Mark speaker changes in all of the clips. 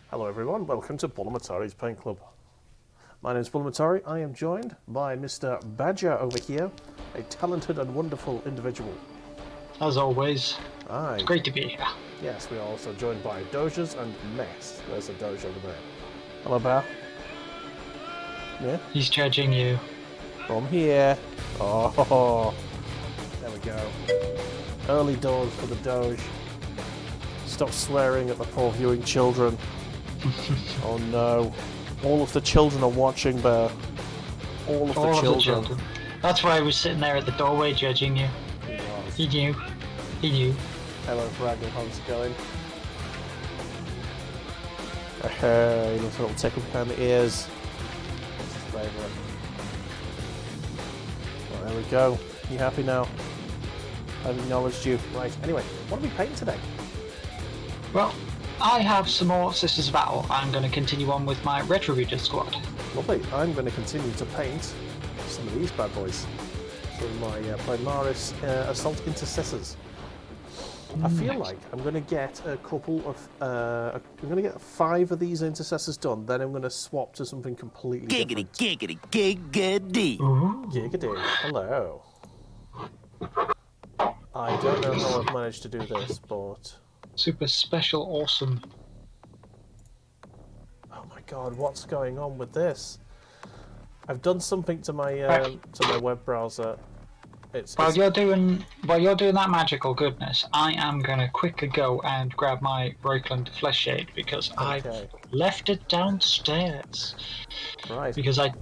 Speaker 1: Hello everyone, welcome to Bulamatari's Paint Club. My name is Bulamatari. I am joined by Mr. Badger over here, a talented and wonderful individual.
Speaker 2: As always,
Speaker 1: Aye.
Speaker 2: it's great to be here.
Speaker 1: Yes, we are also joined by Doges and Mess. There's a Doge over there. Hello, Bear. Yeah?
Speaker 2: He's judging you.
Speaker 1: From here. Oh, there we go. Early doors for the Doge. Stop swearing at the poor viewing children. Oh no. All of the children are watching, Bear. All of the children.
Speaker 2: That's why I was sitting there at the doorway judging you. He knew. He knew.
Speaker 1: Hello, Brandon. How's it going? Hey, look, little tickle behind the ears. That's his favourite. Well, there we go. You happy now? I've acknowledged you. Right, anyway, what are we painting today?
Speaker 2: Well, I have some more Sisters of Battle. I'm going to continue on with my Retributor squad.
Speaker 1: Lovely. I'm going to continue to paint some of these bad boys. Some of my Primaris Assault Intercessors. I feel like I'm going to get a couple of... I'm going to get 5 of these Intercessors done, then I'm going to swap to something completely different.
Speaker 3: Giggity, giggity.
Speaker 1: Giggity. Hello. I don't know how I've managed to do this, but...
Speaker 2: Super special awesome.
Speaker 1: Oh my god, what's going on with I've done something to my web browser.
Speaker 2: While you're doing that magical goodness, I am gonna quickly go and grab my Roikland Flesh Shade because I've left it downstairs.
Speaker 1: Right.
Speaker 2: Because I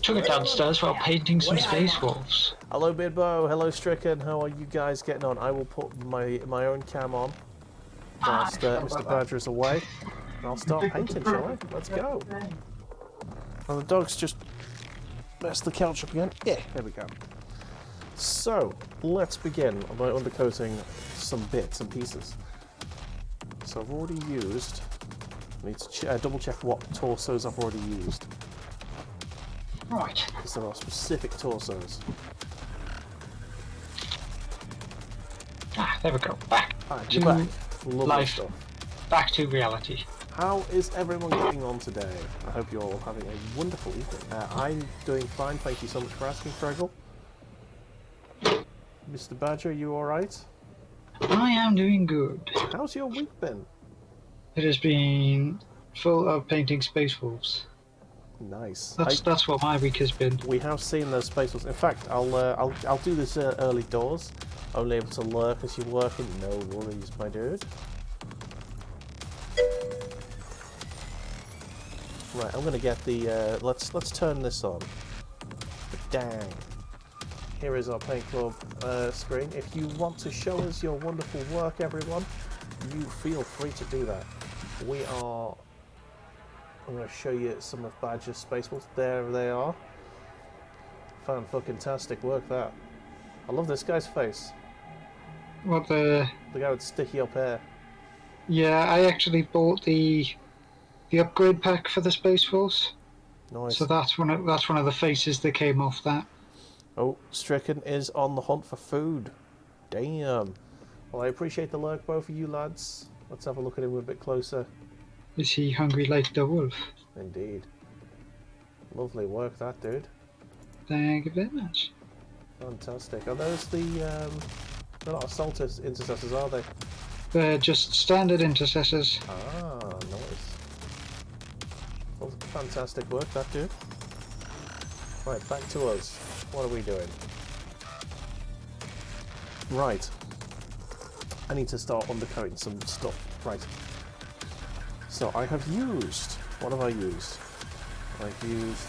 Speaker 2: took it downstairs while painting some Space Wolves.
Speaker 1: Hello Bidbo, hello Stricken, how are you guys getting on? I will put my own cam on whilst Mr. Badger is away. And I'll start painting, shall I? Let's go. Oh, the dog's just messed the couch up again. Yeah, there we go. So, let's begin by undercoating some bits and pieces. So I've already used... I need to double check what torsos I've already used.
Speaker 2: Right.
Speaker 1: Because there are specific torsos.
Speaker 2: Ah, there we go. Back to
Speaker 1: back. Lovely
Speaker 2: life.
Speaker 1: Stuff.
Speaker 2: Back to reality.
Speaker 1: How is everyone getting on today? I hope you're all having a wonderful evening. I'm doing fine, thank you so much for asking, Fraggle. Mr. Badger, you alright?
Speaker 2: I am doing good.
Speaker 1: How's your week been?
Speaker 2: It has been full of painting Space Wolves.
Speaker 1: Nice.
Speaker 2: That's what my week has been.
Speaker 1: We have seen those Space Wolves. In fact, I'll do this early doors. Only able to lurk as you're working. No worries, my dude. Right, I'm gonna get the let's turn this on. Dang. Here is our paint club screen. If you want to show us your wonderful work, everyone, you feel free to do that. I'm going to show you some of Badger's Space Wolves. There they are. Fan-fucking-tastic work, that. I love this guy's face.
Speaker 2: What the
Speaker 1: guy with sticky up hair.
Speaker 2: Yeah, I actually bought the upgrade pack for the Space Wolves.
Speaker 1: Nice.
Speaker 2: So that's one of the faces that came off that.
Speaker 1: Oh, Stricken is on the hunt for food. Damn. Well, I appreciate the lurk, both of you lads. Let's have a look at him a bit closer.
Speaker 2: Is he hungry like the wolf?
Speaker 1: Indeed. Lovely work, that dude.
Speaker 2: Thank you very much.
Speaker 1: Fantastic. Are those they're not assault intercessors, are they?
Speaker 2: They're just standard intercessors.
Speaker 1: Ah, nice. Well, fantastic work, that dude. Right, back to us. What are we doing? Right. I need to start undercoating some stuff. Right. So I have used... What have I used? I've used...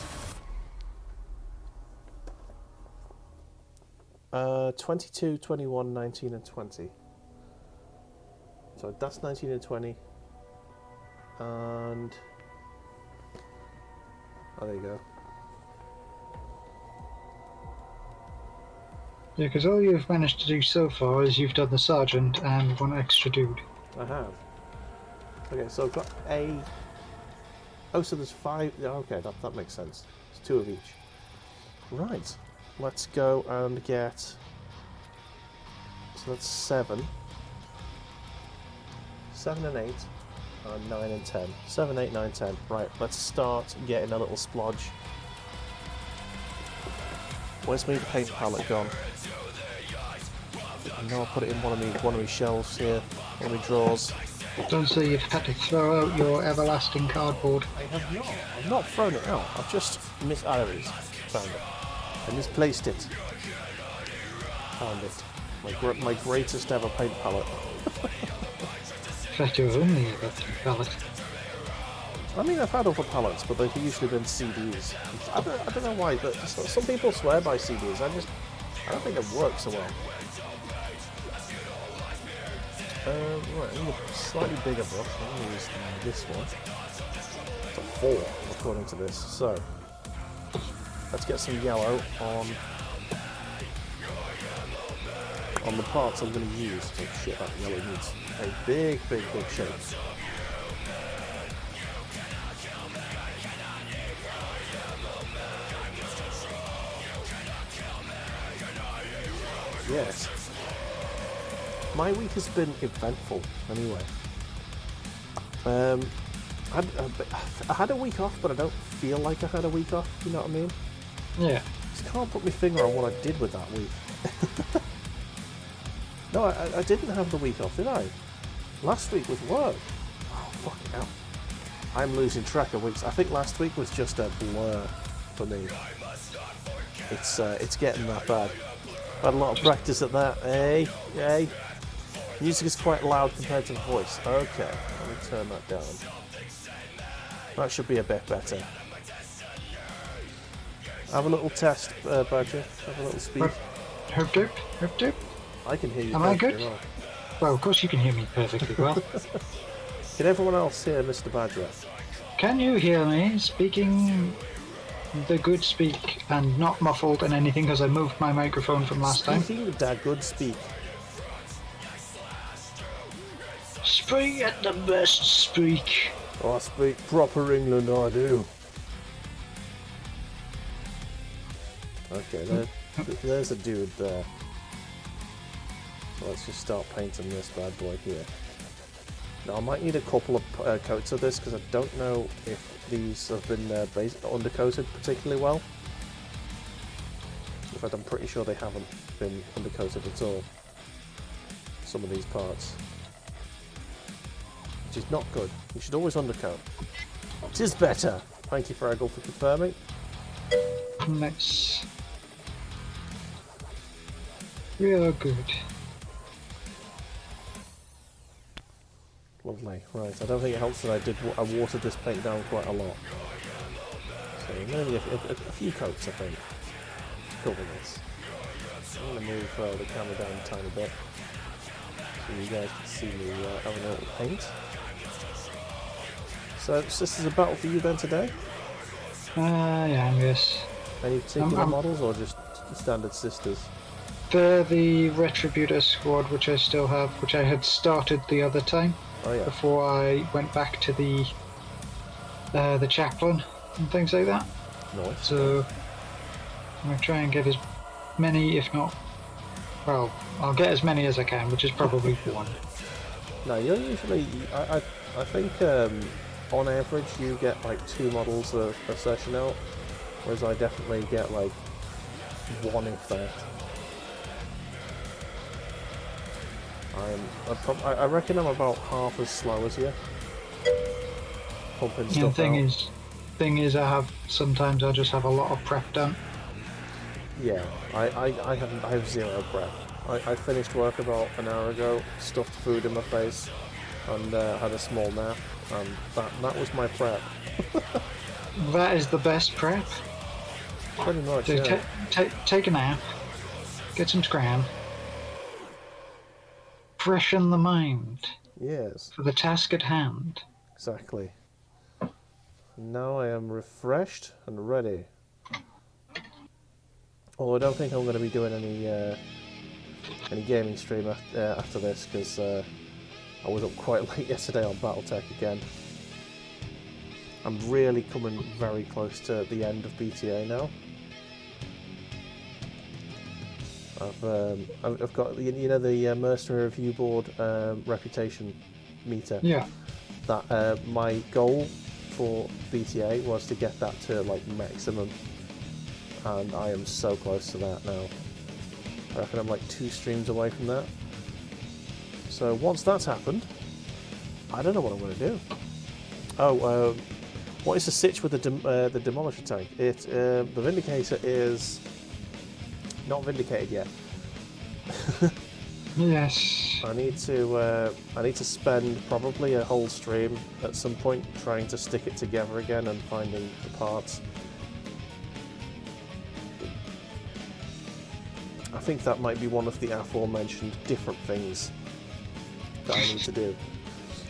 Speaker 1: 22, 21, 19 and 20. So that's 19 and 20. And... Oh, there you go.
Speaker 2: Yeah, because all you've managed to do so far is you've done the sergeant and one extra dude.
Speaker 1: I have. Okay, so I've got a... Oh, so there's 5... Yeah, okay, that makes sense. It's 2 of each. Right. Let's go and get... So that's 7. 7 and 8. 9 and 10. 7, 8, 9, 10. Right, let's start getting a little splodge. Where's my paint palette gone? I know I put it in one of my shelves here, one of my drawers.
Speaker 2: Don't say you've had to throw out your everlasting cardboard.
Speaker 1: I have not. I've not thrown it out. I've just found it. I misplaced it. Found it. My greatest ever paint palette.
Speaker 2: In fact, you've only ever palette.
Speaker 1: I mean, I've had other palettes, but they've usually been CDs. I don't know why, but some people swear by CDs. I don't think it works so well. Right, I need a slightly bigger brush. I'm going to use this one. It's a 4, according to this. So, let's get some yellow on the parts I'm going to use. Oh shit, that yellow needs a big shape. Yes. My week has been eventful, anyway. I had a week off, but I don't feel like I had a week off, you know what I mean?
Speaker 2: Yeah.
Speaker 1: Just can't put my finger on what I did with that week. No, I didn't have the week off, did I? Last week was work. Oh, fucking hell. I'm losing track of weeks. I think last week was just a blur for me. It's getting that bad. Had a lot of practice at that. Hey. Music is quite loud compared to the voice. Okay, let me turn that down. That should be a bit better. Have a little test, Badger. Have a little speak.
Speaker 2: Herb dip.
Speaker 1: I can hear you.
Speaker 2: Am I good?
Speaker 1: Well.
Speaker 2: Well, of course you can hear me perfectly well.
Speaker 1: Can everyone else hear Mr. Badger?
Speaker 2: Can you hear me speaking the good speak and not muffled and anything because I moved my microphone from last time?
Speaker 1: Speaking that good speak.
Speaker 2: Speak at the best speak.
Speaker 1: I speak proper England, I do. Okay, there's a dude there. So let's just start painting this bad boy here. Now I might need a couple of coats of this because I don't know if these have been undercoated particularly well. In fact, I'm pretty sure they haven't been undercoated at all. Some of these parts. Which is not good. You should always undercoat. It is better. Thank you, Fraggle, for confirming.
Speaker 2: Nice. Real good.
Speaker 1: Lovely. Right, I don't think it helps that I watered this paint down quite a lot. So maybe a few coats, I think, to cover this. I'm going to move the camera down a tiny bit so you guys can see me having a little paint. So this is a battle for you then today?
Speaker 2: Yeah, yes.
Speaker 1: Any particular models or just standard sisters?
Speaker 2: They're the Retributor squad, which I still have, which I had started the other time.
Speaker 1: Oh, yeah.
Speaker 2: Before I went back to the chaplain and things like that.
Speaker 1: Nice.
Speaker 2: So I'm going to try and get as many, if not, well, I'll get as many as I can, which is probably one.
Speaker 1: No, you're usually, I think on average you get like 2 models a session out, whereas I definitely get like 1 if that. I reckon I'm about half as slow as you. Pumping stuff out.
Speaker 2: Thing is, sometimes I just have a lot of prep done.
Speaker 1: Yeah, I have 0 prep. I finished work about an hour ago, stuffed food in my face, and had a small nap, and that was my prep.
Speaker 2: That is the best prep.
Speaker 1: Pretty much,
Speaker 2: So
Speaker 1: yeah.
Speaker 2: take a nap, get some scram, freshen the mind
Speaker 1: Yes,
Speaker 2: for the task at hand.
Speaker 1: exactly. Now I am refreshed and ready. Although I don't think I'm going to be doing any gaming stream after this, because I was up quite late yesterday on BattleTech again. I'm really coming very close to the end of BTA now. I've got the mercenary review board reputation meter.
Speaker 2: Yeah.
Speaker 1: that my goal for BTA was to get that to like maximum, and I am so close to that now. I reckon I'm like 2 streams away from that. So once that's happened, I don't know what I'm going to do. Oh, what is the sitch with the Demolisher tank? The Vindicator is not vindicated yet.
Speaker 2: Yes.
Speaker 1: I need to spend probably a whole stream at some point trying to stick it together again and finding the parts. I think that might be one of the aforementioned different things that I need to do.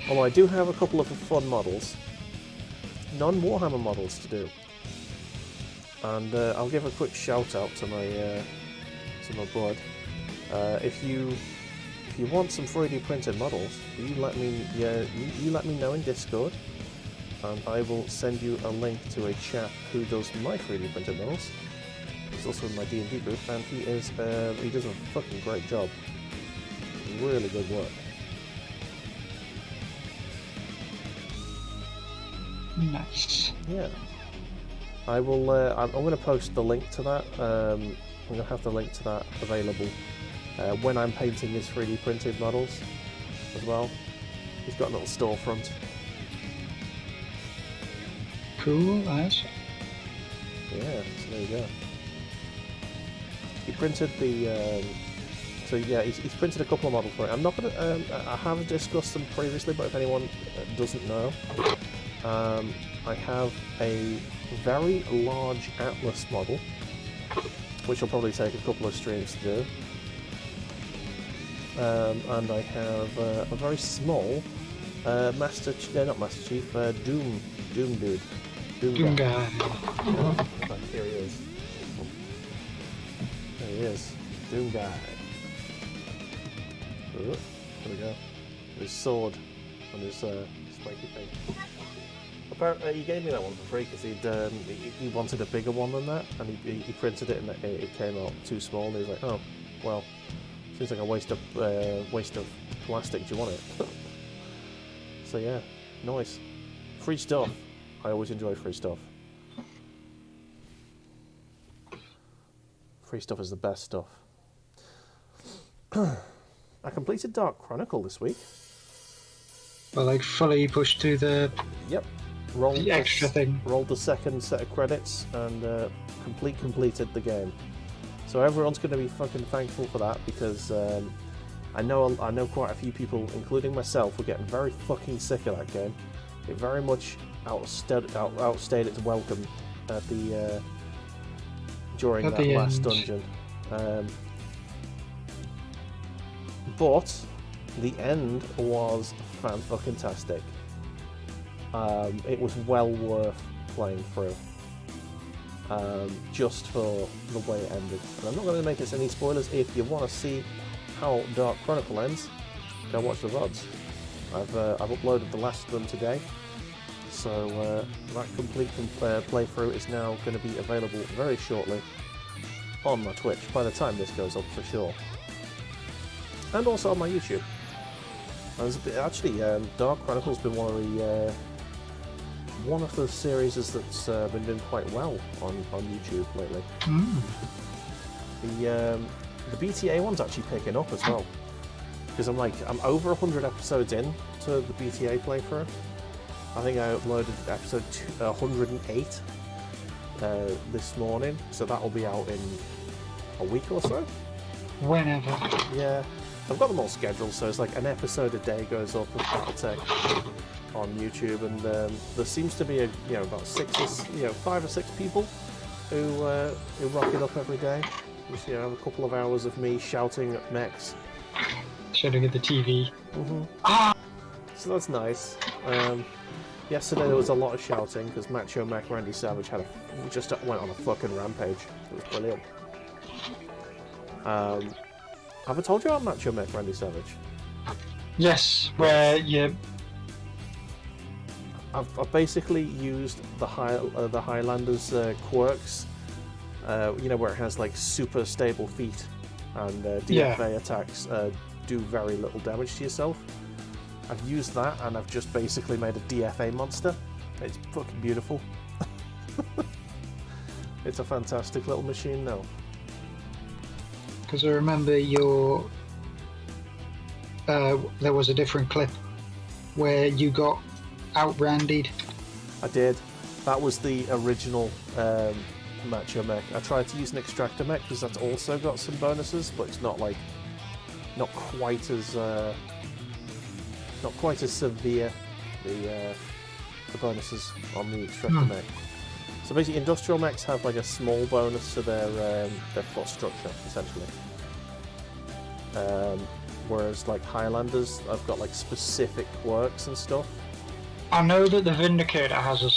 Speaker 1: Although I do have a couple of fun models, non-Warhammer models to do, and I'll give a quick shout out to my bud. If you want some 3D printed models, you let me know in Discord, and I will send you a link to a chap who does my 3D printed models. He's also in my D&D group, and he does a fucking great job. Really good work.
Speaker 2: Nice.
Speaker 1: Yeah. I will. I'm going to post the link to that. I'm going to have the link to that available when I'm painting his 3D printed models as well. He's got a little storefront.
Speaker 2: Cool, nice.
Speaker 1: Yeah, so there you go. He printed the. So yeah, he's printed a couple of models for it. I'm not going to. I have discussed them previously, but if anyone doesn't know, I have a very large Atlas model, which will probably take a couple of streams to do. And I have a very small not Master Chief, Doom dude.
Speaker 2: Doom guy.
Speaker 1: Oh, here he is. There he is. Doom guy. Oh, there we go. His sword and his spiky thing. Apparently, he gave me that one for free because he wanted a bigger one than that, and he printed it and it came out too small. And he was like, "Oh, well, seems like a waste of plastic. Do you want it?" So yeah, nice. Free stuff. I always enjoy free stuff. Free stuff is the best stuff. I completed Dark Chronicle this week.
Speaker 2: Well, like fully pushed through the
Speaker 1: Rolled
Speaker 2: extra thing.
Speaker 1: Rolled the second set of credits and completed the game. So everyone's going to be fucking thankful for that because I know quite a few people, including myself, were getting very fucking sick of that game. It very much outstayed its welcome at the during that last dungeon. But the end was fan-fucking-tastic. It was well worth playing through, just for the way it ended. And I'm not going to make any spoilers. If you want to see how Dark Chronicle ends, go watch the VODs. I've uploaded the last of them today, so that complete playthrough is now going to be available very shortly on my Twitch, by the time this goes up for sure. And also on my YouTube. Actually, Dark Chronicle's been one of the series that's been doing quite well on YouTube lately. The BTA one's actually picking up as well, because I'm over 100 episodes in to the BTA playthrough. I think I uploaded episode 108 this morning, so that'll be out in a week or so.
Speaker 2: Whenever.
Speaker 1: Yeah, I've got them all scheduled, so it's like an episode a day goes up with Battletech on YouTube, and there seems to be about 5 or 6 people who rock it up every day. Just have a couple of hours of me shouting at mechs,
Speaker 2: shouting at the TV.
Speaker 1: So that's nice. Yesterday there was a lot of shouting because Macho Mech Randy Savage just went on a fucking rampage. It was brilliant. Have I told you about Macho Mech Randy Savage?
Speaker 2: Yes, where you.
Speaker 1: I've basically used the Highlanders quirks. Where it has like super stable feet and DFA attacks do very little damage to yourself. I've used that and I've just basically made a DFA monster. It's fucking beautiful. It's a fantastic little machine now.
Speaker 2: Because I remember there was a different clip where you got out-randied.
Speaker 1: I did. That was the original Macho Mech. I tried to use an Extractor Mech because that's also got some bonuses, but it's not quite as severe, the bonuses on the Extractor Mech. So basically, industrial mechs have like a small bonus to their foot structure, essentially. Whereas like Highlanders, I've got like specific quirks and stuff.
Speaker 2: I know that the Vindicator has a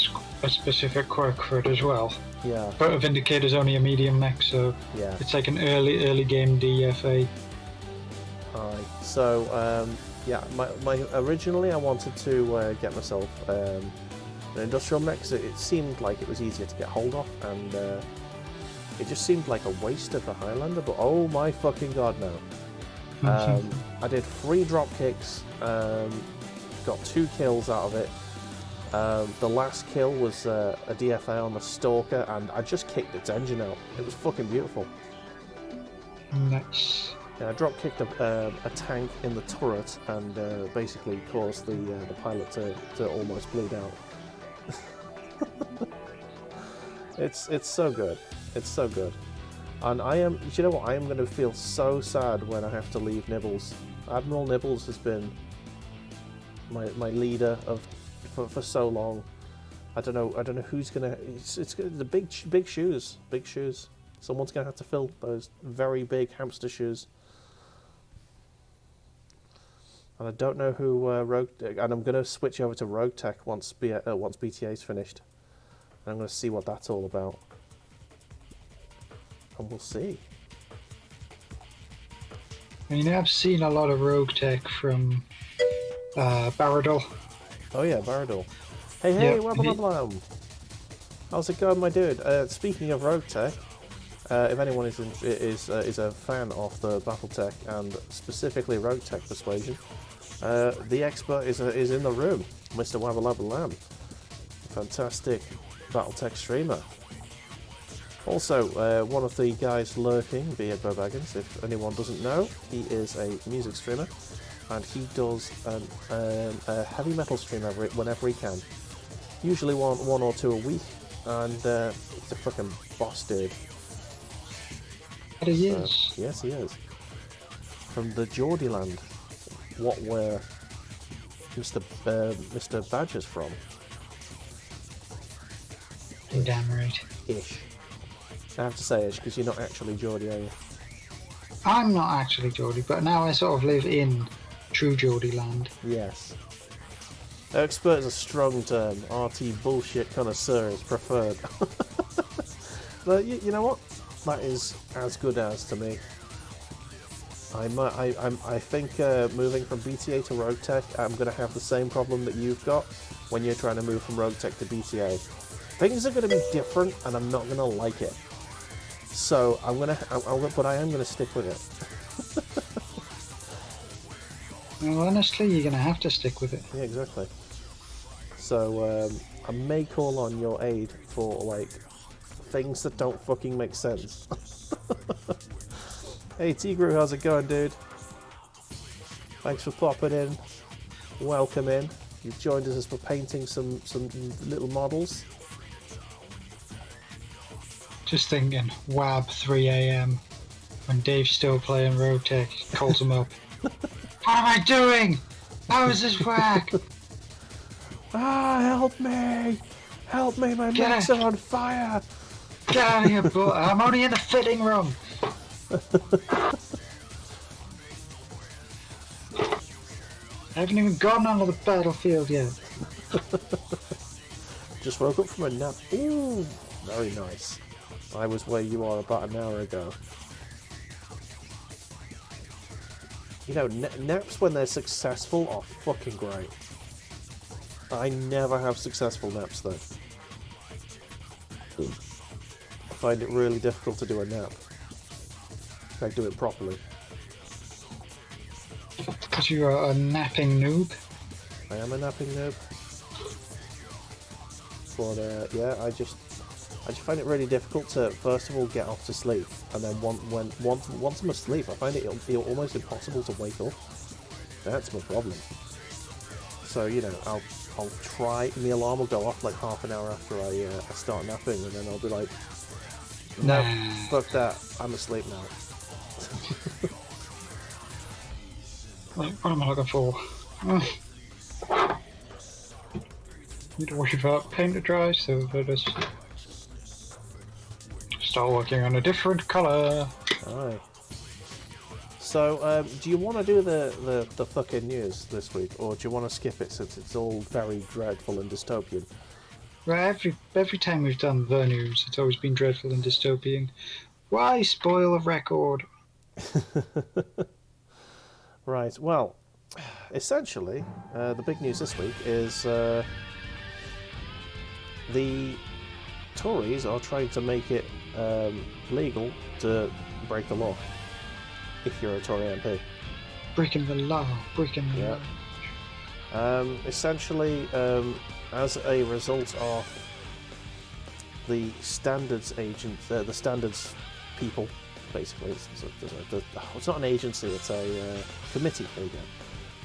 Speaker 2: specific quirk for it as well.
Speaker 1: Yeah.
Speaker 2: But a Vindicator's only a medium mech, so
Speaker 1: yeah,
Speaker 2: it's like an early game DFA.
Speaker 1: Aye. So yeah, my originally I wanted to get myself an industrial mech because it seemed like it was easier to get hold of, and it just seemed like a waste of a Highlander. But oh my fucking god, no! I did 3 drop kicks, got 2 kills out of it. The last kill was a DFA on the Stalker, and I just kicked its engine out. It was fucking beautiful.
Speaker 2: Nice.
Speaker 1: Yeah, I drop kicked a tank in the turret and basically caused the pilot to almost bleed out. It's so good. It's so good. And you know what? I am going to feel so sad when I have to leave Nibbles. Admiral Nibbles has been my leader for so long. I don't know who's gonna. It's the big shoes. Someone's gonna have to fill those very big hamster shoes. And I don't know who Rogue. And I'm gonna switch over to Rogue Tech once BTA's finished. And I'm gonna see what that's all about. And we'll see.
Speaker 2: I mean, I've seen a lot of Rogue Tech from Baradol.
Speaker 1: Oh yeah, Baradol. Hey,
Speaker 2: Yep.
Speaker 1: wabba. How's it going, my dude? Speaking of Rogue Tech, if anyone is a fan of the BattleTech and specifically Rogue Tech Persuasion, the expert is in the room, Mr. Wabba, fantastic BattleTech streamer. Also, one of the guys lurking, Beard Bobaggins, if anyone doesn't know, he is a music streamer, and he does a heavy metal stream whenever he can. Usually one or two a week, and he's a fucking boss dude.
Speaker 2: But he is.
Speaker 1: Yes, he is. From the Geordie land, where Mr. Badger's from.
Speaker 2: You're damn right.
Speaker 1: Ish. I have to say ish because you're not actually Geordie, are you?
Speaker 2: I'm not actually Geordie, but now I sort of live in true Geordie land.
Speaker 1: Yes. Expert is a strong term. RT bullshit connoisseur is preferred. But you know what? That is as good as to me. I think moving from BTA to Rogue Tech, I'm going to have the same problem that you've got when you're trying to move from Rogue Tech to BTA. Things are going to be different, and I'm not going to like it. So but I am going to stick with it.
Speaker 2: Well, honestly, you're going to have to stick with it.
Speaker 1: Yeah, exactly. So I may call on your aid for like things that don't fucking make sense. Hey Tigru, how's it going, dude? Thanks for popping in. Welcome in. You've joined us as we're painting some little models.
Speaker 2: Just thinking, WAB 3 AM, when Dave's still playing Rogue Tech, calls him up. What am I doing? How is this whack?
Speaker 1: Ah, help me! Help me, my mechs are on fire!
Speaker 2: Get out of here, but I'm only in the fitting room. I haven't even gone onto the battlefield yet.
Speaker 1: Just woke up from a nap. Ooh, very nice. I was where you are about an hour ago. You know, naps when they're successful are fucking great. I never have successful naps though. I find it really difficult to do a nap. If I do it properly.
Speaker 2: Because you're a napping noob?
Speaker 1: I am a napping noob. But yeah, I just find it really difficult to first of all get off to sleep, and then once I'm asleep, I find it almost impossible to wake up. That's my problem. So you know, I'll try. The alarm will go off like half an hour after I start napping, and then I'll be like, no, fuck that, I'm asleep now.
Speaker 2: Like, what am I looking for? Need to worry about paint to dry, so I just start working on a different colour.
Speaker 1: Alright. So, do you want to do the fucking news this week, or do you want to skip it since it's all very dreadful and dystopian?
Speaker 2: Right, every time we've done the news, it's always been dreadful and dystopian. Why spoil a record?
Speaker 1: Right, well, essentially, the big news this week is the Tories are trying to make it legal to break the law if you're a Tory MP.
Speaker 2: Breaking the law, breaking the law.
Speaker 1: Essentially, as a result of the standards the standards people, basically, it's not an agency, it's a committee. There you go.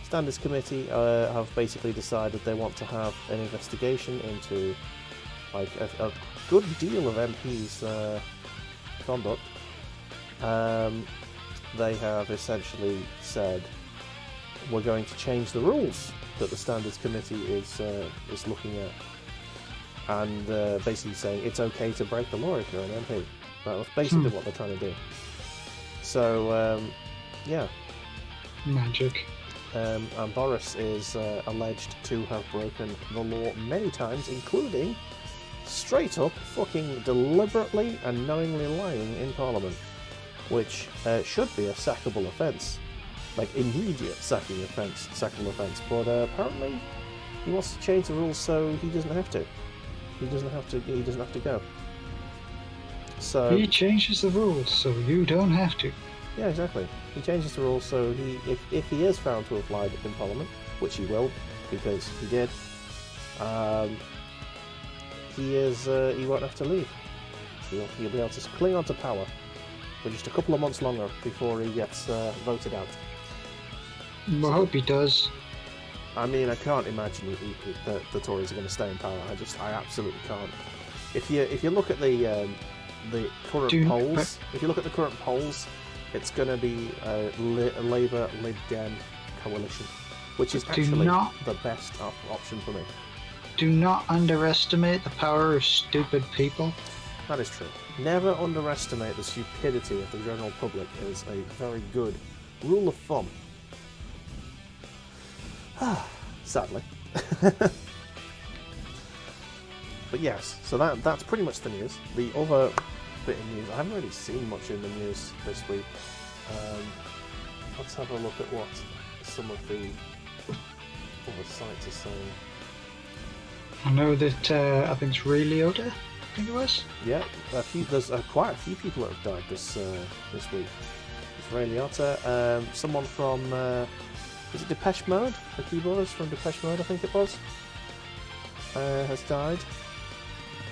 Speaker 1: Standards committee have basically decided they want to have an investigation into like a good deal of MPs' conduct. They have essentially said we're going to change the rules that the standards committee is looking at, and basically saying it's okay to break the law if you're an MP. That's basically what they're trying to do. So yeah,
Speaker 2: magic.
Speaker 1: And Boris is alleged to have broken the law many times, including straight up fucking deliberately and knowingly lying in Parliament, which should be a sackable offence, like immediate sackable offence. But apparently he wants to change the rules so he doesn't have to. He doesn't have to go. So
Speaker 2: he changes the rules so you don't have to.
Speaker 1: Yeah, exactly. He changes the rules so if he is found to have lied in Parliament, which he will, because he did, he won't have to leave. He'll be able to cling on to power for just a couple of months longer before he gets voted out.
Speaker 2: I hope he does.
Speaker 1: I mean, I can't imagine that the Tories are going to stay in power. I absolutely can't. If you look at the current polls, it's going to be a Labour Lib Dem coalition, which is actually the best option for me.
Speaker 2: Do not underestimate the power of stupid people.
Speaker 1: That is true. Never underestimate the stupidity of the general public is a very good rule of thumb. Sadly. But yes, so that's pretty much the news. The other bit of news, I haven't really seen much in the news this week. Let's have a look at what some of the other sites are saying.
Speaker 2: I know that I think it's Ray Liotta, I think it was.
Speaker 1: Yeah, there's quite a few people that have died this week. It's Ray Liotta, someone from is it Depeche Mode? The keyboardist from Depeche Mode, I think it was, has died.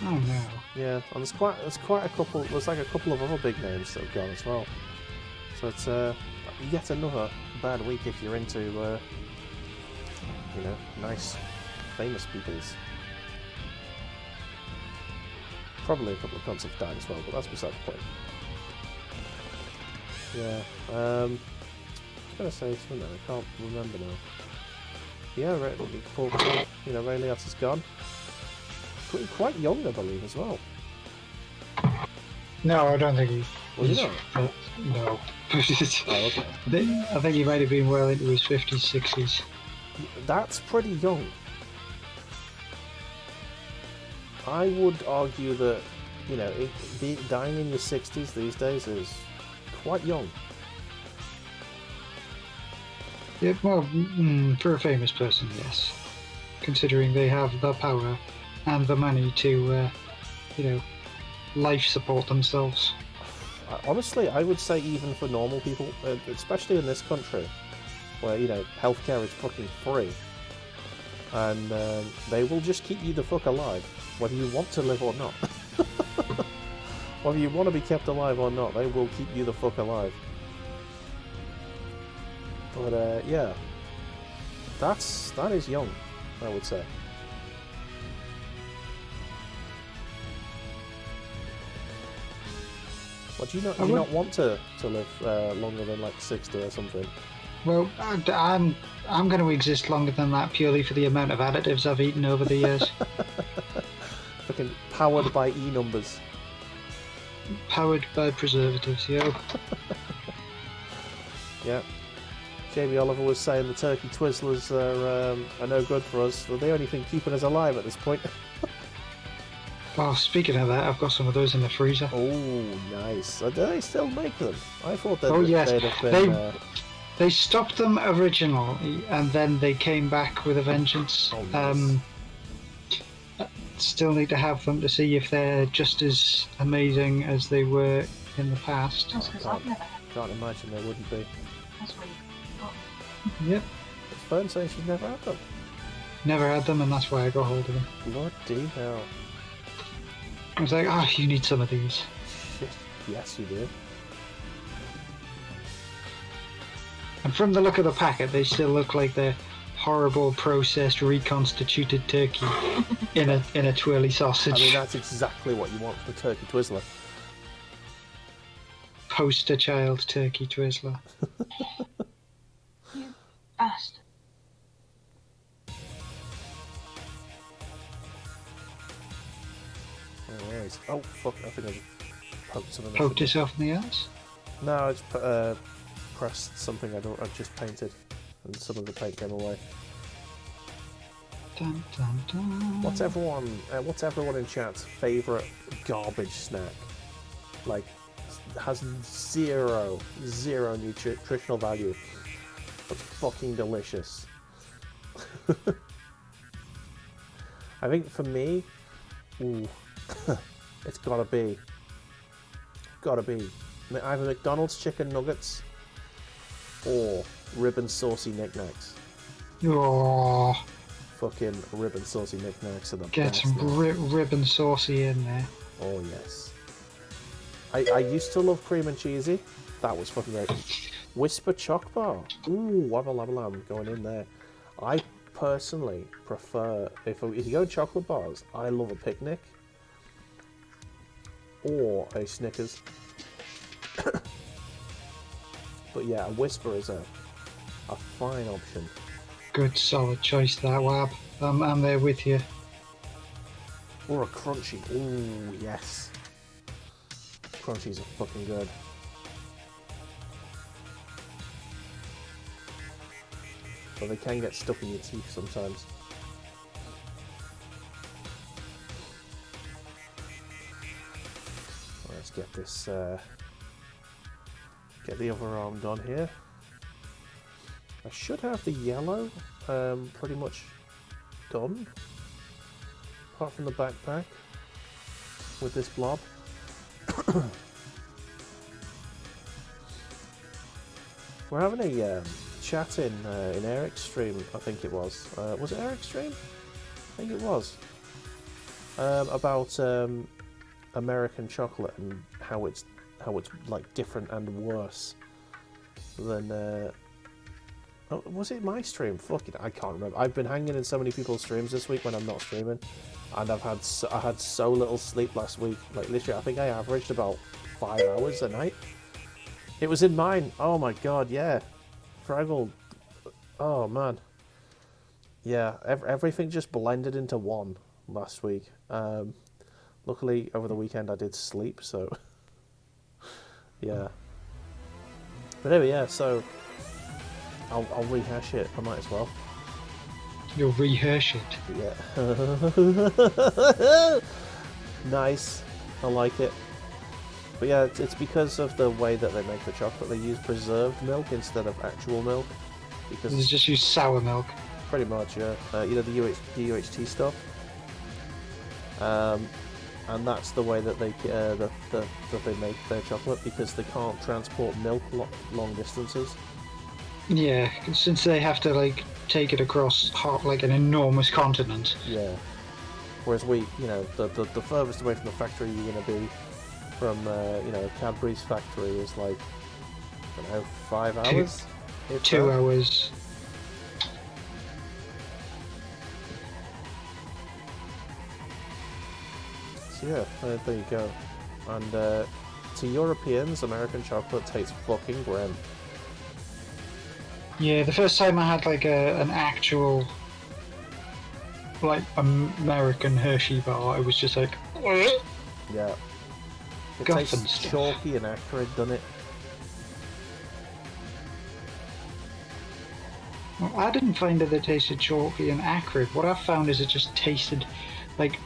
Speaker 2: Oh no.
Speaker 1: Yeah, and there's quite a couple. There's like a couple of other big names that have gone as well. So it's yet another bad week if you're into nice, famous peoples. Probably a couple of cunts have died as well, but that's beside the point. Yeah, I was gonna say something, I can't remember now. Yeah, Ray Liotta's gone. Quite young, I believe, as well.
Speaker 2: No, I don't think he
Speaker 1: was. He not?
Speaker 2: No.
Speaker 1: Oh, okay.
Speaker 2: I think he might have been well into his 50s, 60s.
Speaker 1: That's pretty young. I would argue that, dying in your 60s these days is quite young.
Speaker 2: Yeah, well, for a famous person, yes. Considering they have the power and the money to, life support themselves.
Speaker 1: Honestly, I would say even for normal people, especially in this country, where, healthcare is fucking free, And they will just keep you the fuck alive, whether you want to live or not. Whether you want to be kept alive or not, they will keep you the fuck alive. But yeah, that is young, I would say. What do you not want to live longer than like 60 or something?
Speaker 2: Well, I'm going to exist longer than that purely for the amount of additives I've eaten over the years.
Speaker 1: Fucking powered by E-numbers.
Speaker 2: Powered by preservatives, yo.
Speaker 1: Yeah. Jamie Oliver was saying the turkey Twizzlers are no good for us. They're the only thing keeping us alive at this point.
Speaker 2: Oh, speaking of that, I've got some of those in the freezer.
Speaker 1: Oh, nice. Do they still make them? I thought that
Speaker 2: yes.
Speaker 1: they'd have been...
Speaker 2: They stopped them originally, and then they came back with a vengeance.
Speaker 1: Oh, nice.
Speaker 2: Still need to have them to see if they're just as amazing as they were in the past.
Speaker 1: Can't imagine they wouldn't be.
Speaker 4: That's where you got.
Speaker 2: Yep.
Speaker 1: It's Fern saying she's never had them.
Speaker 2: Never had them, and that's why I got hold of them.
Speaker 1: Bloody hell.
Speaker 2: I was like, oh, you need some of these.
Speaker 1: Shit. Yes, you do.
Speaker 2: And from the look of the packet, they still look like they're horrible processed reconstituted turkey in a twirly sausage.
Speaker 1: I mean, that's exactly what you want for the turkey Twizzler.
Speaker 2: Poster child turkey Twizzler.
Speaker 4: You bastard.
Speaker 1: Anyways. Oh, fuck, I think I just poked something.
Speaker 2: Poked yourself in the ass?
Speaker 1: No, I just pressed something I just painted, and some of the paint came away.
Speaker 2: Dun, dun, dun.
Speaker 1: What's everyone in chat's favourite garbage snack? Like, has zero nutritional value, but fucking delicious. I think for me, it's gotta be either McDonald's chicken nuggets or ribbon saucy knickknacks.
Speaker 2: Oh,
Speaker 1: Fucking ribbon saucy knickknacks are the
Speaker 2: get
Speaker 1: best.
Speaker 2: some ribbon saucy in there.
Speaker 1: Oh yes. I used to love cream and cheesy. That was fucking great. Whisper choc bar. Ooh, wabba labba lamb going in there. I personally prefer, if you go chocolate bars, I love a picnic or a Snickers. But yeah, a Whisper is a fine option.
Speaker 2: Good solid choice that, Wab. I'm there with you.
Speaker 1: Or a Crunchy. Ooh, yes. Crunchies are fucking good. But they can get stuck in your teeth sometimes. Let's get this, get the other arm done here. I should have the yellow pretty much done, apart from the backpack with this blob. We're having a chat in Eric's stream, I think it was. Was it Eric's stream? I think it was. About American chocolate and how it's like different and worse than. Oh, was it my stream? Fuck it, I can't remember. I've been hanging in so many people's streams this week when I'm not streaming, and I had so little sleep last week. Like literally, I think I averaged about 5 hours a night. It was in mine. Oh my god, yeah. Fraggle. Oh man. Yeah, everything just blended into one last week. Luckily, over the weekend I did sleep, so yeah. But anyway, yeah. So I'll rehash it. I might as well.
Speaker 2: You'll rehash it.
Speaker 1: Yeah. Nice. I like it. But yeah, it's because of the way that they make the chocolate. They use preserved milk instead of actual milk. Because
Speaker 2: They just use sour milk.
Speaker 1: pretty much, yeah. You know, the UHT stuff. And that's the way that they that they make their chocolate, because they can't transport milk long distances.
Speaker 2: Yeah, since they have to like take it across like an enormous continent.
Speaker 1: Yeah. Whereas we, you know, the furthest away from the factory you're going to be from, you know, Cadbury's factory is like, I don't know, 5 hours?
Speaker 2: 2 hours.
Speaker 1: So yeah, there you go. And to Europeans, American chocolate tastes fucking grim.
Speaker 2: Yeah, the first time I had like an actual like American Hershey bar, it was just like
Speaker 1: Yeah. It
Speaker 2: guff
Speaker 1: tastes
Speaker 2: and stuff.
Speaker 1: chalky and acrid, doesn't it?
Speaker 2: Well, I didn't find that it tasted chalky and acrid. What I found is it just tasted like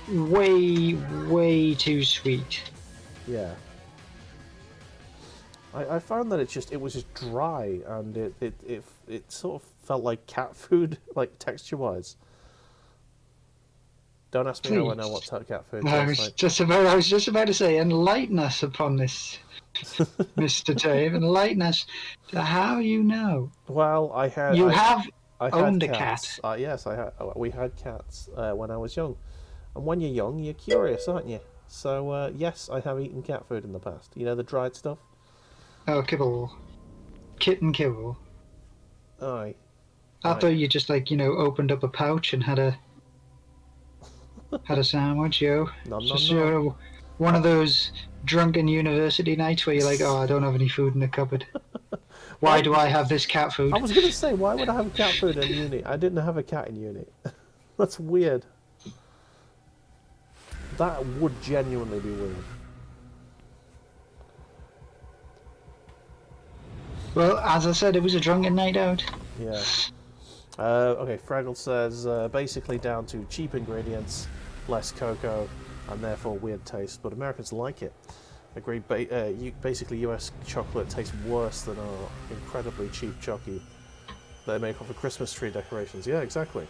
Speaker 2: way too sweet.
Speaker 1: Yeah. I found that it was just dry, and it sort of felt like cat food, like texture wise. Don't ask me how I know what cat food
Speaker 2: I
Speaker 1: tastes
Speaker 2: was
Speaker 1: like.
Speaker 2: I was just about to say, enlighten us upon this, Mr. Dave. Enlighten us to how you know.
Speaker 1: Well, I had
Speaker 2: Owned a
Speaker 1: cats.
Speaker 2: cat.
Speaker 1: Yes, we had cats when I was young, and when you're young, you're curious, aren't you? So yes, I have eaten cat food in the past. You know, the dried stuff.
Speaker 2: Oh, kibble. Kitten kibble.
Speaker 1: Aye.
Speaker 2: I thought you just like, opened up a pouch and had a sandwich,
Speaker 1: No.
Speaker 2: Just one of those drunken university nights where you're like, oh, I don't have any food in the cupboard. Why do I have this cat food?
Speaker 1: I was going to say, why would I have cat food in uni? I didn't have a cat in uni. That's weird. That would genuinely be weird.
Speaker 2: Well, as I said, it was a drunken night out.
Speaker 1: Yeah. Okay, Fraggle says, basically down to cheap ingredients, less cocoa, and therefore weird taste, but Americans like it. Agree, basically US chocolate tastes worse than our incredibly cheap chocolate they make off of Christmas tree decorations. Yeah, exactly.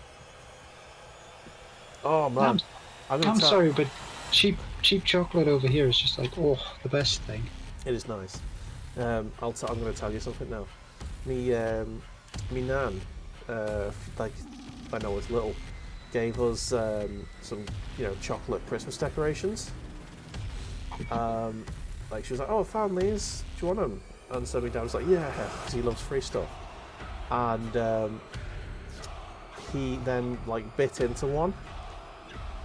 Speaker 1: Oh man.
Speaker 2: I'm sorry, but cheap chocolate over here is just like, the best thing.
Speaker 1: It is nice. I'm going to tell you something now. Me nan, like when I was little, gave us some, chocolate Christmas decorations. Like she was like, "Oh, I found these. Do you want them?" And so my dad was like, "Yeah," because he loves free stuff. And he then like bit into one,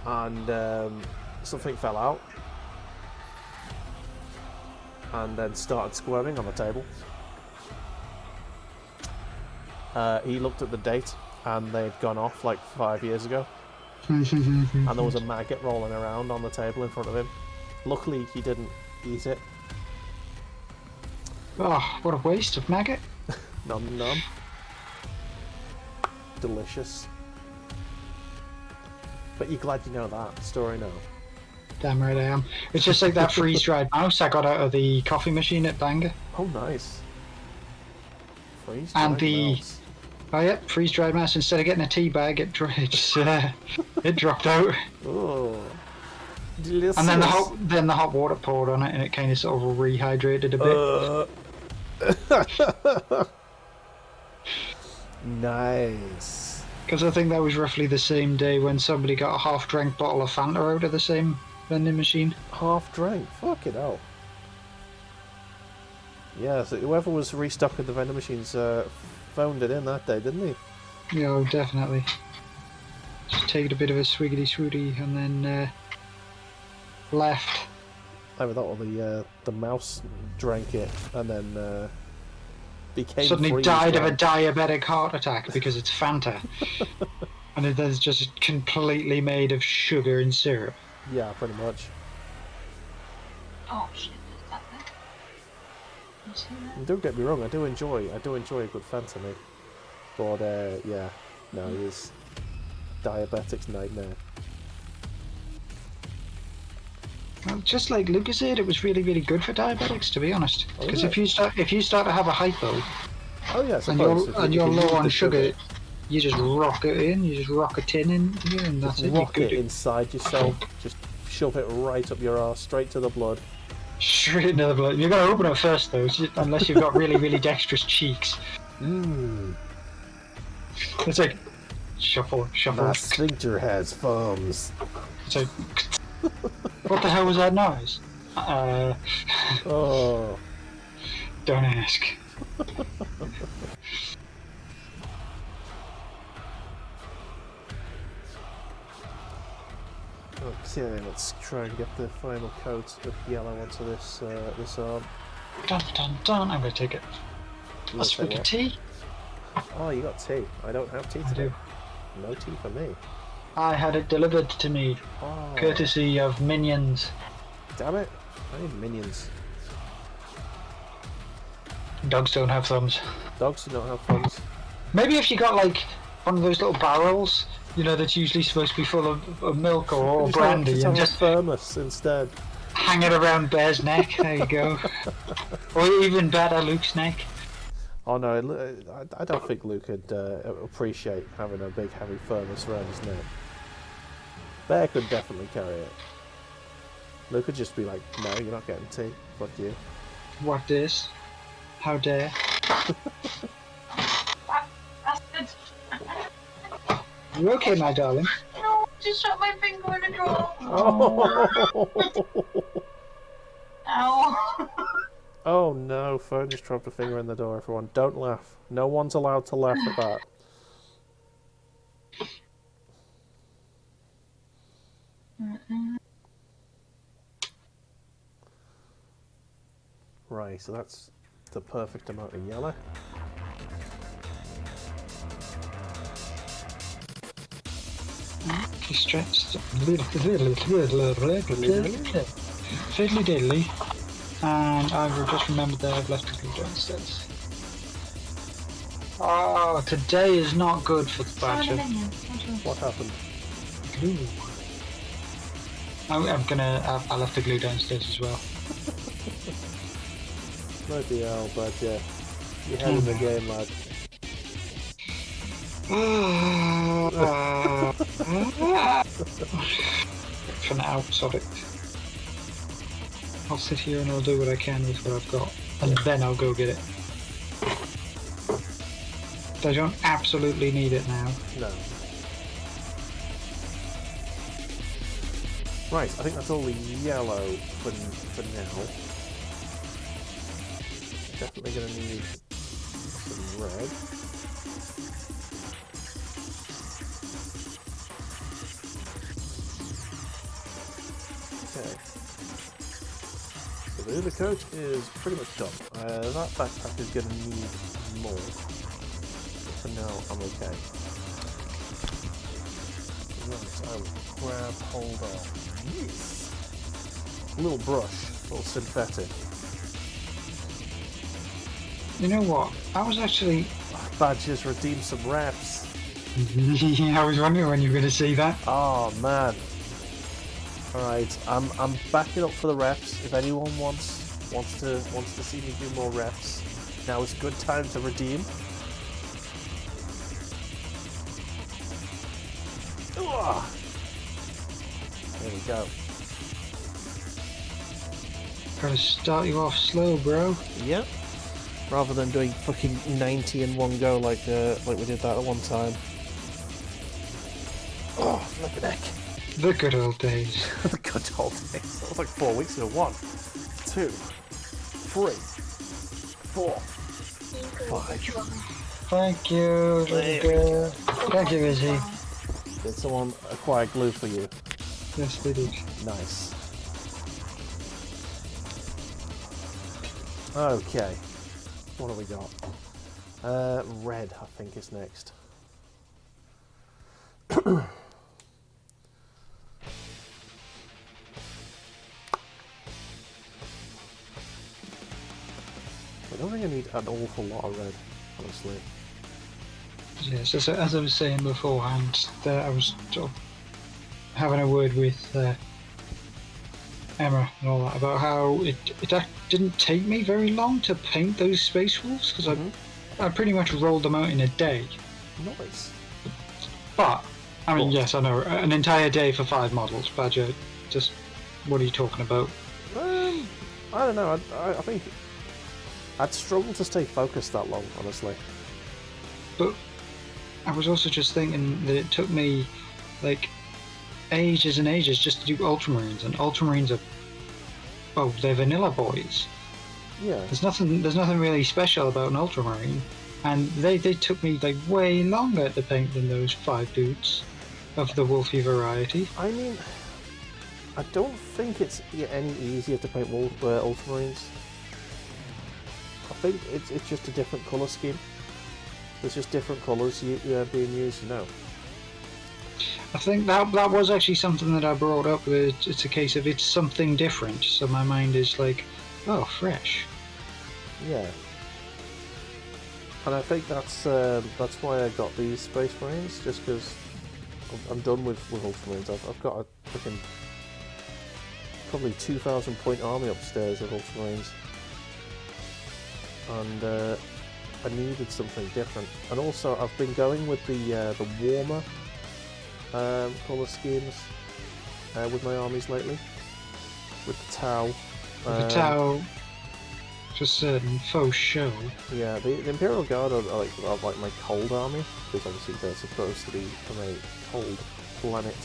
Speaker 1: and something fell out. And then started squirming on the table. He looked at the date, and they'd gone off like 5 years ago. And there was a maggot rolling around on the table in front of him. Luckily, he didn't eat it.
Speaker 2: Oh, what a waste of maggot.
Speaker 1: Nom. Delicious. But you're glad you know that story now.
Speaker 2: Damn right I am. It's just like that freeze-dried mouse I got out of the coffee machine at Bangor.
Speaker 1: Oh, nice.
Speaker 2: And
Speaker 1: mouse.
Speaker 2: Oh yeah, freeze-dried mouse. Instead of getting a tea bag, it dropped out.
Speaker 1: Oh, delicious.
Speaker 2: And then the hot water poured on it, and it kind of sort of rehydrated a bit.
Speaker 1: Nice.
Speaker 2: Because I think that was roughly the same day when somebody got a half-drank bottle of Fanta out of the same vending machine.
Speaker 1: Half drank? Fuck it hell. Yeah, so whoever was restocking the vending machines phoned it in that day, didn't he?
Speaker 2: Yeah, definitely. Just take a bit of a swiggity-swooty and then left.
Speaker 1: Either that or the mouse drank it and then became
Speaker 2: suddenly died of a diabetic heart attack because it's Fanta. And it is just completely made of sugar and syrup.
Speaker 1: Yeah, pretty much.
Speaker 4: Oh shit, is that there? You see that?
Speaker 1: And don't get me wrong, I do enjoy a good Fanta, mate. But yeah, no, it is diabetic's nightmare.
Speaker 2: Well, just like Lucas said, it was really, really good for diabetics, to be honest. Because
Speaker 1: Oh,
Speaker 2: if you start to have a hypo,
Speaker 1: oh yeah,
Speaker 2: and you're low on sugar, you just rock it in. You just rock a tin in here, and that's it.
Speaker 1: Rock it inside yourself. Just shove it right up your arse, straight to the blood.
Speaker 2: Straight into the blood. You've got to open it first, though, unless you've got really dexterous cheeks.
Speaker 1: Mmm.
Speaker 2: It's like shuffle.
Speaker 1: My sphincter has thumbs.
Speaker 2: It's like, what the hell was that noise?
Speaker 1: Oh.
Speaker 2: Don't ask.
Speaker 1: Okay, let's try and get the final coat of yellow onto this this arm.
Speaker 2: Dun dun dun. I'm gonna take it. A swig of tea.
Speaker 1: Oh, you got tea. I don't have tea
Speaker 2: I
Speaker 1: today.
Speaker 2: do.
Speaker 1: No tea for me.
Speaker 2: I had it delivered to me,
Speaker 1: Oh.
Speaker 2: courtesy of Minions.
Speaker 1: Damn it. I need minions.
Speaker 2: Dogs don't have thumbs.
Speaker 1: Dogs who don't have thumbs.
Speaker 2: Maybe if you got like one of those little barrels, you know, that's usually supposed to be full of milk or brandy, and just
Speaker 1: thermos instead.
Speaker 2: hang it around Bear's neck. There you go. Or even better, Luke's neck.
Speaker 1: Oh no, I don't think Luke would appreciate having a big heavy thermos around his neck. Bear could definitely carry it. Luke could just be like, no, you're not getting tea. Fuck you.
Speaker 2: What this? How dare?
Speaker 4: Bastard.
Speaker 2: You okay, my darling?
Speaker 4: No, just shot my finger in a drawer.
Speaker 1: Oh,
Speaker 4: Ow.
Speaker 1: oh no, Fern just dropped a finger in the door, everyone. Don't laugh. No one's allowed to laugh at that. Right, so that's the perfect amount of yellow.
Speaker 2: He stretched fiddly diddly, and I will just remember that I've left the glue downstairs. Oh, today is not good for the badger.
Speaker 1: What happened?
Speaker 2: Glue. I left the glue downstairs as well.
Speaker 1: Bloody hell, Badger. You're ahead of the game, lad.
Speaker 2: For now, sorry. I'll sit here and I'll do what I can with what I've got, and then I'll go get it. I don't absolutely need it now.
Speaker 1: No. Right, I think that's all the yellow for now. Definitely going to need some red. Okay. So the other coat is pretty much done. That backpack is going to need more. But for now, I'm okay. Right, I'll grab hold of this little brush, little synthetic.
Speaker 2: You know what? I was actually...
Speaker 1: Badges redeem some reps.
Speaker 2: I was wondering when you were going to see that.
Speaker 1: Oh man. Alright, I'm backing up for the reps. If anyone wants to see me do more reps, now is a good time to redeem. Ugh. There we go.
Speaker 2: Gotta start you off slow, bro.
Speaker 1: Yep. Rather than doing fucking 90 in one go like we did that at one time. Oh, flip a neck.
Speaker 2: The good old days.
Speaker 1: The good old days. That was like 4 weeks ago. 1, 2, 3, 4, 5.
Speaker 2: Thank you, little girl. Thank you, Izzy.
Speaker 1: Did someone acquire glue for you?
Speaker 2: Yes, they did.
Speaker 1: Nice. Okay. What have we got? Red, I think, is next. I don't think I need an awful lot of red, honestly.
Speaker 2: Yes, as I was saying beforehand, I was sort of having a word with Emma and all that about how it didn't take me very long to paint those Space Wolves, because I pretty much rolled them out in a day.
Speaker 1: Nice.
Speaker 2: But, I mean, yes, I know, an entire day for 5 models, Badger, just, what are you talking about?
Speaker 1: I don't know. I think I'd struggle to stay focused that long, honestly.
Speaker 2: But I was also just thinking that it took me like ages and ages just to do Ultramarines, and Ultramarines are, well, they're vanilla boys.
Speaker 1: Yeah.
Speaker 2: There's nothing really special about an Ultramarine, and they took me like way longer to paint than those 5 dudes of the Wolfie variety.
Speaker 1: I mean, I don't think it's any easier to paint Ultramarines. I think it's just a different colour scheme. There's just different colours being used, you know.
Speaker 2: I think that was actually something that I brought up. It's a case of it's something different, so my mind is like, oh, fresh.
Speaker 1: Yeah. And I think that's why I got these Space Marines, just because I'm done with Ultramarines. I've got a freaking probably 2,000 point army upstairs of Ultramarines, and I needed something different. And also, I've been going with the warmer colour schemes with my armies lately, with the Tau.
Speaker 2: The Tau, for certain, faux show.
Speaker 1: Yeah, the Imperial Guard are like my cold army, because obviously they're supposed to be from a cold planet.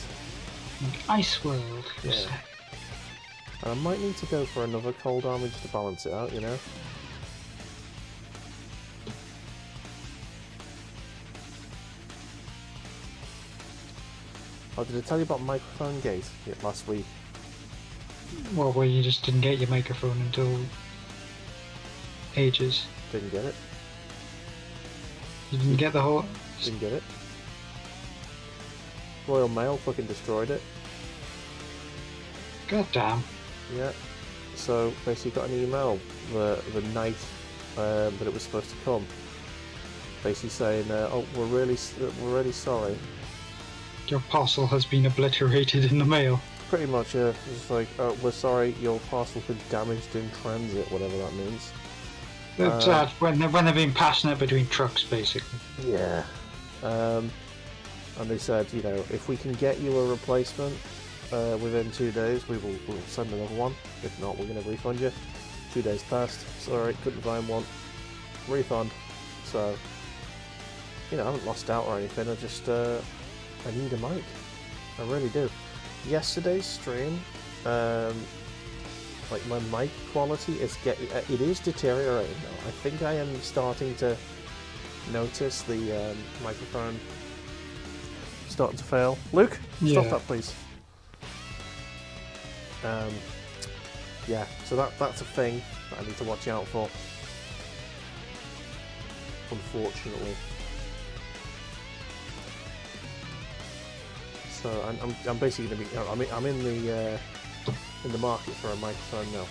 Speaker 2: Ice world, you
Speaker 1: Yeah.
Speaker 2: say.
Speaker 1: And I might need to go for another cold army just to balance it out, you know? Oh, did I tell you about microphone gate last week?
Speaker 2: Well, where you just didn't get your microphone until ages.
Speaker 1: Didn't get it.
Speaker 2: You didn't get the whole...
Speaker 1: Didn't get it. Royal Mail fucking destroyed it.
Speaker 2: God damn.
Speaker 1: Yeah. So basically got an email the night that it was supposed to come, basically saying, "Oh, we're really sorry."
Speaker 2: Your parcel has been obliterated in the mail.
Speaker 1: Pretty much, yeah. It's like, "Oh, we're sorry, your parcel been damaged in transit," whatever that means.
Speaker 2: It's when they're being passionate between trucks, basically.
Speaker 1: Yeah. And they said, you know, if we can get you a replacement within 2 days, we'll send another one. If not, we're going to refund you. 2 days passed. Sorry, couldn't find one. Refund. So, you know, I haven't lost out or anything. I just, I need a mic. I really do. Yesterday's stream, like my mic quality is it is deteriorating now. I think I am starting to notice the microphone starting to fail. Luke, stop that, please. Yeah, so that's a thing that I need to watch out for. Unfortunately. So I'm basically going to be I'm in the market for a microphone now.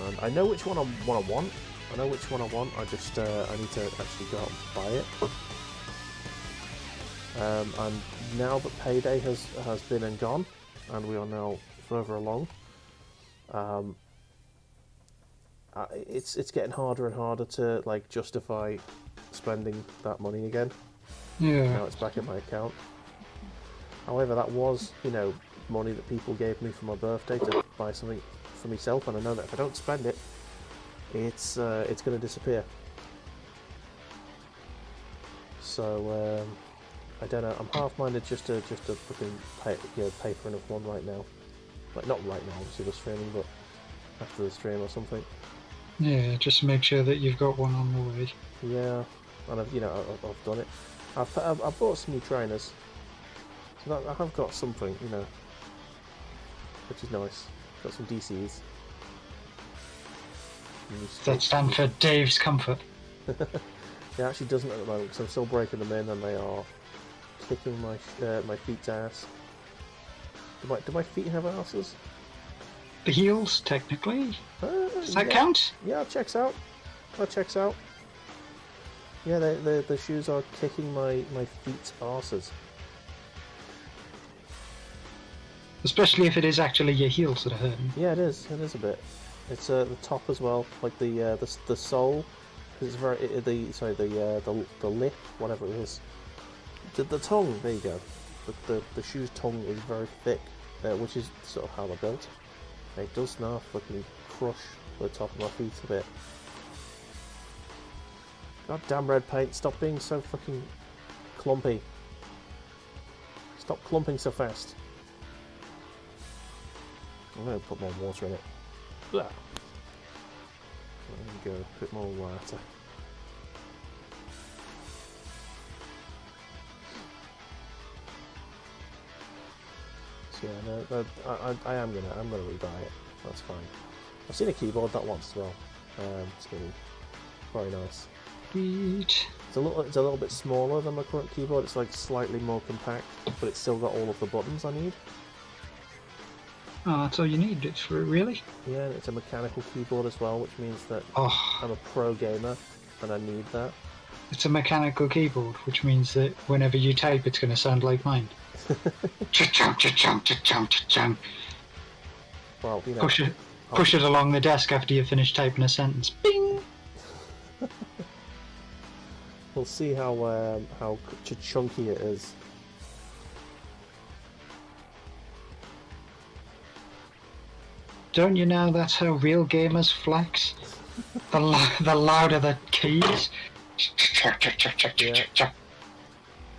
Speaker 1: And I know which one I want. I know which one I want. I just I need to actually go out and buy it. And now that payday has been and gone, and we are now further along, it's getting harder and harder to like justify spending that money again.
Speaker 2: Yeah.
Speaker 1: Now it's back in my account. However, that was, you know, money that people gave me for my birthday to buy something for myself, and I know that if I don't spend it, it's going to disappear. So I don't know. I'm half-minded just to fucking pay for another one right now. Like not right now, obviously we're streaming, but after the stream or something.
Speaker 2: Yeah, just to make sure that you've got one on the way.
Speaker 1: Yeah, and I've done it. I've bought some new trainers, so that I have got something, you know, which is nice. Got some DCs.
Speaker 2: That stand for Dave's Comfort.
Speaker 1: It actually doesn't at the moment because I'm still breaking them in and they are kicking my feet's ass. Do my feet have asses?
Speaker 2: The heels, technically. Does that count?
Speaker 1: Yeah, it checks out. That checks out. Yeah, the shoes are kicking my feet's asses.
Speaker 2: Especially if it is actually your heels that are hurting.
Speaker 1: Yeah, it is. It is a bit. It's the top as well, like the sole. It's very the lip, whatever it is. The tongue. There you go. The shoe's tongue is very thick, which is sort of how they're built. It does now fucking crush the top of my feet a bit. God damn red paint, stop being so fucking clumpy. Stop clumping so fast. I'm going to put more water in it. Blah. There we go, a bit more water. So yeah, no, I'm gonna rebuy it. That's fine. I've seen a keyboard that once as well. It's gonna be very nice.
Speaker 2: Sweet.
Speaker 1: It's a little bit smaller than my current keyboard. It's like slightly more compact, but it's still got all of the buttons I need.
Speaker 2: Oh, that's all you need it for, really?
Speaker 1: Yeah, and it's a mechanical keyboard as well, which means that
Speaker 2: Oh,
Speaker 1: I'm a pro gamer and I need that.
Speaker 2: it's a mechanical keyboard, which means that whenever you type, it's going to sound like mine. Cha-chung, cha-chung, cha-chung, cha-chung.
Speaker 1: Well, you know,
Speaker 2: Push it along the desk after you finish typing a sentence. Bing!
Speaker 1: we'll see how chunky it is.
Speaker 2: Don't you know that's how real gamers flex? The louder the keys.
Speaker 1: Yeah.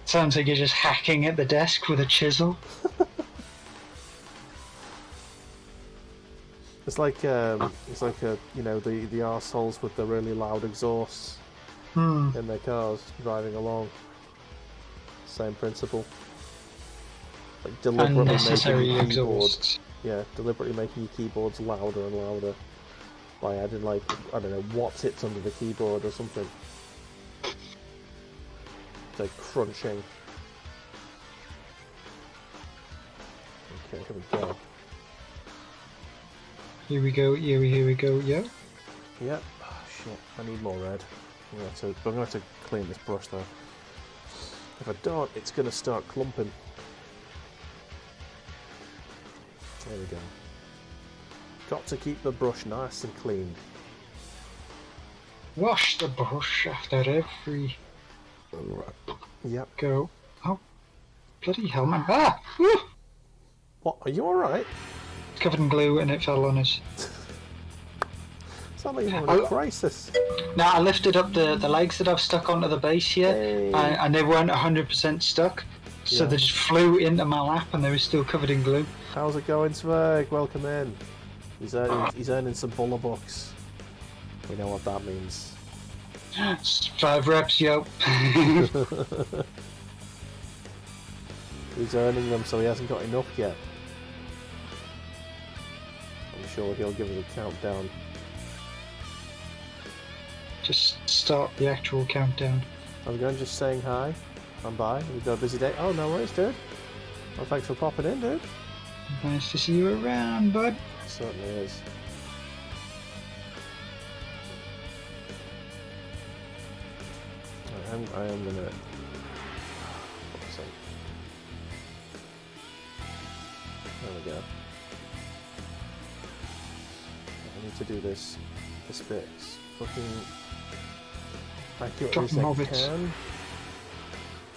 Speaker 2: Sounds like you're just hacking at the desk with a chisel.
Speaker 1: It's like you know, the arseholes with the really loud exhausts in their cars driving along. Same principle. Like deliberately
Speaker 2: Unnecessary
Speaker 1: making your keyboard,
Speaker 2: exhausts.
Speaker 1: yeah, deliberately making your keyboards louder and louder by adding, like, I don't know, Watt-Its under the keyboard or something. It's like crunching. Okay, here we go.
Speaker 2: Here we go, yo.
Speaker 1: Yep. Oh, shit, I need more red. I'm gonna have to clean this brush though. If I don't, it's gonna start clumping. There we go. Got to keep the brush nice and clean.
Speaker 2: Wash the brush after every
Speaker 1: Yep.
Speaker 2: go. Oh, bloody hell, man. Ah! Woo!
Speaker 1: What? Are you alright?
Speaker 2: Covered in glue and it fell on us.
Speaker 1: Sound like you're having a crisis.
Speaker 2: Now, I lifted up the legs that I've stuck onto the base here,
Speaker 1: Hey.
Speaker 2: and they weren't 100% stuck, so
Speaker 1: Yeah.
Speaker 2: they just flew into my lap and they were still covered in glue.
Speaker 1: How's it going, Sverg? Welcome in. He's earning some Bula bucks. We know what that means.
Speaker 2: 5 reps, yo.
Speaker 1: He's earning them, so he hasn't got enough yet. I'm sure he'll give us a countdown.
Speaker 2: Just start the actual countdown.
Speaker 1: I'm going, just saying hi. I'm by. We've got a busy day. Oh, no worries, dude. Well, thanks for popping in, dude.
Speaker 2: Nice to see you around, bud.
Speaker 1: It certainly is. I am gonna. Fuck's sake. There we go. I need to do this bit as fucking accurately as I
Speaker 2: Dropping hobbits.
Speaker 1: can.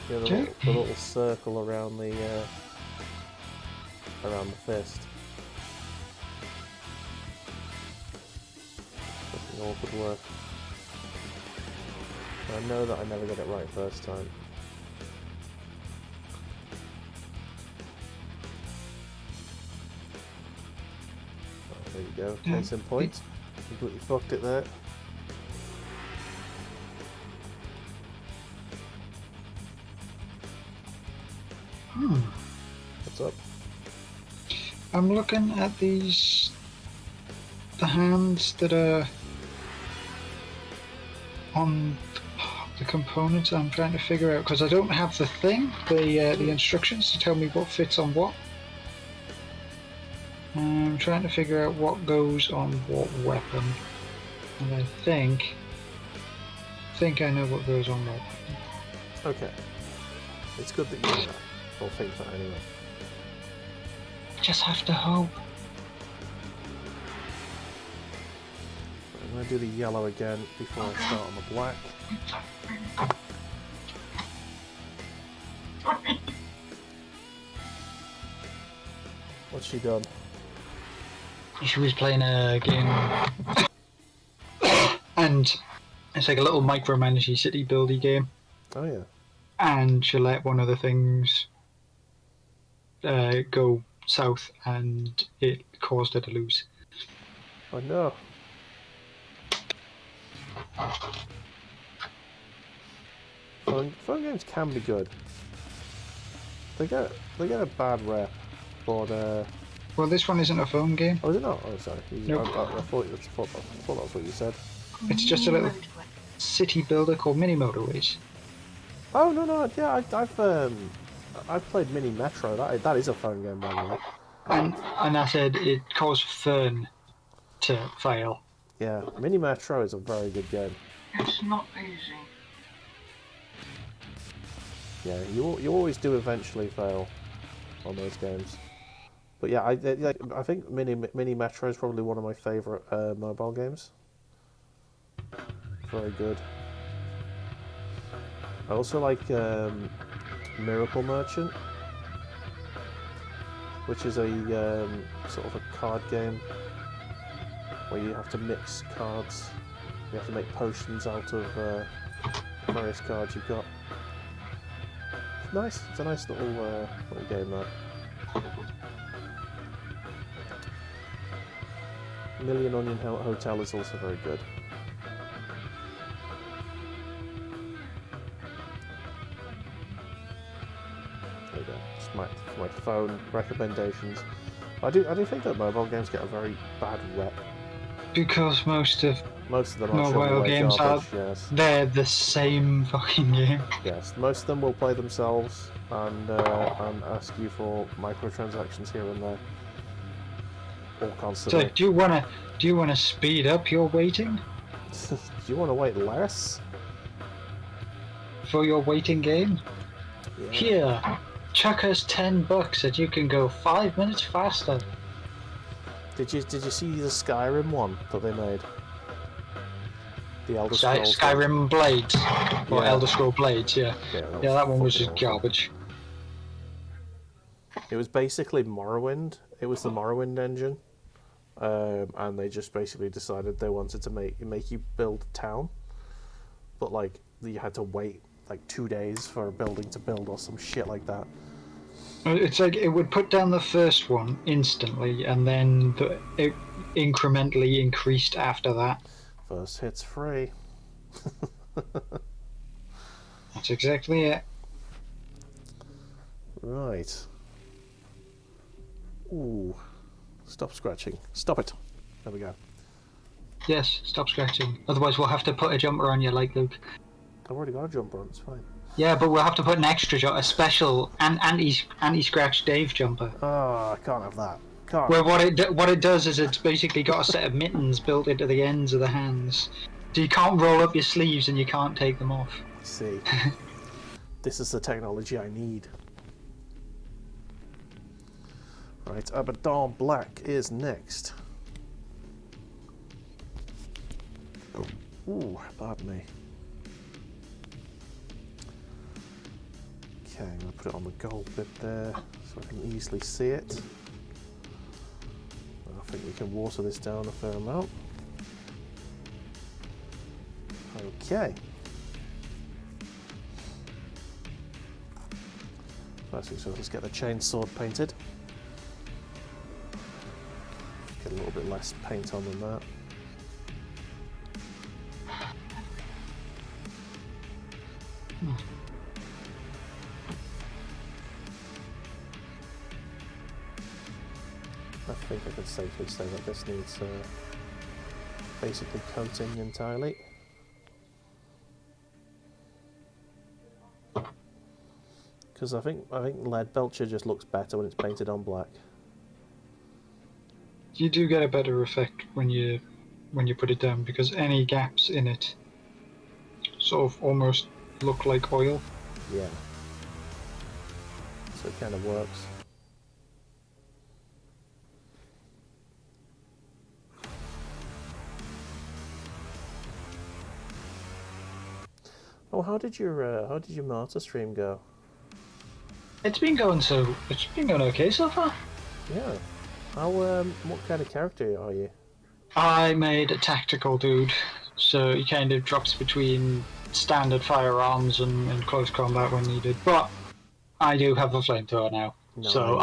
Speaker 1: Yeah, the little circle around the fist. Fucking awkward work. I know that I never get it right first time. Oh, there you go. Case in point. Completely fucked it there. What's up?
Speaker 2: I'm looking at the hands that are on the components. I'm trying to figure out, because I don't have the thing, the instructions to tell me what fits on what. I'm trying to figure out what goes on what weapon, and I think I know what goes on what weapon.
Speaker 1: Okay. It's good that you know that. Or think that anyway.
Speaker 2: Just have to hope.
Speaker 1: I'm going to do the yellow again before I start on the black. What's she done?
Speaker 2: she was playing a game, and it's like a little micromanagey city buildy game,
Speaker 1: Oh yeah.
Speaker 2: and she let one of the things go south, and it caused her to lose.
Speaker 1: Oh no. Phone games can be good. They get a bad rep, but
Speaker 2: Well, this one isn't a phone game.
Speaker 1: oh, is it not? Oh, sorry.
Speaker 2: Nope.
Speaker 1: I thought that was what you said.
Speaker 2: It's just a little city builder called Mini Motorways.
Speaker 1: Oh no, yeah, I've played Mini Metro. That is a phone game, by the way.
Speaker 2: And I said it caused Fern to fail.
Speaker 1: Yeah, Mini Metro is a very good game.
Speaker 4: It's not easy.
Speaker 1: Yeah, you always do eventually fail on those games. But yeah, I think Mini Metro is probably one of my favourite mobile games. Very good. I also like Miracle Merchant, which is a sort of a card game where you have to mix cards. You have to make potions out of various cards you've got. It's nice. It's a nice little game, that. Million Onion Hotel is also very good. There you go. Just my phone recommendations. I do think that mobile games get a very bad rep.
Speaker 2: Because most of
Speaker 1: Most of them are
Speaker 2: mobile
Speaker 1: shovelware
Speaker 2: games
Speaker 1: garbage, yes.
Speaker 2: they're the same fucking game.
Speaker 1: Yes, most of them will play themselves and ask you for microtransactions here and there, all constantly.
Speaker 2: So do you wanna speed up your waiting
Speaker 1: Do you want to wait less?
Speaker 2: for your waiting game?
Speaker 1: Yeah.
Speaker 2: Here, chuck us $10 and you can go 5 minutes faster.
Speaker 1: Did you see the Skyrim one that they made? The Elder Scrolls one?
Speaker 2: Skyrim Blades or
Speaker 1: Yeah.
Speaker 2: Elder Scroll Blades, yeah.
Speaker 1: Yeah,
Speaker 2: Yeah, that one was
Speaker 1: fucking
Speaker 2: just
Speaker 1: awesome.
Speaker 2: garbage.
Speaker 1: It was basically Morrowind. It was the Morrowind engine, and they just basically decided they wanted to make you build a town, but like you had to wait like 2 days for a building to build or some shit like that.
Speaker 2: It's like it would put down the first one instantly, and then it incrementally increased after that.
Speaker 1: First hit's free.
Speaker 2: That's exactly it.
Speaker 1: Right. Ooh. Stop scratching. Stop it. There we go.
Speaker 2: Yes, stop scratching. Otherwise, we'll have to put a jumper on you, like Luke.
Speaker 1: I've already got a jumper on, it's fine.
Speaker 2: Yeah, but we'll have to put an extra a special anti-scratch Dave jumper.
Speaker 1: Oh, I can't have that. Can't.
Speaker 2: Where what it does is it's basically got a set of mittens built into the ends of the hands, so you can't roll up your sleeves and you can't take them off.
Speaker 1: See. This is the technology I need. Right, Abaddon Black is next. Ooh, pardon me. Okay, I'm going to put it on the gold bit there so I can easily see it. I think we can water this down a fair amount. Okay. First thing, so let's get the chainsaw painted. Get a little bit less paint on than that. I think I can safely say that this needs basically coating entirely. Because I think lead belcher just looks better when it's painted on black.
Speaker 2: You do get a better effect when you put it down, because any gaps in it sort of almost look like oil.
Speaker 1: Yeah. So it kind of works. Oh, how did your Martyr stream go?
Speaker 2: It's been going okay so far.
Speaker 1: Yeah. How what kind of character are you?
Speaker 2: I made a tactical dude, so he kind of drops between standard firearms and close combat when needed. But I do have a flamethrower now, so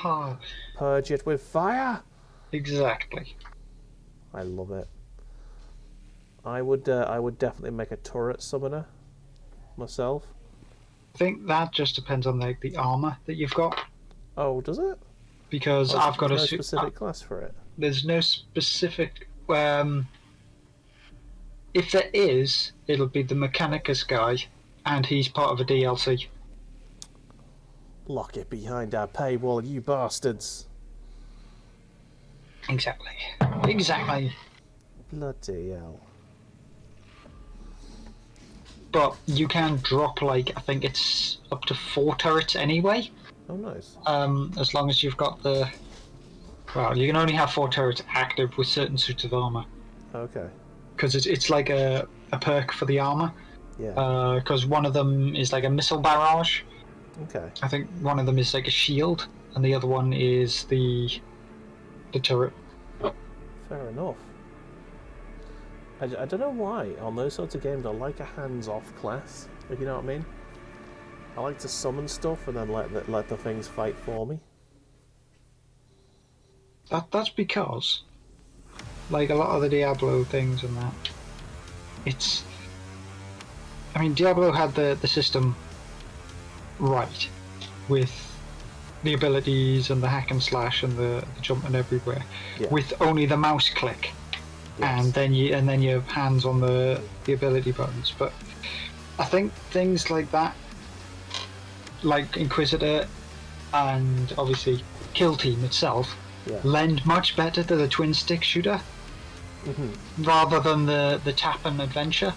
Speaker 1: Nice. Purge it with fire.
Speaker 2: exactly.
Speaker 1: I love it. I would definitely make a turret summoner myself.
Speaker 2: I think that just depends on like the armor that you've got,
Speaker 1: Oh, does it?
Speaker 2: because
Speaker 1: Oh,
Speaker 2: I've got
Speaker 1: there's
Speaker 2: a
Speaker 1: no specific class for it.
Speaker 2: there's no specific. If there is, it'll be the Mechanicus guy, and he's part of a DLC.
Speaker 1: Lock it behind our paywall, you bastards.
Speaker 2: Exactly. Exactly.
Speaker 1: Bloody hell.
Speaker 2: But you can drop like I think it's up to 4 turrets anyway.
Speaker 1: Oh, nice.
Speaker 2: As long as you've got the. Well, you can only have 4 turrets active with certain suits of armor.
Speaker 1: Okay.
Speaker 2: Because it's like a perk for the armor.
Speaker 1: Yeah.
Speaker 2: Because one of them is like a missile barrage.
Speaker 1: Okay.
Speaker 2: I think one of them is like a shield, and the other one is the turret.
Speaker 1: Fair enough. I don't know why on those sorts of games I like a hands-off class, if you know what I mean. I like to summon stuff and then let the things fight for me.
Speaker 2: That's because, like a lot of the Diablo things and that, it's. I mean, Diablo had the system right, with the abilities and the hack and slash and the jumping everywhere,
Speaker 1: Yeah.
Speaker 2: with only the mouse click,
Speaker 1: Yes.
Speaker 2: and then your hands on the ability buttons. But I think things like that, like Inquisitor, and obviously Kill Team itself,
Speaker 1: Yeah.
Speaker 2: lend much better to the twin stick shooter rather than the tap and adventure.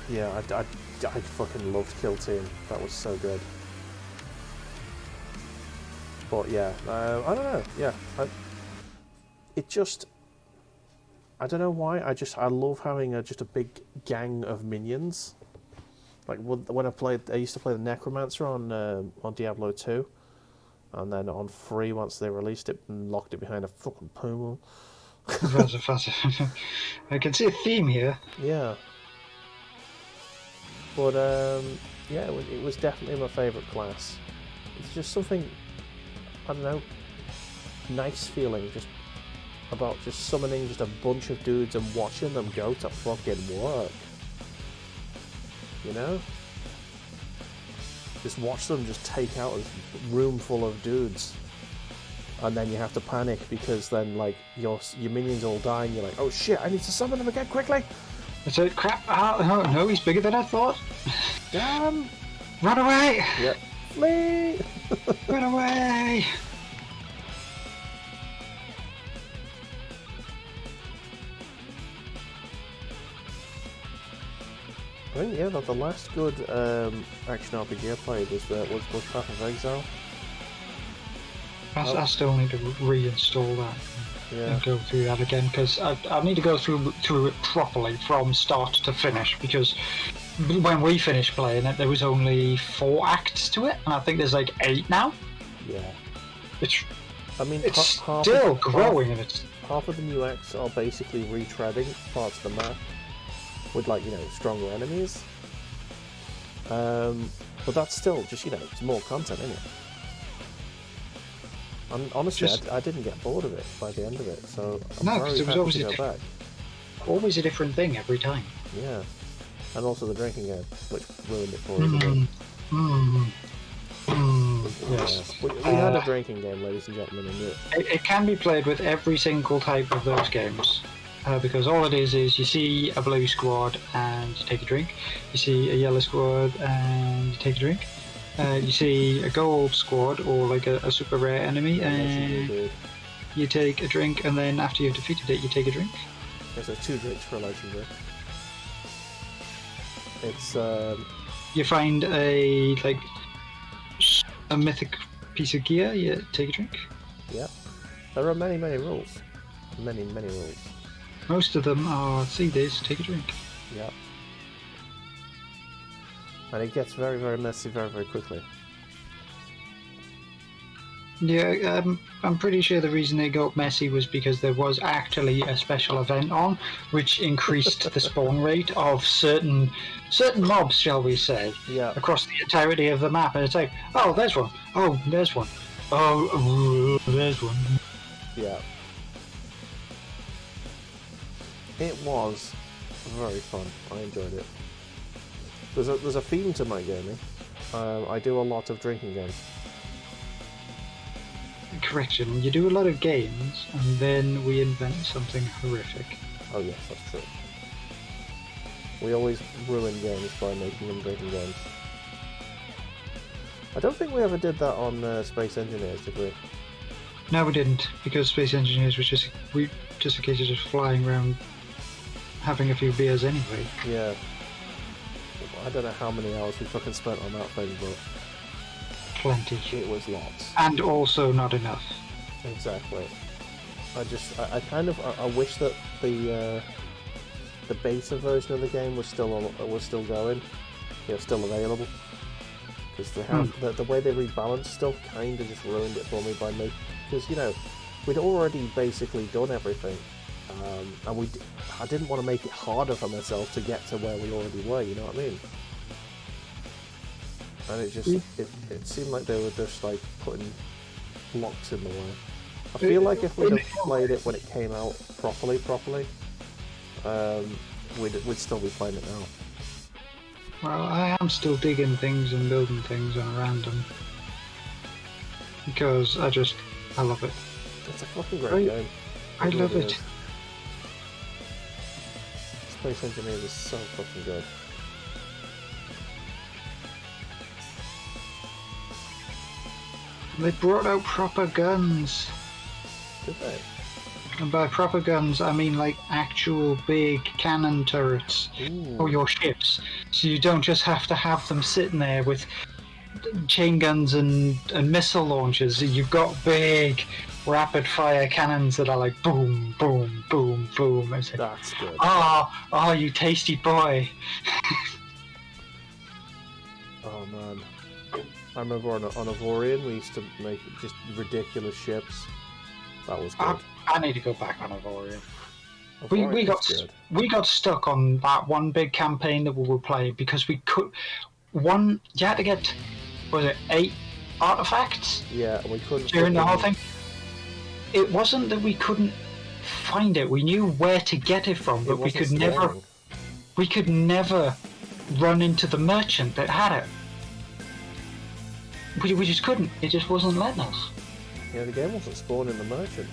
Speaker 1: Yeah, I fucking loved Kill Team. That was so good. But yeah, I don't know. Yeah, I don't know why. I love having just a big gang of minions. Like when I used to play the Necromancer on Diablo 2, and then on 3 once they released it and locked it behind a fucking pommel.
Speaker 2: I can see a theme here.
Speaker 1: Yeah. But yeah, it was definitely my favourite class. It's just something, I don't know, nice feeling just about just summoning just a bunch of dudes and watching them go to fucking work. You know? Just watch them just take out a room full of dudes. And then you have to panic because then like your minions all die and you're like, oh shit, I need to summon them again quickly!
Speaker 2: It's a crap. Oh, no, he's bigger than I thought.
Speaker 1: Damn!
Speaker 2: Run away!
Speaker 1: Yep. Flee!
Speaker 2: Run away!
Speaker 1: I think yeah, the last good action RPG I played was Path of Exile.
Speaker 2: I still need to reinstall that and go through that again, because I need to go through it properly from start to finish, because when we finished playing it there was only 4 acts to it, and I think there's like 8 now.
Speaker 1: Yeah.
Speaker 2: I mean, it's still growing, and it's
Speaker 1: half of the new acts are basically retreading parts of the map with, like, you know, stronger enemies. But that's still just, you know, it's more content, isn't it? And honestly, I didn't get bored of it by the end of it, so I'm very happy to go back.
Speaker 2: Always a different thing every time.
Speaker 1: Yeah, and also the drinking game, which ruined it for us.
Speaker 2: Yes.
Speaker 1: We had a drinking game, ladies and gentlemen, and
Speaker 2: it can be played with every single type of those games. Because all it is you see a blue squad and you take a drink. You see a yellow squad and you take a drink. You see a gold squad or like a super rare enemy and you take a drink, and then after you've defeated it you take a drink.
Speaker 1: There's 2 drinks for a legendary. It's
Speaker 2: you find a mythic piece of gear, you take a drink.
Speaker 1: Yeah. There are many rules. Many rules.
Speaker 2: Most of them are see this, take a drink.
Speaker 1: Yeah. And it gets very messy very quickly.
Speaker 2: Yeah, I'm pretty sure the reason they got messy was because there was actually a special event on, which increased the spawn rate of certain mobs, shall we say,
Speaker 1: Yeah.
Speaker 2: across the entirety of the map. And it's like, oh, there's one. Oh, there's one. Oh, there's one.
Speaker 1: Yeah. It was very fun. I enjoyed it. There's a theme to my gaming. I do a lot of drinking games.
Speaker 2: Correction, you do a lot of games, and then we invent something horrific.
Speaker 1: Oh yes, that's true. We always ruin games by making them drinking games. I don't think we ever did that on Space Engineers, did we?
Speaker 2: No, we didn't, because Space Engineers was just a case of just flying around, having a few beers anyway.
Speaker 1: Yeah. I don't know how many hours we fucking spent on that thing, but
Speaker 2: Plenty.
Speaker 1: it was lots.
Speaker 2: And also not enough.
Speaker 1: Exactly. I wish that the beta version of the game was still going, still available. Because the way they rebalanced stuff kind of just ruined it for me by making. Because we'd already basically done everything, and I didn't want to make it harder for myself to get to where we already were. You know what I mean? And it seemed like they were just like putting blocks in the way. I feel like if we'd have played it when it came out properly, we'd still be playing it now.
Speaker 2: Well, I am still digging things and building things on a random. Because I love it.
Speaker 1: It's a fucking great game.
Speaker 2: I love it.
Speaker 1: Space Engineers is so fucking good.
Speaker 2: They brought out proper guns.
Speaker 1: Did they?
Speaker 2: And by proper guns, I mean like actual big cannon turrets for your ships. So you don't just have to have them sitting there with chain guns and missile launchers. You've got big rapid fire cannons that are like boom, boom, boom, boom. It's like,
Speaker 1: that's good.
Speaker 2: Oh, you tasty boy.
Speaker 1: Oh man. I remember on Avorion we used to make just ridiculous ships. That was good.
Speaker 2: I need to go back on Avorion.
Speaker 1: Avorion
Speaker 2: We got stuck on that one big campaign that we were playing because you had to get, was it 8 artifacts?
Speaker 1: Yeah, and we couldn't
Speaker 2: during the whole thing. It wasn't that we couldn't find it. We knew where to get it from, but we could never run into the merchant that had it. We just couldn't. It just wasn't letting us.
Speaker 1: Yeah, the game wasn't spawning the merchant.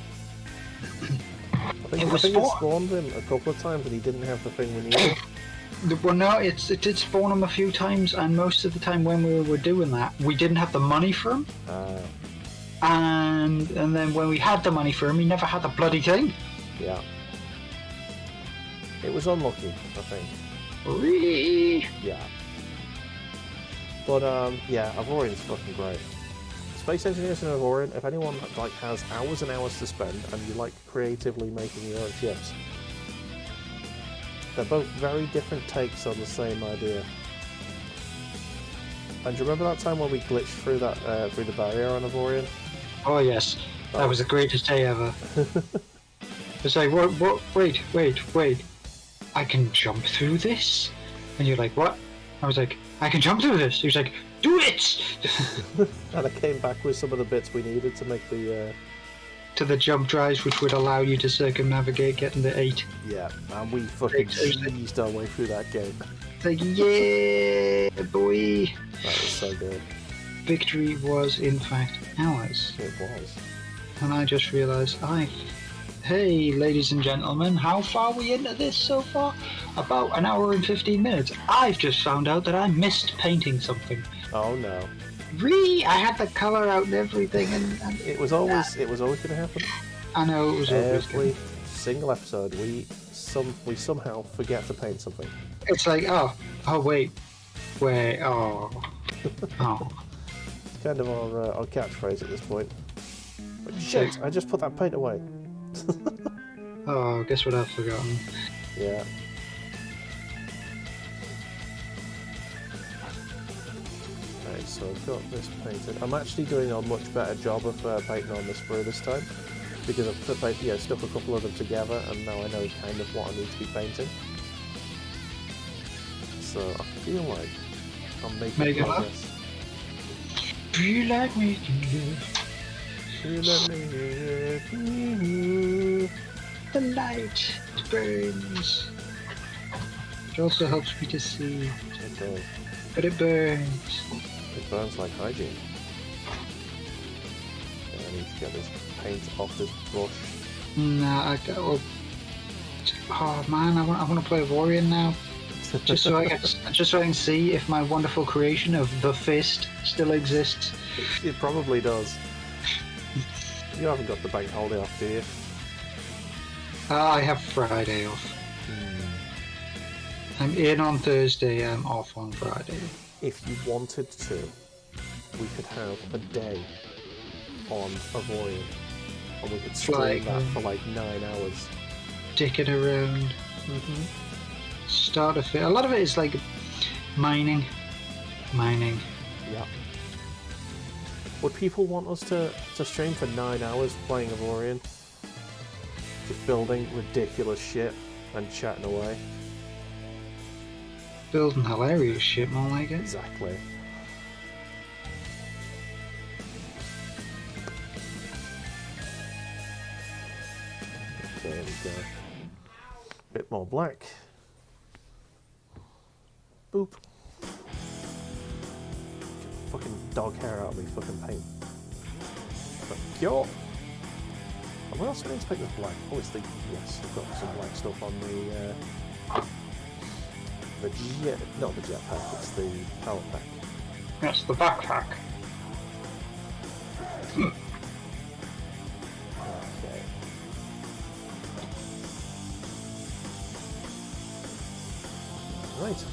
Speaker 1: I think
Speaker 2: It
Speaker 1: it spawned him a couple of times and he didn't have the thing we needed.
Speaker 2: Well, no, it did spawn him a few times, and most of the time when we were doing that, we didn't have the money for him. And then when we had the money for him, he never had the bloody thing.
Speaker 1: Yeah. It was unlucky, I think.
Speaker 2: Really?
Speaker 1: Yeah. But yeah, Avorion's fucking great. Space Engineers and Avorion, if anyone like has hours and hours to spend and you like creatively making your own ships, they're both very different takes on the same idea. And do you remember that time when we glitched through that through the barrier on Avorion?
Speaker 2: Oh yes, that was the greatest day ever. It's like, what? Wait! I can jump through this? And you're like, what? I was like, I can jump through this. He was like, do it!
Speaker 1: And I came back with some of the bits we needed to make the
Speaker 2: to the jump drives, which would allow you to circumnavigate getting the 8.
Speaker 1: Yeah, and we fucking eased our way through that game.
Speaker 2: It's like, yeah, boy!
Speaker 1: That was so good.
Speaker 2: Victory was, in fact, ours.
Speaker 1: It was.
Speaker 2: And I just realised, hey, ladies and gentlemen, how far are we into this so far? About an hour and 15 minutes. I've just found out that I missed painting something.
Speaker 1: Oh no.
Speaker 2: I had the colour out and everything, and
Speaker 1: it was always going to happen.
Speaker 2: I know it was always
Speaker 1: every single episode. We somehow forget to paint something.
Speaker 2: It's like, oh wait, oh.
Speaker 1: It's kind of our catchphrase at this point. Like, shit! I just put that paint away.
Speaker 2: Oh, guess what I've forgotten.
Speaker 1: Yeah. Right, So I've got this painted. I'm actually doing a much better job of painting on this sprue this time because I've stuck a couple of them together and now I know kind of what I need to be painting. So I feel like I'm making progress.
Speaker 2: Do you like making love?
Speaker 1: You let me hear.
Speaker 2: The light burns. It also helps me to see,
Speaker 1: It does.
Speaker 2: but it burns.
Speaker 1: It burns like hygiene. I need to get this paint off this brush.
Speaker 2: Nah, oh man, I want to play Warrior now. just so I can see if my wonderful creation of the fist still exists.
Speaker 1: It probably does. You haven't got the bank holiday off, do you?
Speaker 2: I have Friday off. I'm in on Thursday, I'm off on Friday.
Speaker 1: If you wanted to, we could have a day on Avoid, and we could stream that for like 9 hours.
Speaker 2: Dicking around. Start a fit. A lot of it is like mining.
Speaker 1: Yeah. Would people want us to stream for 9 hours playing Avorian? Just building ridiculous shit and chatting away?
Speaker 2: Building hilarious shit, more like it.
Speaker 1: Exactly. There we go. Bit more black. Boop. Fucking dog hair out of me fucking paint. But yo. And what else do I need to paint with black? Oh, it's the yes. I've got some black stuff on the jet, not the jetpack. It's the power pack.
Speaker 2: That's the backpack.
Speaker 1: Okay. Right.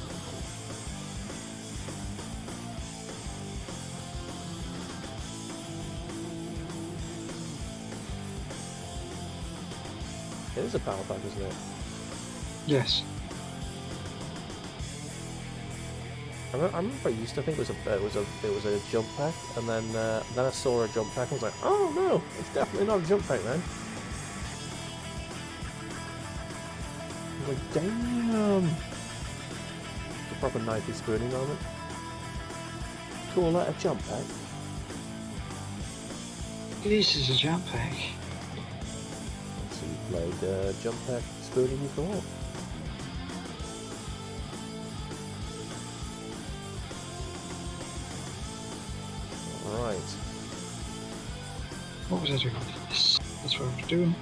Speaker 1: It is a power pack, isn't it?
Speaker 2: Yes.
Speaker 1: I remember I used to think it was a jump pack, and then I saw a jump pack and was like, oh no, it's definitely not a jump pack then. I was like, damn. It's a proper knifey spooning moment. Call that a jump pack?
Speaker 2: This is a jump pack.
Speaker 1: So you played jump pack spooning before? Right.
Speaker 2: What was I doing? Yes, that's what I was doing.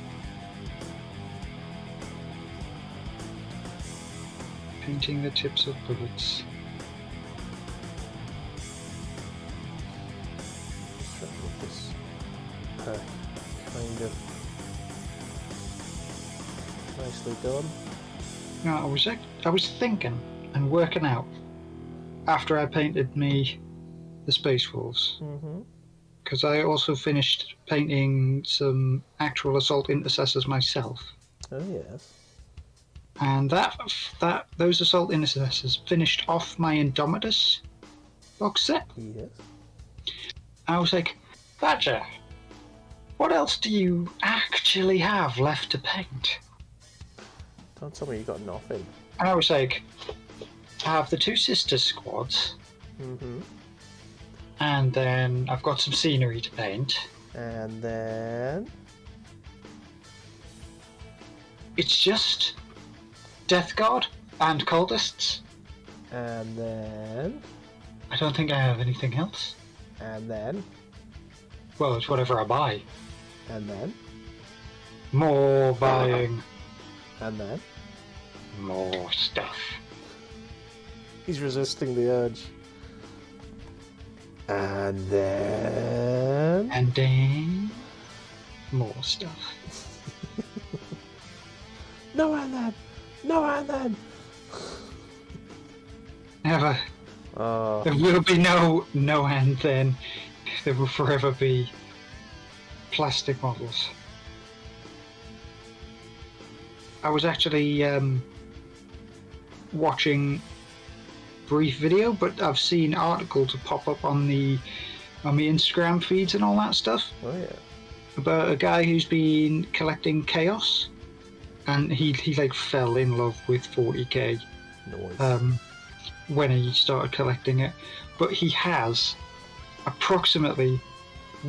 Speaker 2: Painting the tips of bullets.
Speaker 1: Try to make this pack kind of nicely done.
Speaker 2: No, I was thinking and working out after I painted me the Space Wolves. Because I also finished painting some actual assault intercessors myself.
Speaker 1: Oh yes.
Speaker 2: And those assault intercessors finished off my Indomitus box set.
Speaker 1: Yes.
Speaker 2: I was like, Badger, what else do you actually have left to paint?
Speaker 1: Don't tell me you got nothing.
Speaker 2: And I was like, I have the two sister squads. And then I've got some scenery to paint.
Speaker 1: And then
Speaker 2: It's just Death Guard and cultists.
Speaker 1: And then
Speaker 2: I don't think I have anything else.
Speaker 1: And then
Speaker 2: Well, it's whatever I buy.
Speaker 1: And then
Speaker 2: More buying.
Speaker 1: And then
Speaker 2: More stuff.
Speaker 1: he's resisting the urge. And then
Speaker 2: And then more stuff.
Speaker 1: no, and then no, and then
Speaker 2: Never. There will be no and then. There will forever be plastic models. I was actually watching brief video, but I've seen articles pop up on the Instagram feeds and all that stuff
Speaker 1: Oh yeah.
Speaker 2: about a guy who's been collecting chaos, and he like fell in love with 40k
Speaker 1: Noise.
Speaker 2: when he started collecting it, but he has approximately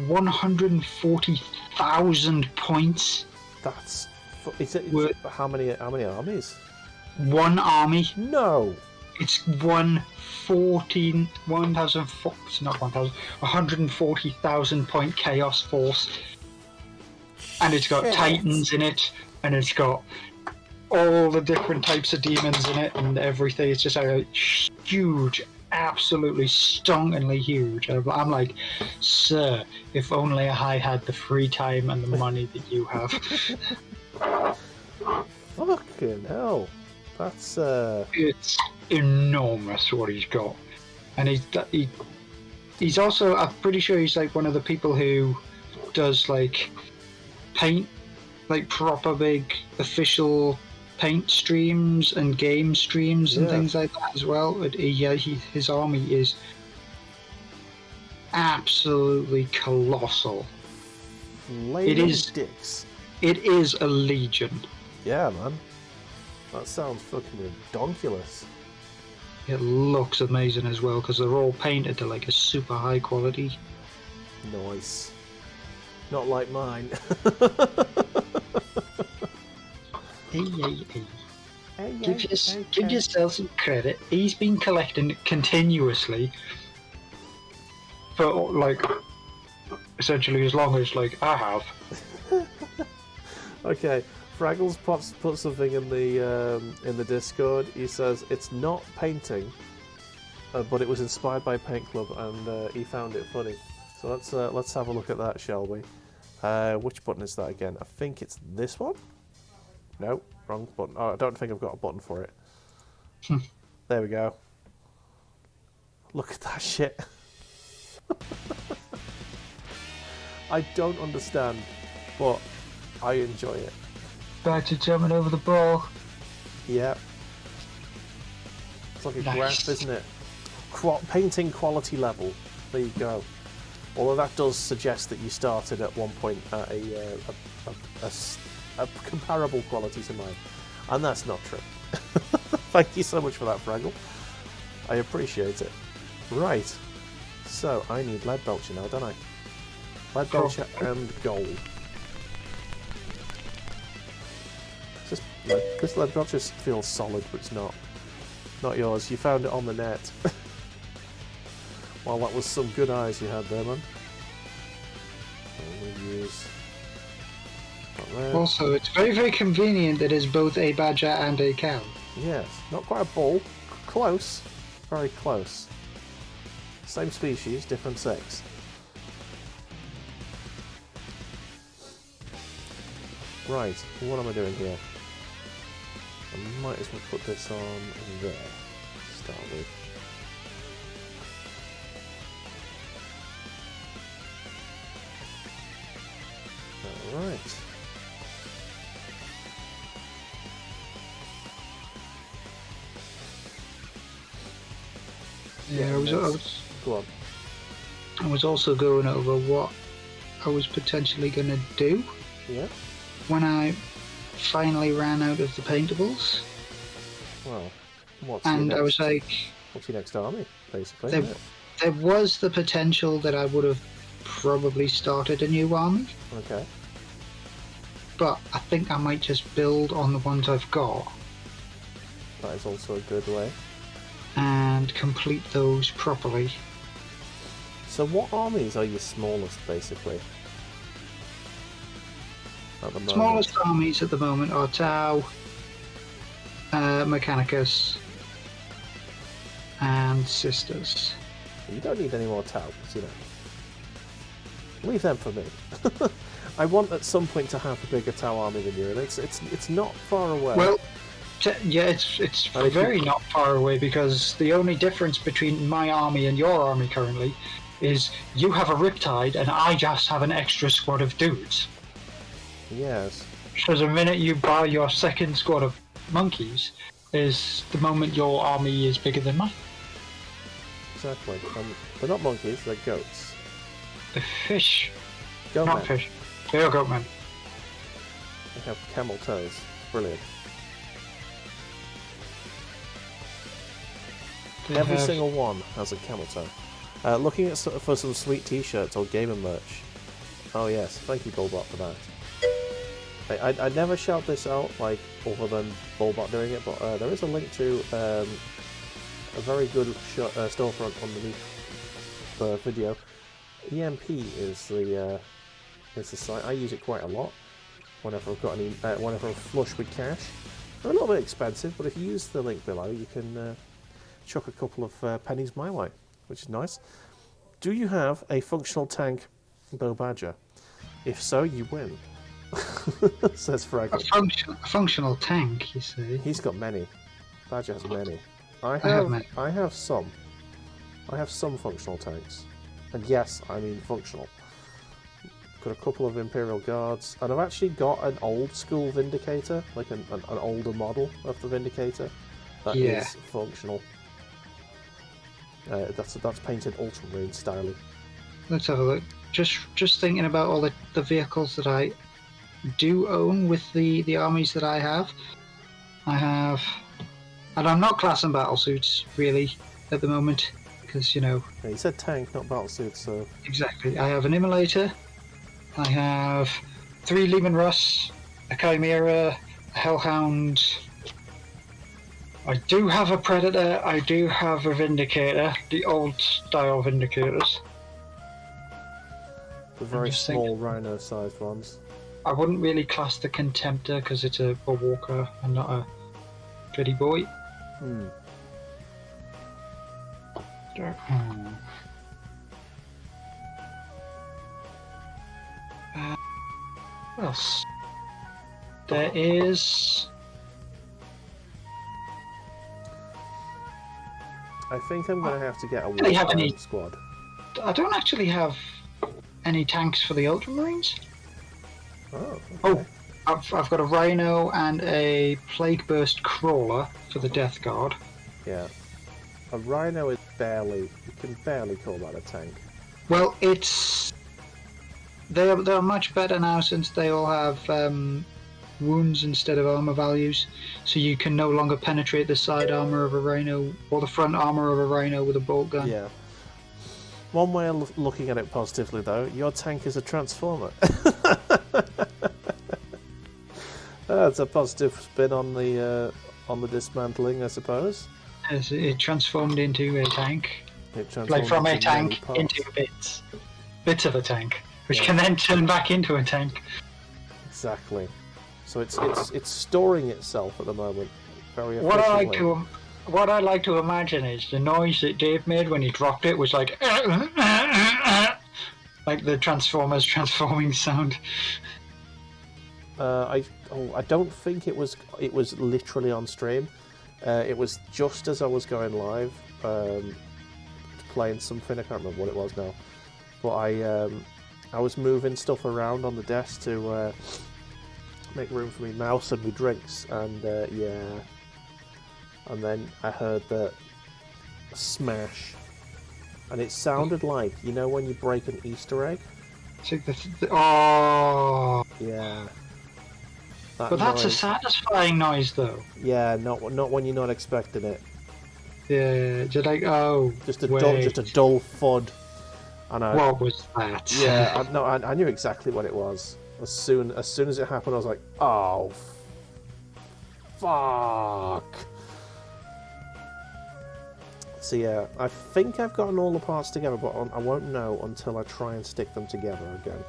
Speaker 2: 140,000 points.
Speaker 1: That's. Is it how many armies?
Speaker 2: One army.
Speaker 1: No.
Speaker 2: It's 140,000 point chaos force, and it's got
Speaker 1: Shit.
Speaker 2: titans in it, and it's got all the different types of demons in it and everything. It's just a huge, absolutely stonkingly huge. I'm like, sir, if only I had the free time and the money that you have.
Speaker 1: Fucking hell. That's
Speaker 2: It's enormous what he's got, and he's also, I'm pretty sure he's like one of the people who does like paint, like proper big official paint streams and game streams and things like that as well. His army is absolutely colossal.
Speaker 1: dicks.
Speaker 2: It is a legion.
Speaker 1: Yeah, man. That sounds fucking redonkulous.
Speaker 2: It looks amazing as well because they're all painted to like a super high quality.
Speaker 1: Nice. Not like mine.
Speaker 2: Hey. Give yourself some credit. He's been collecting it continuously for like essentially as long as like I have.
Speaker 1: Okay, Fraggles put something in the Discord. He says it's not painting, but it was inspired by Paint Club, and he found it funny. So let's have a look at that, shall we? Which button is that again? I think it's this one. No, wrong button. Oh, I don't think I've got a button for it. There we go. Look at that shit. I don't understand, but I enjoy it.
Speaker 2: Back to jumping over the ball.
Speaker 1: Yeah. It's like a
Speaker 2: Nice.
Speaker 1: graph, isn't it? Painting quality level. There you go. Although that does suggest that you started at one point at a comparable quality to mine. And that's not true. Thank you so much for that, Fraggle. I appreciate it. Right. So, I need lead belcher now, don't I? Lead belcher and gold. This lead belcher feels solid, but it's not. Not yours. You found it on the net. Well, that was some good eyes you had there, man. We'll use that there.
Speaker 2: Also, it's very, very convenient that it's both a badger and a cow.
Speaker 1: Yes, not quite a bull. Close. Very close. Same species, different sex. Right, what am I doing here? I might as well put this on there to start with. Alright.
Speaker 2: Yeah,
Speaker 1: Go on.
Speaker 2: I was also going over what I was potentially going to do
Speaker 1: Yeah?
Speaker 2: when I finally ran out of the paintables.
Speaker 1: Well,
Speaker 2: And I was like,
Speaker 1: what's your next army, basically?
Speaker 2: There-
Speaker 1: isn't it?
Speaker 2: there was the potential that I would have probably started a new army,
Speaker 1: Okay.
Speaker 2: but I think I might just build on the ones I've got
Speaker 1: That is also a good way.
Speaker 2: and complete those properly.
Speaker 1: So what armies are your smallest, basically? At the moment?
Speaker 2: Smallest armies at the moment are Tau, Mechanicus, and Sisters.
Speaker 1: You don't need any more towels, you know. Leave them for me. I want at some point to have a bigger Tau army than you, and it's not far away.
Speaker 2: Well, yeah, it's
Speaker 1: And if
Speaker 2: very
Speaker 1: you-
Speaker 2: not far away, because the only difference between my army and your army currently is you have a Riptide and I just have an extra squad of dudes.
Speaker 1: Yes.
Speaker 2: So the minute you buy your second squad of monkeys is the moment your army is bigger than mine.
Speaker 1: exactly. They're not monkeys, they're goats.
Speaker 2: The fish.
Speaker 1: Goat
Speaker 2: Not
Speaker 1: men.
Speaker 2: fish. They are goat men.
Speaker 1: They have camel toes. Brilliant.
Speaker 2: They
Speaker 1: Every
Speaker 2: have-
Speaker 1: single one has a camel toe. Looking at for some sweet t-shirts or gamer merch. Oh yes, thank you Bullbot for that. I never shout this out, like, other than Bullbot doing it, but there is a link to a very good storefront underneath the video. EMP is the site. I use it quite a lot whenever I've got any, whenever I'm flush with cash. They're a little bit expensive, but if you use the link below, you can chuck a couple of pennies my way, which is nice. Do you have a functional tank, Bow Badger? If so, you win. Says Fraggle.
Speaker 2: A functional tank, you see.
Speaker 1: He's got many. Badger has many. I
Speaker 2: have many.
Speaker 1: I have some. I have some functional tanks. And yes, I mean functional. Got a couple of Imperial Guards. And I've actually got an old school Vindicator, like an older model of the Vindicator. That is functional. That's painted Ultramarine style.
Speaker 2: Let's have a look. Just thinking about all the vehicles that I do own with the armies that I have. I have, and I'm not classing battle suits really at the moment because
Speaker 1: Yeah, you said tank, not battle suits, so
Speaker 2: exactly. I have an Immolator. I have 3 Lehman Russ, a Chimera, a Hellhound. I do have a Predator. I do have a Vindicator, the old style Vindicators.
Speaker 1: the very
Speaker 2: just
Speaker 1: small rhino-sized ones.
Speaker 2: I wouldn't really class the Contemptor because it's a walker and not a pretty boy.
Speaker 1: Hmm.
Speaker 2: What else? There is.
Speaker 1: I think I'm going to have to get a
Speaker 2: Do they have any-
Speaker 1: Wartime squad.
Speaker 2: I don't actually have any tanks for the Ultramarines.
Speaker 1: Oh,
Speaker 2: Oh,
Speaker 1: okay.
Speaker 2: I've got a Rhino and a Plague Burst Crawler for the Death Guard.
Speaker 1: Yeah. A Rhino is barely, you can barely call that a tank.
Speaker 2: Well, they're much better now since they all have wounds instead of armor values, so you can no longer penetrate the side armor of a Rhino or the front armor of a Rhino with a bolt gun.
Speaker 1: Yeah. One way of looking at it positively, though, your tank is a transformer. That's a positive spin on the dismantling, I suppose.
Speaker 2: As it transformed into a tank,
Speaker 1: It transformed
Speaker 2: like from a
Speaker 1: into many
Speaker 2: tank
Speaker 1: parts.
Speaker 2: into bits of a tank, which
Speaker 1: Yeah.
Speaker 2: can then turn back into a tank.
Speaker 1: Exactly. So it's storing itself at the moment very
Speaker 2: What
Speaker 1: efficiently.
Speaker 2: What I like to imagine is the noise that Dave made when he dropped it was like the Transformers transforming sound.
Speaker 1: I don't think it was literally on stream. It was just as I was going live, playing something. I can't remember what it was now, but I was moving stuff around on the desk to make room for me mouse and me drinks, and and then I heard the smash, and it sounded like, you know, when you break an Easter egg.
Speaker 2: It's like oh,
Speaker 1: Yeah. That
Speaker 2: but that's a
Speaker 1: noise.
Speaker 2: satisfying noise, though.
Speaker 1: Yeah, not when you're not expecting it.
Speaker 2: Yeah, just like
Speaker 1: Just a
Speaker 2: wait,
Speaker 1: dull thud. And
Speaker 2: what was that?
Speaker 1: yeah, I knew exactly what it was. As soon as it happened, I was like, oh, fuck. So yeah, I think I've gotten all the parts together, but I won't know until I try and stick them together again.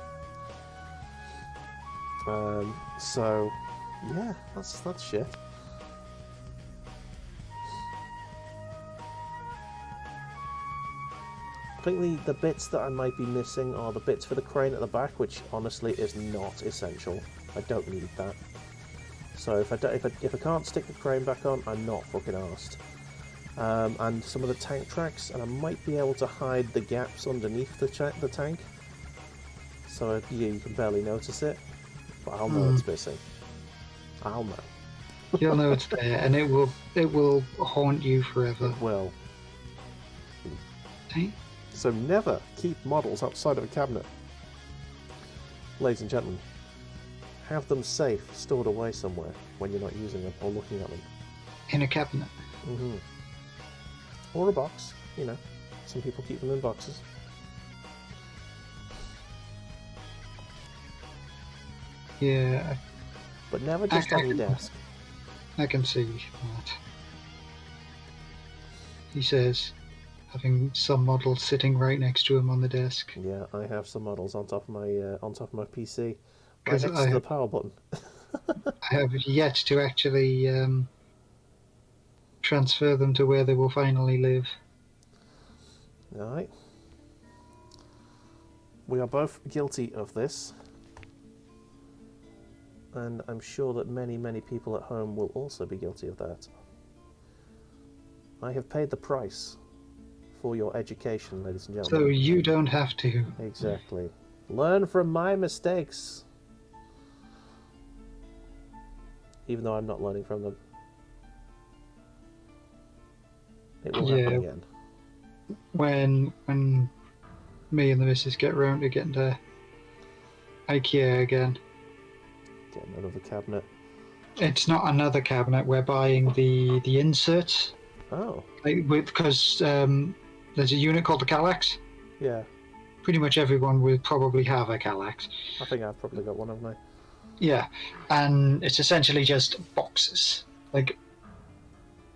Speaker 1: So yeah, that's shit. I think the bits that I might be missing are the bits for the crane at the back, which honestly is not essential. I don't need that. So if I can't stick the crane back on, I'm not fucking arsed. And some of the tank tracks, and I might be able to hide the gaps underneath the tank, so you can barely notice it. But I'll know it's missing. I'll know.
Speaker 2: You'll know it's there, and it will haunt you forever.
Speaker 1: Well,
Speaker 2: Hey?
Speaker 1: So never keep models outside of a cabinet. Ladies and gentlemen, have them safe, stored away somewhere when you're not using them or looking at them.
Speaker 2: In a cabinet.
Speaker 1: Mm-hmm. Or a box, you know. Some people keep them in boxes.
Speaker 2: Yeah,
Speaker 1: But never just on your desk.
Speaker 2: I can see that. He says, having some model sitting right next to him on the desk.
Speaker 1: Yeah, I have some models on top of my PC, right
Speaker 2: 'Cause
Speaker 1: next
Speaker 2: I
Speaker 1: to the
Speaker 2: have-
Speaker 1: power button.
Speaker 2: I have yet to actually transfer them to where they will finally live.
Speaker 1: Alright. We are both guilty of this. And I'm sure that many, many people at home will also be guilty of that. I have paid the price for your education, ladies and
Speaker 2: So
Speaker 1: gentlemen.
Speaker 2: you don't have to.
Speaker 1: Exactly. Learn from my mistakes. Even though I'm not learning from them. It will happen
Speaker 2: Yeah.
Speaker 1: again.
Speaker 2: When me and the missus get round to getting to IKEA again.
Speaker 1: Getting another cabinet.
Speaker 2: It's not another cabinet. We're buying the inserts,
Speaker 1: Oh,
Speaker 2: because there's a unit called the Kallax.
Speaker 1: yeah.
Speaker 2: Pretty much everyone will probably have a Kallax.
Speaker 1: I think I've probably got one, haven't I?
Speaker 2: Yeah, and it's essentially just boxes, like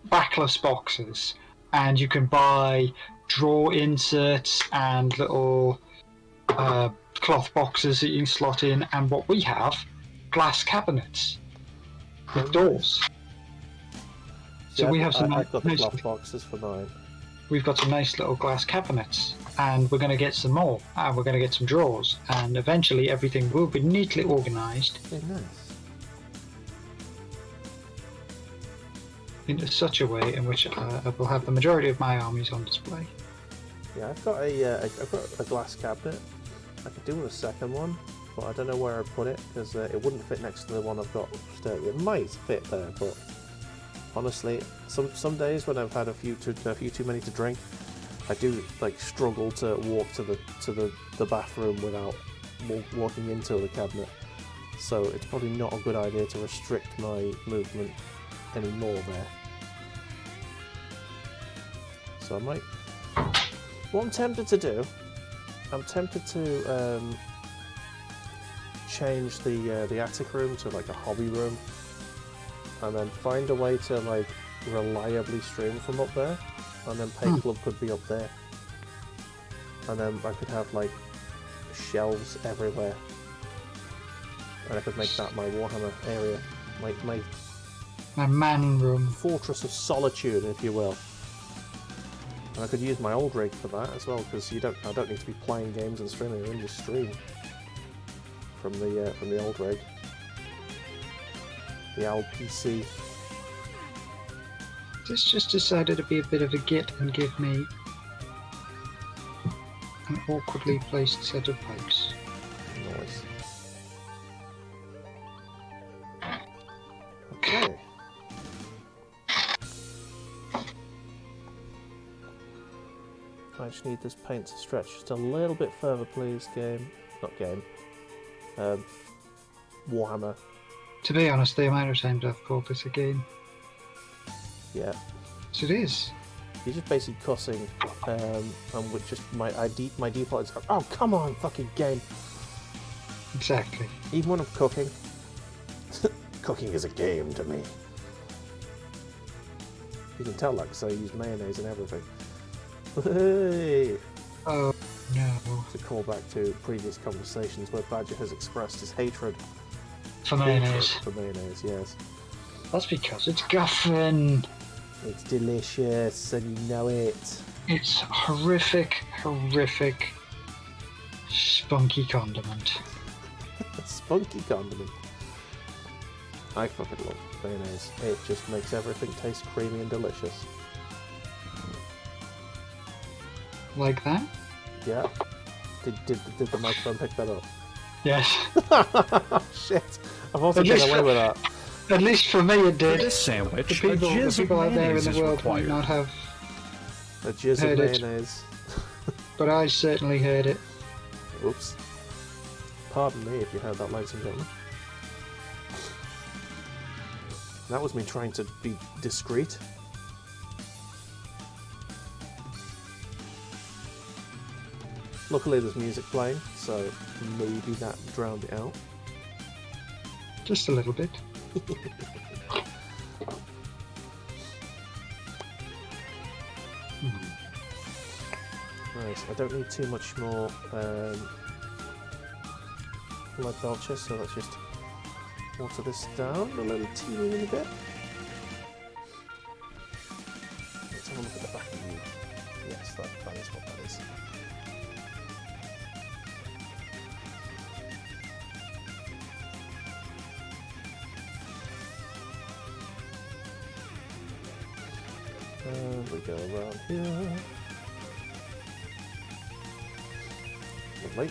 Speaker 2: backless boxes, and you can buy drawer inserts and little cloth boxes that you can slot in, and what we have, glass cabinets with doors. So we have some
Speaker 1: I've got the
Speaker 2: nice,
Speaker 1: cloth boxes for mine.
Speaker 2: we've got some nice little glass cabinets, and we're going to get some more, and we're going to get some drawers, and eventually everything will be neatly organised
Speaker 1: Very nice.
Speaker 2: into such a way in which I will have the majority of my armies on display.
Speaker 1: Yeah, I've got a glass cabinet. I could do with a second one, but I don't know where I'd put it because it wouldn't fit next to the one I've got upstairs. It might fit there, but honestly, some days when I've had a few too many to drink, I do like struggle to walk to the bathroom without walking into the cabinet. So it's probably not a good idea to restrict my movement anymore there. So I might. What I'm tempted to do, I'm tempted to change the attic room to like a hobby room, and then find a way to like reliably stream from up there, and then Paint Club could be up there, and then I could have like shelves everywhere, and I could make that my Warhammer area, my
Speaker 2: My man room.
Speaker 1: fortress of solitude, if you will. And I could use my old rig for that as well, because I don't need to be playing games and streaming. I can just stream from the old rig, the old PC.
Speaker 2: This just decided to be a bit of a git and give me an awkwardly placed set of pipes.
Speaker 1: Nice. Okay. I just need this paint to stretch just a little bit further, please, game. Not game. Warhammer.
Speaker 2: To be honest, the amount of times I've called this a game.
Speaker 1: Yeah.
Speaker 2: So it is.
Speaker 1: You're just basically cussing, and with just my default is, oh come on, fucking game.
Speaker 2: Exactly.
Speaker 1: Even when I'm cooking, cooking is a game to me. You can tell that because I use mayonnaise and everything. Hey!
Speaker 2: Oh no.
Speaker 1: To call back to previous conversations where Badger has expressed his hatred
Speaker 2: For mayonnaise.
Speaker 1: for mayonnaise, yes.
Speaker 2: That's because it's guffin.
Speaker 1: It's delicious and you know it.
Speaker 2: It's horrific, spunky condiment.
Speaker 1: Spunky condiment. I fucking love mayonnaise. It just makes everything taste creamy and delicious.
Speaker 2: Like that?
Speaker 1: Yeah. Did the microphone pick that up?
Speaker 2: Yes.
Speaker 1: Shit. I've also
Speaker 2: At
Speaker 1: get
Speaker 2: least
Speaker 1: away
Speaker 2: for-
Speaker 1: with that.
Speaker 2: At least for me it
Speaker 3: For
Speaker 2: did.
Speaker 3: this sandwich,
Speaker 2: The
Speaker 3: a
Speaker 2: people
Speaker 3: jizz of
Speaker 2: out there in
Speaker 3: mayonnaise
Speaker 2: the
Speaker 3: is
Speaker 2: world might
Speaker 3: required.
Speaker 2: not have.
Speaker 1: A jizz of
Speaker 2: Heard it.
Speaker 1: mayonnaise.
Speaker 2: but I certainly heard it.
Speaker 1: Oops. Pardon me if you heard that, ladies and gentlemen. That was me trying to be discreet. Luckily there's music playing, so maybe that drowned it out.
Speaker 2: Just a little bit.
Speaker 1: Right, I don't need too much more lead belcher, so let's just water this down a little teeny bit. Let's have a look at the back of you. Yes, that is what that is. And we go around here. Lovely.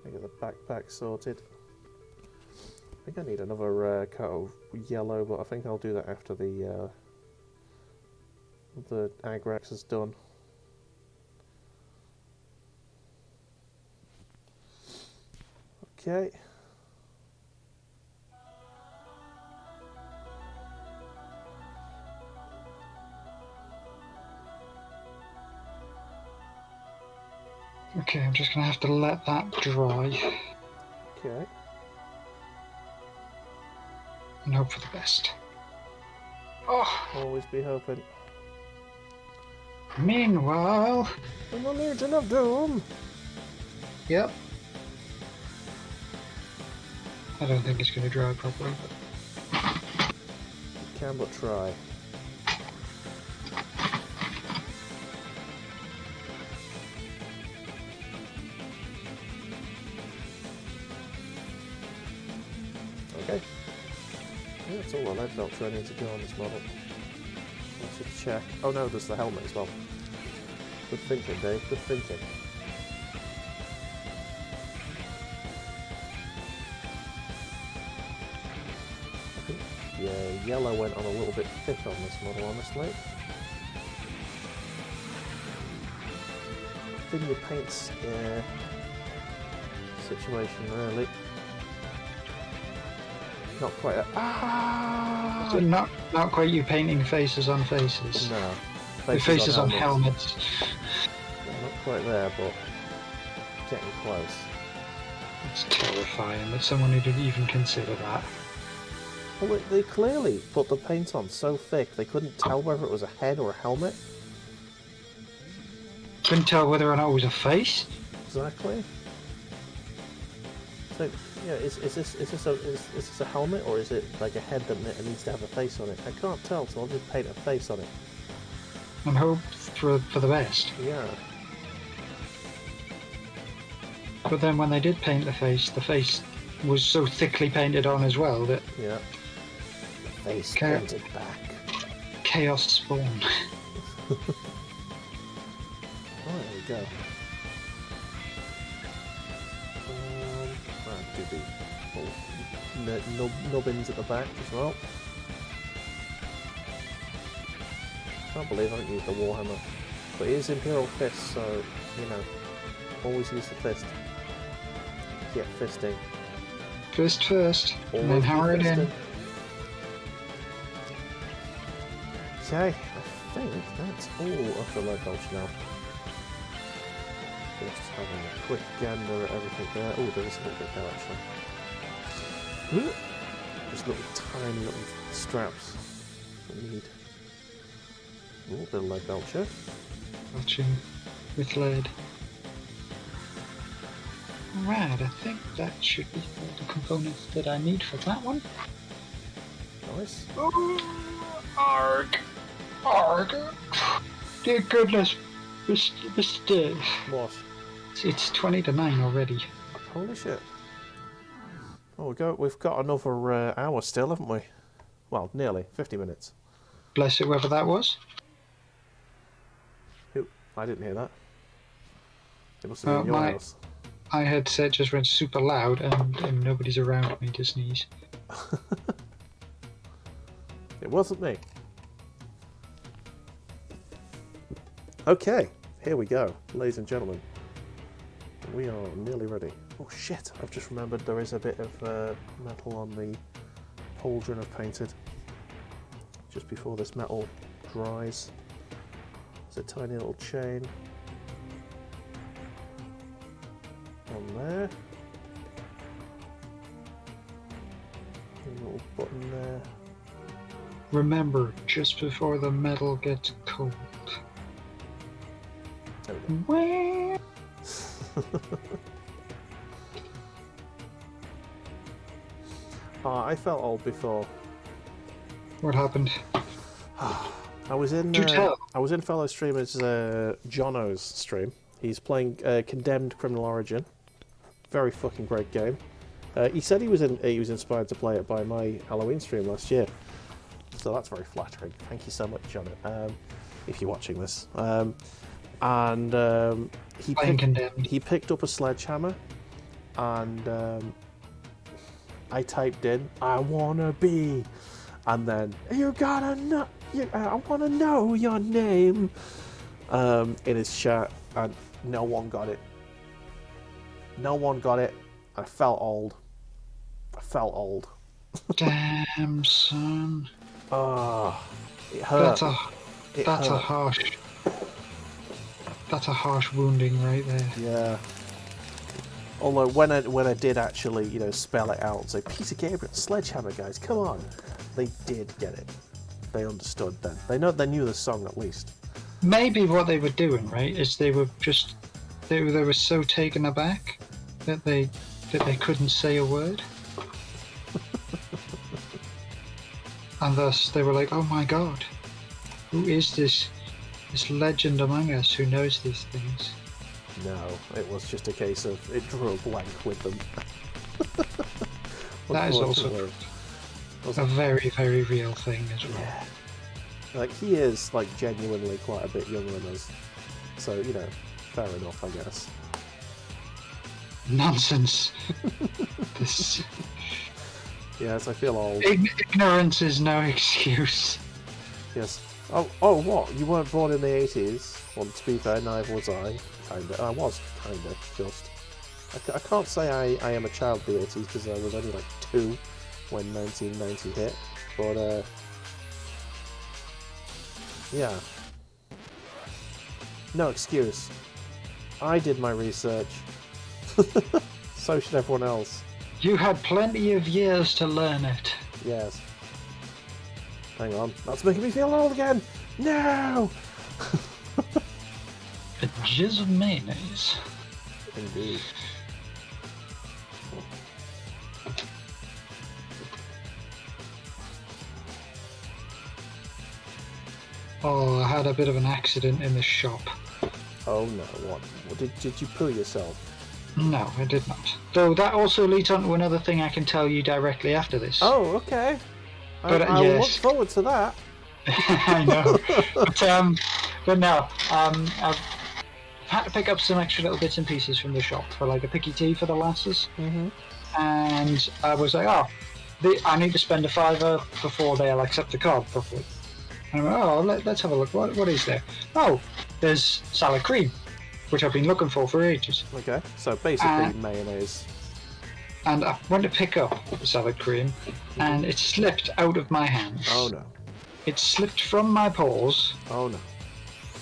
Speaker 1: Try to get the backpack sorted. I think I need another coat of yellow, but I think I'll do that after the Agrax is done. Okay.
Speaker 2: Okay, I'm just gonna have to let that dry
Speaker 1: Okay.
Speaker 2: and hope for the best. Oh,
Speaker 1: Always be hoping.
Speaker 2: meanwhile,
Speaker 1: In the Legion of Doom!
Speaker 2: yep. I don't think it's gonna dry properly, but
Speaker 1: You can but try. Okay. Yeah, that's all the lead belcher I need to go on this model. Let's just check. Oh no, there's the helmet as well. Good thinking, Dave. Good thinking. I think yeah, yellow went on a little bit thick on this model, honestly. Thin your paints situation, really. Not quite a...
Speaker 2: so not quite you painting faces on faces.
Speaker 1: No.
Speaker 2: The faces on helmets.
Speaker 1: Yeah, not quite there, but getting close.
Speaker 2: It's terrifying that someone would even consider that.
Speaker 1: Well, they clearly put the paint on so thick they couldn't tell whether it was a head or a helmet.
Speaker 2: Couldn't tell whether or not it was a face.
Speaker 1: Exactly. So, yeah, is this a helmet or is it like a head that needs to have a face on it? I can't tell, so I'll just paint a face on it.
Speaker 2: And hope for the best.
Speaker 1: Yeah.
Speaker 2: But then when they did paint the face was so thickly painted on as well that
Speaker 1: Yeah. The face
Speaker 2: Okay.
Speaker 1: painted back.
Speaker 2: chaos spawned.
Speaker 1: Oh, there we go. Do the nubbins at the back as well. Can't believe I haven't used the Warhammer. But it is Imperial Fist, so, you know, always use the fist. Get fisting.
Speaker 2: Fist first, and then
Speaker 1: Always be
Speaker 2: hammer it in.
Speaker 1: fisting. Okay, I think that's all of the lead belch now. Just having a quick gander at everything there. Oh, there is a little bit there actually. Just little tiny little straps that we need. Oh, a bit of lead belcher.
Speaker 2: Watching with lead. Right, I think that should be all the components that I need for that one.
Speaker 1: Nice.
Speaker 2: Oh, arg! Arg! Dear goodness, Mr.
Speaker 1: What?
Speaker 2: It's 20 to 9 already.
Speaker 1: Holy shit. Oh, we've got another hour still, haven't we? Well, nearly. 50 minutes.
Speaker 2: Bless it, whoever that was.
Speaker 1: Who? I didn't hear that. It must have been your house.
Speaker 2: My headset just went super loud and nobody's around me to sneeze.
Speaker 1: It wasn't me. Okay, here we go, ladies and gentlemen. We are nearly ready. Oh shit, I've just remembered there is a bit of metal on the pauldron I've painted. Just before this metal dries. There's a tiny little chain on there. A little button there.
Speaker 2: Remember, just before the metal gets cold.
Speaker 1: There we go.
Speaker 2: Wah!
Speaker 1: I felt old before.
Speaker 2: What happened?
Speaker 1: I was in
Speaker 2: Do tell.
Speaker 1: I was in fellow streamers Jono's stream. He's playing Condemned Criminal Origin. Very fucking great game. He said he was inspired to play it by my Halloween stream last year. So that's very flattering. Thank you so much, Jono. If you're watching this. He picked up a sledgehammer and I typed in "I wanna be," and then "you gotta know, I wanna know your name" in his chat, and no one got it. No one got it. I felt old.
Speaker 2: Damn, son.
Speaker 1: Oh, it hurt.
Speaker 2: That's a harsh wounding right there.
Speaker 1: Yeah. Although when I did actually, spell it out and say Peter Gabriel, Sledgehammer guys, come on, they did get it. They understood then. They knew the song at least.
Speaker 2: Maybe what they were doing, right, is they were so taken aback that they couldn't say a word. And thus they were like, "Oh my god, who is this legend among us who knows these things?"
Speaker 1: No, it was just a case of it drew a blank with them.
Speaker 2: That is also a very, very real thing as well.
Speaker 1: Yeah. Like, he is genuinely quite a bit younger than us, so fair enough, I guess.
Speaker 2: Nonsense. This
Speaker 1: Yes, I feel old.
Speaker 2: ignorance is no excuse.
Speaker 1: Yes. Oh, what? You weren't born in the 80s? Well, to be fair, neither was I. Kinda. I was kinda, just. I can't say I am a child of the 80s because I was only 2 when 1990 hit. But, yeah. No excuse. I did my research. So should everyone else.
Speaker 2: You had plenty of years to learn it.
Speaker 1: Yes. Hang on. That's making me feel old again! No!
Speaker 2: A jizz of mayonnaise.
Speaker 1: Indeed.
Speaker 2: Oh, I had a bit of an accident in the shop.
Speaker 1: Oh no, what? Did you poo yourself?
Speaker 2: No, I did not. Though that also leads on to another thing I can tell you directly after this.
Speaker 1: Oh, okay.
Speaker 2: But,
Speaker 1: I
Speaker 2: yes.
Speaker 1: look forward to that.
Speaker 2: I know. But no, I've had to pick up some extra little bits and pieces from the shop for a picky tea for the lasses.
Speaker 1: Mm-hmm.
Speaker 2: And I was like, I need to spend a £5 before they'll accept the card properly. And I went, let's have a look. What is there? Oh, there's salad cream, which I've been looking for ages.
Speaker 1: Okay, so basically mayonnaise.
Speaker 2: And I went to pick up the salad cream, and it slipped out of my hands.
Speaker 1: Oh no.
Speaker 2: It slipped from my paws.
Speaker 1: Oh no.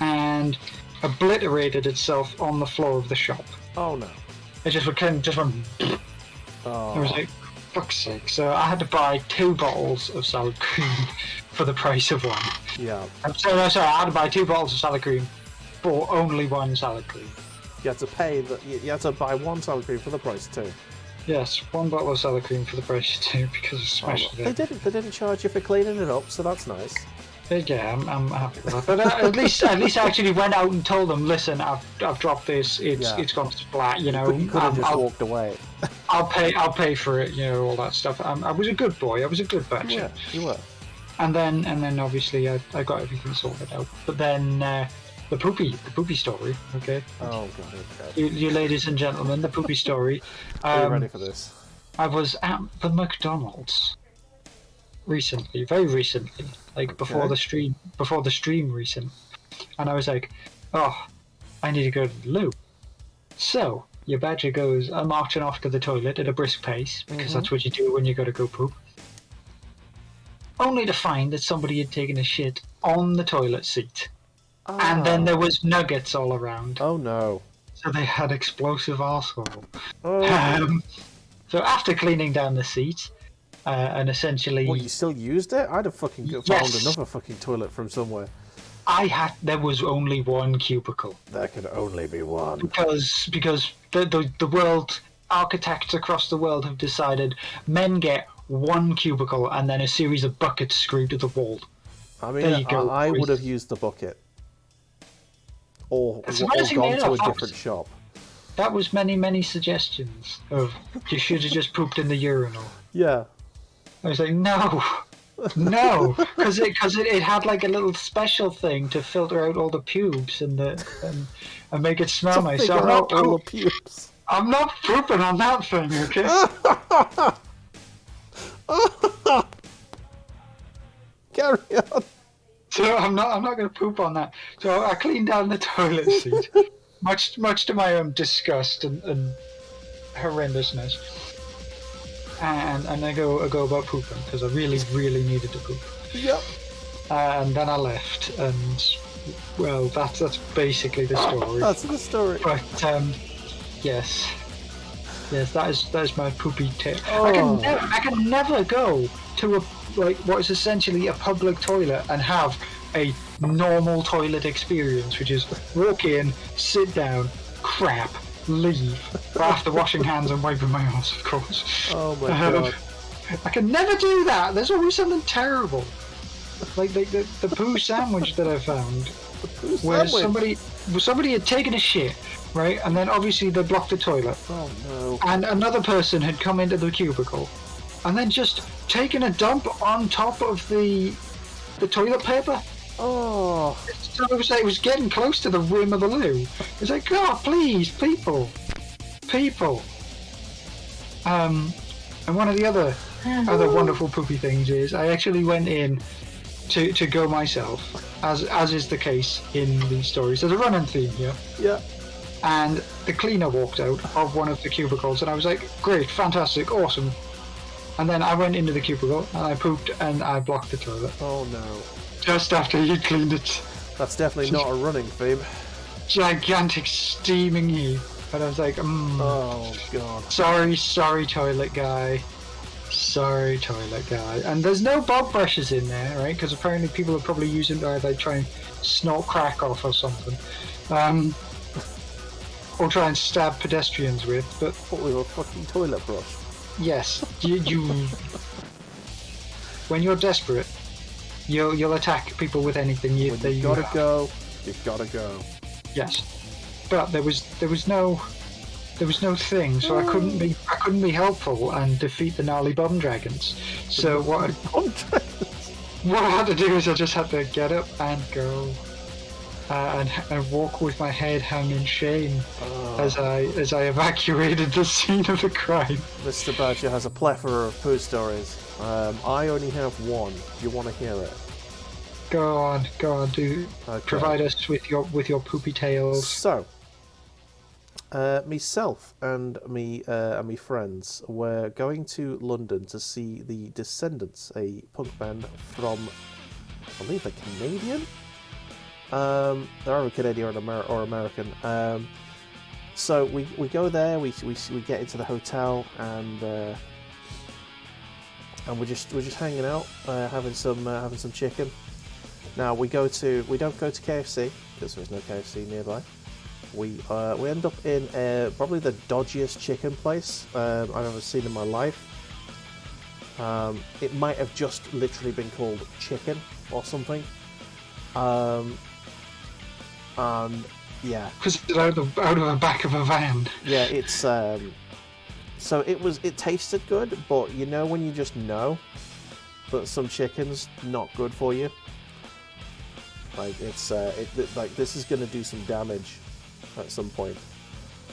Speaker 2: And obliterated itself on the floor of the shop.
Speaker 1: Oh no.
Speaker 2: It just went.
Speaker 1: Oh.
Speaker 2: I was like, fuck's sake. So I had to buy 2 bottles of salad cream for the price of one.
Speaker 1: Yeah.
Speaker 2: Sorry, I had to buy 2 bottles of salad cream for only 1 salad cream.
Speaker 1: You had to pay you had to buy 1 salad cream for the price of 2.
Speaker 2: Yes, 1 bottle of salad cream for the price of 2 because I smashed it.
Speaker 1: They didn't charge you for cleaning it up, so that's nice.
Speaker 2: Yeah, I'm happy with that. But at least I actually went out and told them, listen, I've dropped this. It's gone to splat. You could
Speaker 1: have just walked away.
Speaker 2: I'll pay for it. All that stuff. I was a good boy. I was a good batch.
Speaker 1: Yeah, you were.
Speaker 2: And then obviously I got everything sorted out. But then the poopy story. Okay.
Speaker 1: Oh god. Okay.
Speaker 2: You ladies and gentlemen, the poopy story.
Speaker 1: Are you ready for this?
Speaker 2: I was at the McDonald's very recently, before the stream recent, and I was like, oh, I need to go to the loo. So your badger goes marching off to the toilet at a brisk pace, because that's what you do when you gotta go poop. Only to find that somebody had taken a shit on the toilet seat. And then there was nuggets all around.
Speaker 1: Oh no.
Speaker 2: So they had explosive arsehole.
Speaker 1: Oh.
Speaker 2: So after cleaning down the seat, and essentially...
Speaker 1: What, you still used it? I'd have fucking found another fucking toilet from somewhere.
Speaker 2: There was only one cubicle.
Speaker 1: There could only be one.
Speaker 2: Because the world, architects across the world have decided men get one cubicle and then a series of buckets screwed to the wall.
Speaker 1: I mean, I would have used the bucket. Or gone to a different shop.
Speaker 2: That was many suggestions of you should have just pooped in the urinal.
Speaker 1: Yeah.
Speaker 2: I was like, no, because it had like a little special thing to filter out all the pubes and make it smell nice. So
Speaker 1: all the pubes.
Speaker 2: I'm not pooping on that thing, okay?
Speaker 1: Carry on.
Speaker 2: So I'm not going to poop on that. So I cleaned down the toilet seat, much to my own disgust and horrendousness. And I go about pooping because I really needed to poop.
Speaker 1: Yep.
Speaker 2: And then I left, and well, that's basically the story.
Speaker 1: That's the story.
Speaker 2: But yes, that is my poopy tale.
Speaker 1: Oh.
Speaker 2: I can never go to what is essentially a public toilet and have a normal toilet experience, which is walk in, sit down, crap, leave, after washing hands and wiping my ass, of course.
Speaker 1: Oh my god.
Speaker 2: I can never do that. There's always something terrible. Like the poo sandwich that I found, where somebody had taken a shit, right, and then obviously they blocked the toilet.
Speaker 1: Oh no.
Speaker 2: And another person had come into the cubicle, and then just taken a dump on top of the toilet paper.
Speaker 1: Oh.
Speaker 2: So it was getting close to the rim of the loo. It's like, God, please, people. And one of the other wonderful poopy things is I actually went in to go myself, as is the case in these stories. There's a running theme here.
Speaker 1: Yeah.
Speaker 2: And the cleaner walked out of one of the cubicles, and I was like, great, fantastic, awesome. And then I went into the cubicle, and I pooped, and I blocked the toilet.
Speaker 1: Oh no.
Speaker 2: Just after you cleaned it.
Speaker 1: That's definitely not a running theme.
Speaker 2: Gigantic steaming heap. And I was like,
Speaker 1: Oh god.
Speaker 2: Sorry, toilet guy. Sorry, toilet guy. And there's no bog brushes in there, right? Because apparently people are probably using it, they try and snort crack off or something. Or try and stab pedestrians with, but...
Speaker 1: What, with a fucking toilet brush?
Speaker 2: Yes, you when you're desperate, you'll attack people with anything.
Speaker 1: When you've gotta go, you've gotta go.
Speaker 2: Yes, but there was no thing, so I couldn't be helpful and defeat the gnarly bomb dragons. So what I had to do is I just had to get up and go. And walk with my head hung in shame as I evacuated the scene of the crime.
Speaker 1: Mr. Badger has a plethora of poo stories. I only have one. Do you want to hear it?
Speaker 2: Go on, do
Speaker 1: Okay.
Speaker 2: provide us with your poopy tales.
Speaker 1: So, myself and me friends were going to London to see the Descendants, a punk band from, I believe they're Canadian. They're either Canadian or American. So we go there. We get into the hotel and we're just hanging out, having some chicken. Now we don't go to KFC because there's no KFC nearby. We end up in probably the dodgiest chicken place I've ever seen in my life. It might have just literally been called Chicken or something. And yeah,
Speaker 2: because it's out of the back of a van.
Speaker 1: Yeah, it's so it tasted good, but you know when you just know that some chicken's not good for you. Like like this is gonna do some damage at some point.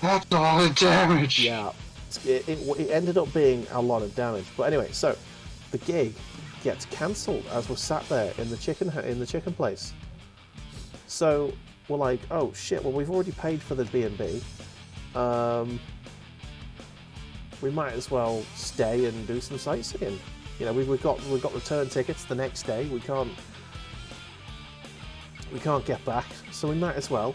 Speaker 2: That's a lot of damage.
Speaker 1: Yeah, it ended up being a lot of damage. But anyway, so the gig gets cancelled as we're sat there in the chicken place. So we're like, oh shit, well we've already paid for the B&B. We might as well stay and do some sightseeing. You know, we've got return tickets the next day. We can't get back, so we might as well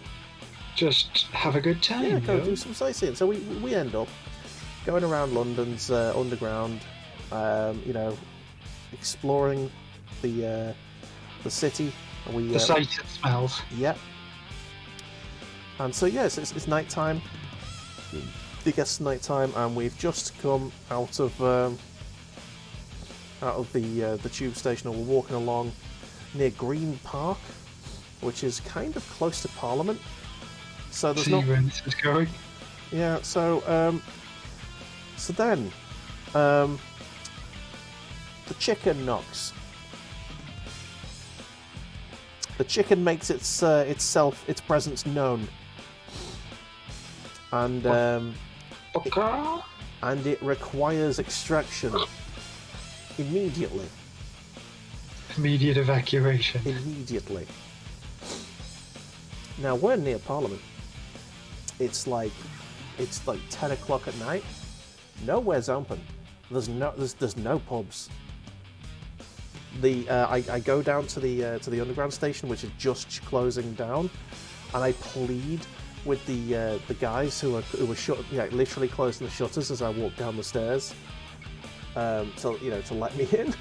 Speaker 2: just have a good time.
Speaker 1: Yeah, go do some sightseeing. So we end up going around London's underground, you know, exploring the city.
Speaker 2: The sights and smells.
Speaker 1: Yep. And so yes, it's night time. It gets night time, and we've just come out of the tube station, and we're walking along near Green Park, which is kind of close to Parliament. So there's not.
Speaker 2: Where this is going.
Speaker 1: Yeah. So then, the chicken knocks. The chicken makes its presence known, and it requires extraction immediately.
Speaker 2: Immediate evacuation.
Speaker 1: Immediately. Now we're near Parliament. It's like 10 o'clock at night. Nowhere's open. There's no pubs. I go down to the underground station, which is just closing down, and I plead with the guys who were literally closing the shutters as I walk down the stairs, to let me in.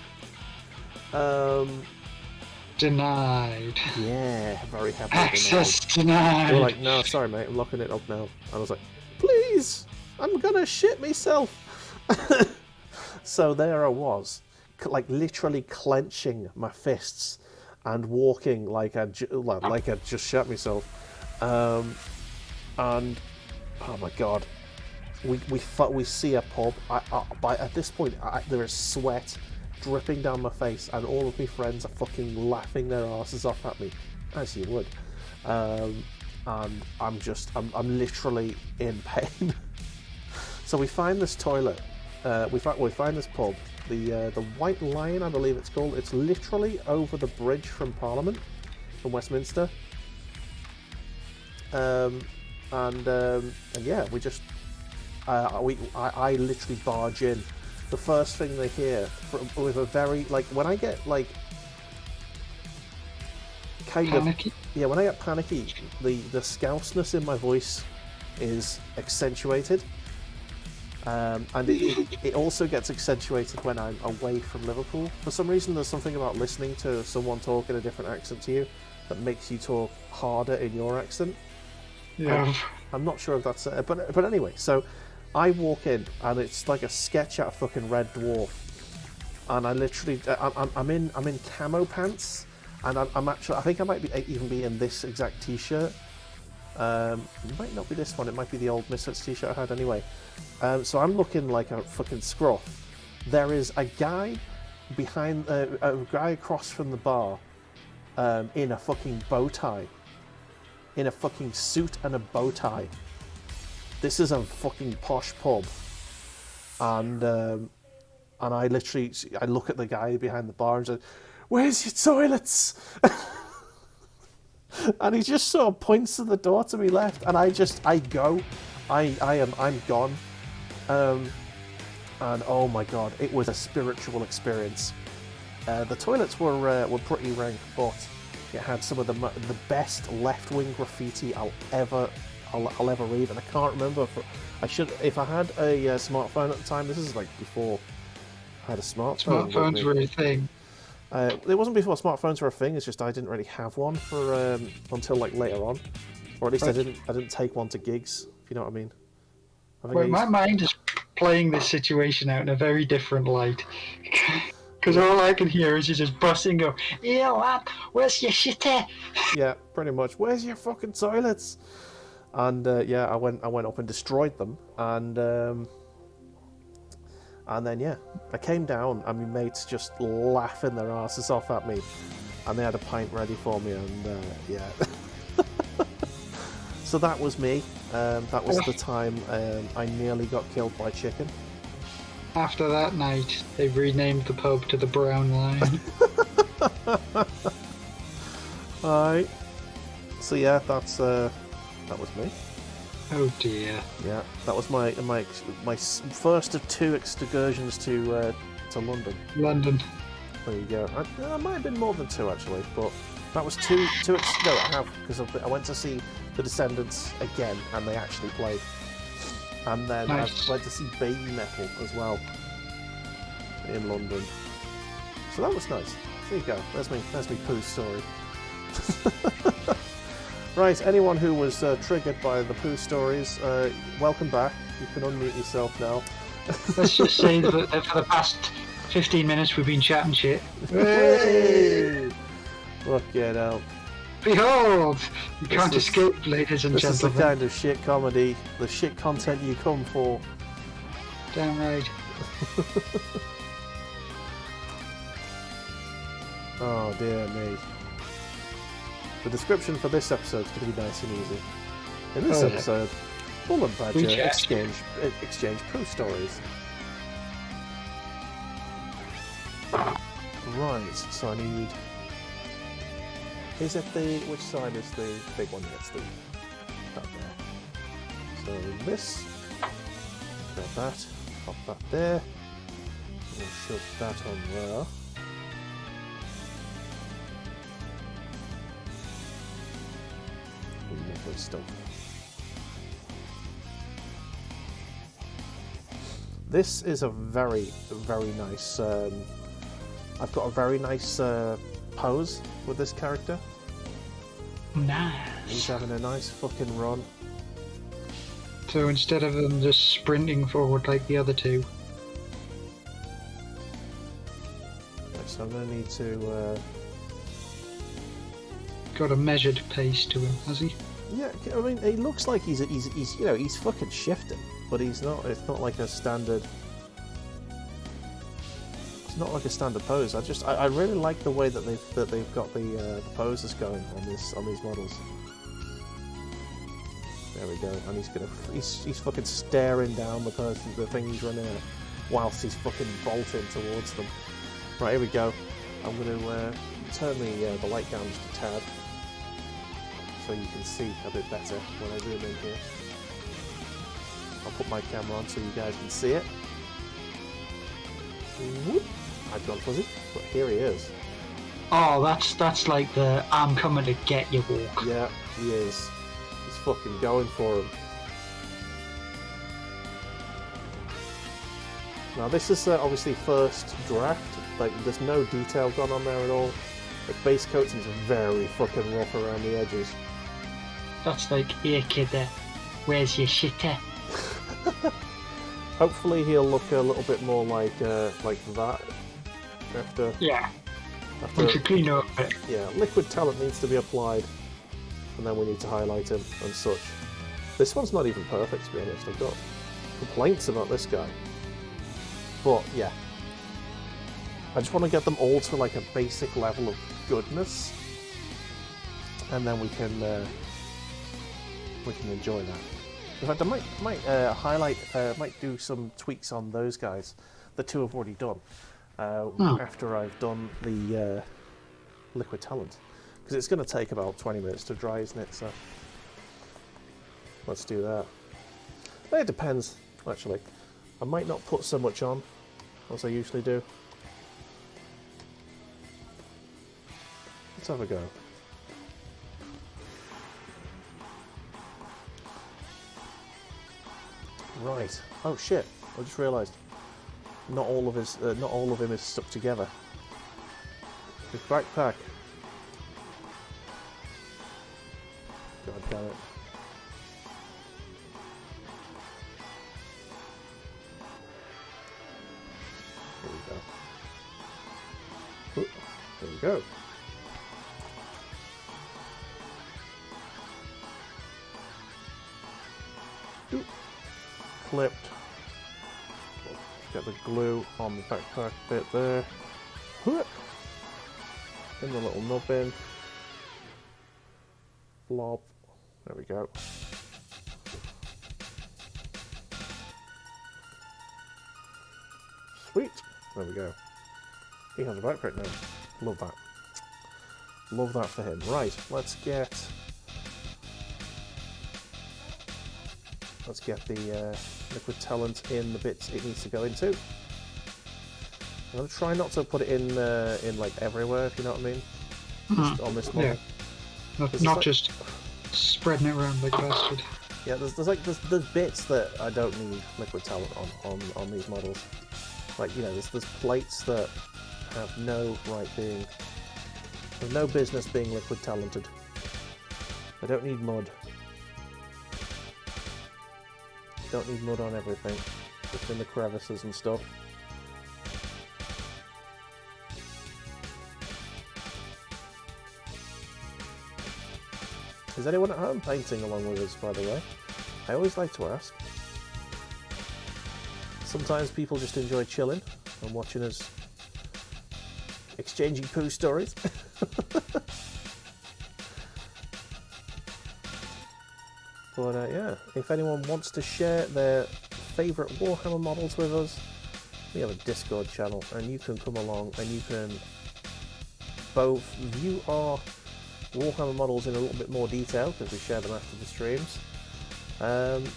Speaker 2: Denied.
Speaker 1: Yeah, very happy.
Speaker 2: Access denied.
Speaker 1: They were like, no, sorry mate, I'm locking it up now. And I was like, please, I'm gonna shit myself. So there I was, like literally clenching my fists and walking like I'd just shot myself. And oh my god, we see a pub. At this point, there is sweat dripping down my face, and all of my friends are fucking laughing their asses off at me, as you would. And I'm literally in pain. So we find this toilet. We find this pub. The White Lion, I believe it's called. It's literally over the bridge from Parliament, from Westminster. And yeah, we just I literally barge in. The first thing they hear with a very when I get
Speaker 2: panicky.
Speaker 1: When I get panicky, the scouseness in my voice is accentuated. And it also gets accentuated when I'm away from Liverpool. For some reason, there's something about listening to someone talk in a different accent to you that makes you talk harder in your accent.
Speaker 2: Yeah.
Speaker 1: I'm not sure if that's it, but anyway, so I walk in and it's like a sketch out of fucking Red Dwarf, and I literally I'm in camo pants, and I'm actually, I think I might even be in this exact t-shirt. It might not be this one, it might be the old Misfits t-shirt I had anyway. So I'm looking like a fucking scruff. There is a guy behind, a guy across from the bar, in a fucking bow tie. In a fucking suit and a bow tie. This is a fucking posh pub. And I literally, I look at the guy behind the bar and say, "Where's your toilets?" And he just sort of points to the door to me left, and I'm gone. And oh my god, it was a spiritual experience. The toilets were pretty rank, but it had some of the best left-wing graffiti I'll ever read, and I can't remember. If I had a smartphone at the time. This is like before I had a smartphone.
Speaker 2: Smartphones were a thing.
Speaker 1: It wasn't before smartphones were a thing. It's just I didn't really have one for until like later on, or at least
Speaker 2: Right.
Speaker 1: I didn't take one to gigs. If you know what I mean.
Speaker 2: Well, my mind is playing this situation out in a very different light. Because all I can hear is you just busting, go, "Yeah, what? Where's your shitty?"
Speaker 1: Yeah, pretty much. Where's your fucking toilets? And yeah, I went up and destroyed them, and then yeah, I came down and my mates just laughing their asses off at me, and they had a pint ready for me, and yeah. So that was me. That was the time I nearly got killed by chicken.
Speaker 2: After that night, they renamed the pub to the Brown Lion.
Speaker 1: Alright. So yeah, that was me.
Speaker 2: Oh dear.
Speaker 1: Yeah, that was my first of 2 excursions to London.
Speaker 2: London.
Speaker 1: There you go. I might have been more than 2 actually, but that was two. No, I have because I went to see The Descendants again, and they actually played. And then
Speaker 2: Nice.
Speaker 1: I went to see Baby Metal as well in London. So that was nice. There you go. There's me poo story. Right, anyone who was triggered by the poo stories, welcome back. You can unmute yourself now.
Speaker 2: Let's just say that for the past 15 minutes we've been chatting shit.
Speaker 1: Hey! Look it out.
Speaker 2: Behold! You can't
Speaker 1: is-
Speaker 2: escape, ladies and
Speaker 1: This is the
Speaker 2: gentlemen.
Speaker 1: kind of shit comedy, the shit content you come for.
Speaker 2: Damn right.
Speaker 1: Oh dear me. The description for this episode is going to be nice and easy. In this
Speaker 2: Oh, yeah.
Speaker 1: episode, Bull and Badger
Speaker 2: We chat.
Speaker 1: exchange poo stories. Right, so I need... Is it which side is the big one? Yes, that there. So this, grab that, pop that there, we'll shove that on there. Lovely stuff. This is a very, very nice... I've got a very nice pose with this character. He's
Speaker 2: Nice.
Speaker 1: having a nice fucking run.
Speaker 2: So instead of them just sprinting forward like the other two.
Speaker 1: Right, so I'm going to need to...
Speaker 2: Got a measured pace to him, has he?
Speaker 1: Yeah, I mean, he looks like he's you know, he's fucking shifting, but he's not. It's not like a standard. It's not like a standard pose. I really like the way that they've got the poses going on these models. There we go, and he's fucking staring down the thing he's running at, whilst he's fucking bolting towards them. Right, here we go. I'm going to turn the light down just a tad, so you can see a bit better when I zoom in here. I'll put my camera on so you guys can see it. Whoop. I've gone fuzzy, but here he is.
Speaker 2: Oh, that's like the I'm coming to get you walk.
Speaker 1: Yeah, he is. He's fucking going for him. Now this is obviously first draft. Like, there's no detail gone on there at all. The base coating's very fucking rough around the edges.
Speaker 2: That's like, here kid, where's your shitter?
Speaker 1: Hopefully he'll look a little bit more like that after.
Speaker 2: Yeah.
Speaker 1: after
Speaker 2: Once you clean up a bit.
Speaker 1: yeah, liquid talent needs to be applied, and then we need to highlight him and such. This one's not even perfect, to be honest. I've got complaints about this guy, but yeah, I just want to get them all to like a basic level of goodness, and then we can enjoy that. In fact, I might do some tweaks on those guys. The 2 I've already done after I've done the liquid talent, because it's going to take about 20 minutes to dry, isn't it? So let's do that. It depends, actually. I might not put so much on as I usually do. Let's have a go. Right. Oh shit! I just realised. Not all of him is stuck together. His backpack. God damn it. There we go. Oop, there we go. Oop. Clipped. Get the glue on the backpack bit there. Whoop. In the little nubbin. Blob. There we go. Sweet. There we go. He has a backpack now. Love that. Love that for him. Right, let's get let's get the liquid talent in the bits it needs to go into. I'm gonna try not to put it in like everywhere, if you know what I mean. Just on this model.
Speaker 2: Yeah. Not just spreading it around like a bastard.
Speaker 1: Yeah, there's bits that I don't need liquid talent on these models. Like, you know, there's plates that have no there's no business being liquid talented. I don't need mud. Don't need mud on everything. Just in the crevices and stuff. Is anyone at home painting along with us, by the way? I always like to ask. Sometimes people just enjoy chilling and watching us exchanging poo stories. But yeah, if anyone wants to share their favourite Warhammer models with us, we have a Discord channel and you can come along and you can both view our Warhammer models in a little bit more detail because we share them after the streams, and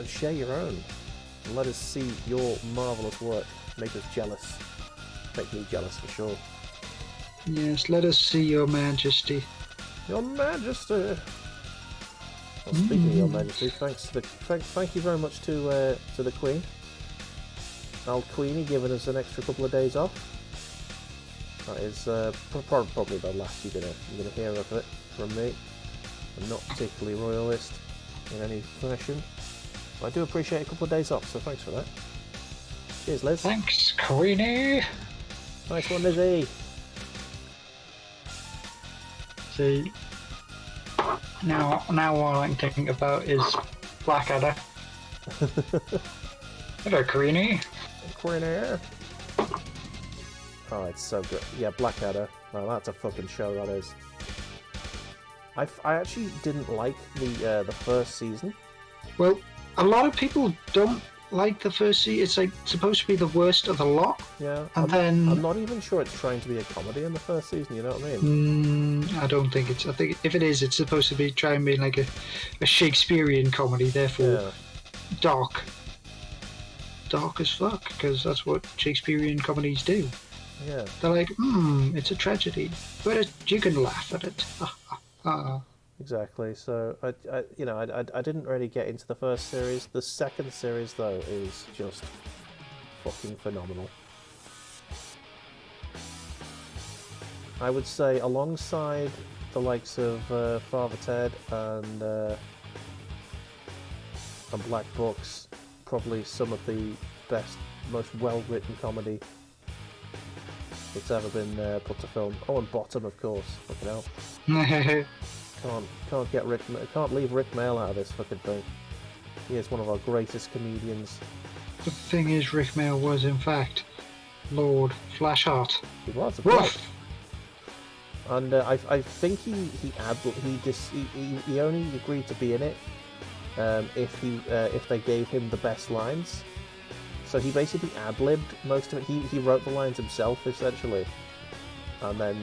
Speaker 1: share your own and let us see your marvellous work. Make us jealous. Make me jealous for sure.
Speaker 2: Yes, let us see your majesty.
Speaker 1: Your Majesty. Well, speaking of Your Majesty, thank you very much to the Queen, old Queenie, giving us an extra couple of days off. That is probably the last you're gonna hear of it from me. I'm not particularly royalist in any fashion. But I do appreciate a couple of days off, so thanks for that. Cheers, Liz.
Speaker 2: Thanks, Queenie.
Speaker 1: Nice one, Lizzie.
Speaker 2: See, now all I'm thinking about is Blackadder. Hello, Queenie.
Speaker 1: Queenie. Oh, it's so good. Yeah, Blackadder. Oh, that's a fucking show, that is. I actually didn't like the first season.
Speaker 2: Well, a lot of people don't like the first season. It's like supposed to be the worst of the lot.
Speaker 1: Yeah,
Speaker 2: and
Speaker 1: I'm not even sure it's trying to be a comedy in the first season. You know what I mean?
Speaker 2: I don't think it's. I think if it is, it's supposed to be trying to be like a Shakespearean comedy. Therefore, dark as fuck, because that's what Shakespearean comedies do.
Speaker 1: Yeah.
Speaker 2: They're like, it's a tragedy, but you can laugh at it.
Speaker 1: Exactly. So I didn't really get into the first series. The second series though is just fucking phenomenal. I would say alongside the likes of Father Ted and Black Books, probably some of the best, most well-written comedy that's ever been put to film. Oh, and Bottom, of course. Fucking hell. Can't leave Rick Mail out of this fucking thing. He is one of our greatest comedians.
Speaker 2: The thing is, Rick Mail was in fact Lord Flashheart.
Speaker 1: He was, of course. And I think he only agreed to be in it if they gave him the best lines. So he basically ad-libbed most of it. He wrote the lines himself essentially, and then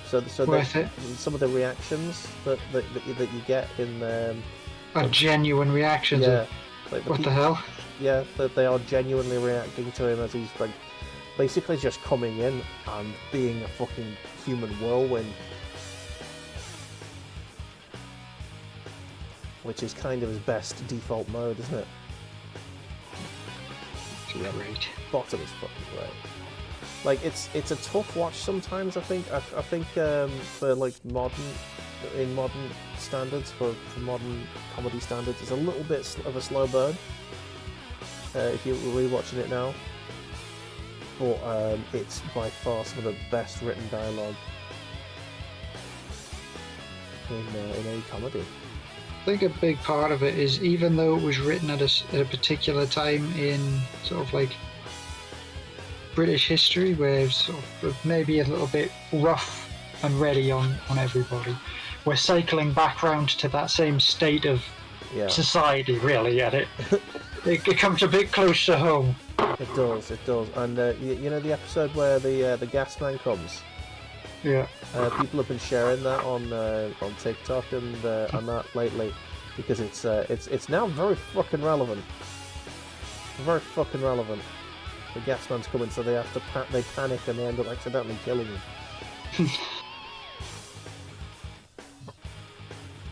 Speaker 1: some of the reactions that you get in
Speaker 2: genuine reactions.
Speaker 1: Yeah,
Speaker 2: like the hell?
Speaker 1: Yeah, that they are genuinely reacting to him as he's like basically just coming in and being a fucking human whirlwind, which is kind of his best default mode, isn't it?
Speaker 2: Great.
Speaker 1: Bottom is fucking great. Like it's a tough watch sometimes. I think for like modern standards, for modern comedy standards, it's a little bit of a slow burn if you're rewatching it now. But it's by far some of the best written dialogue in any comedy.
Speaker 2: I think a big part of it is, even though it was written at a particular time in sort of like British history, where it's sort of maybe a little bit rough and ready on everybody, we're cycling back round to that same state of society, really, at it. It comes a bit close to home.
Speaker 1: It does. And you know the episode where the gas man comes?
Speaker 2: Yeah.
Speaker 1: People have been sharing that on TikTok and that lately, because it's now very fucking relevant. Very fucking relevant. The gasman's coming, so they have to they panic and they end up accidentally killing him.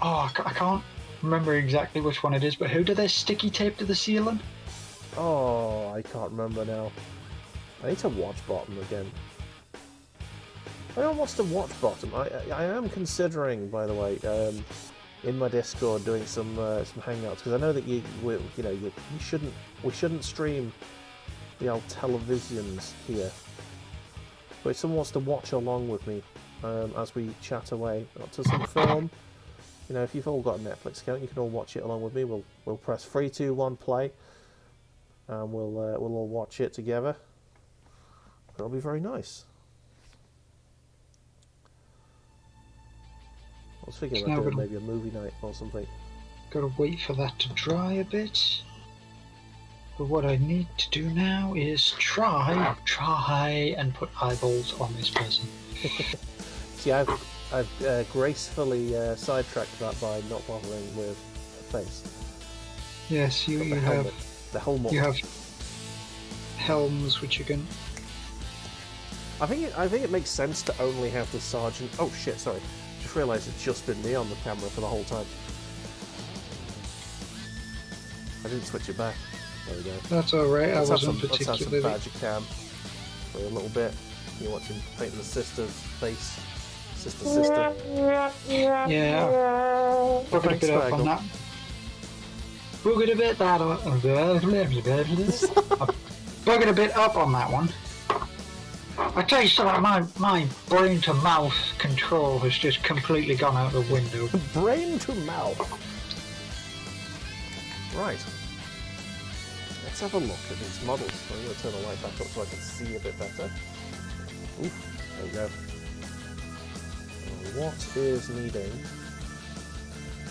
Speaker 2: Oh, I can't remember exactly which one it is, but who do they sticky tape to the ceiling?
Speaker 1: Oh, I can't remember now. I need to watch bottom again. I don't want to watch bottom. I am considering, by the way, in my Discord doing some hangouts, because I know that we shouldn't stream the old televisions here. But if someone wants to watch along with me as we chat away to some film, you know, if you've all got a Netflix account, you can all watch it along with me. We'll press 3, 2, 1, play, and we'll all watch it together. It'll be very nice. I was thinking about doing maybe a movie night or something.
Speaker 2: Gotta wait for that to dry a bit. But what I need to do now is try and put eyeballs on this person.
Speaker 1: See, I've gracefully sidetracked that by not bothering with a face.
Speaker 2: Yes, you have
Speaker 1: the helmet.
Speaker 2: You have helms which you can.
Speaker 1: I think it makes sense to only have the sergeant. Oh shit! Sorry, just realised it's just been me on the camera for the whole time. I didn't switch it back. There we go.
Speaker 2: That's alright. I wasn't
Speaker 1: particularly. Let's have some Badger cam for a little bit. You're watching painting the sister's face. Sister.
Speaker 2: Yeah. Bugged a bit up on that. Bugged a bit that up. Bugged a bit up on that one. I tell you something, my brain to mouth control has just completely gone out the window.
Speaker 1: Brain to mouth. Right. Let's have a look at these models. I'm going to turn the light back up so I can see a bit better. Oof, there we go. What is needing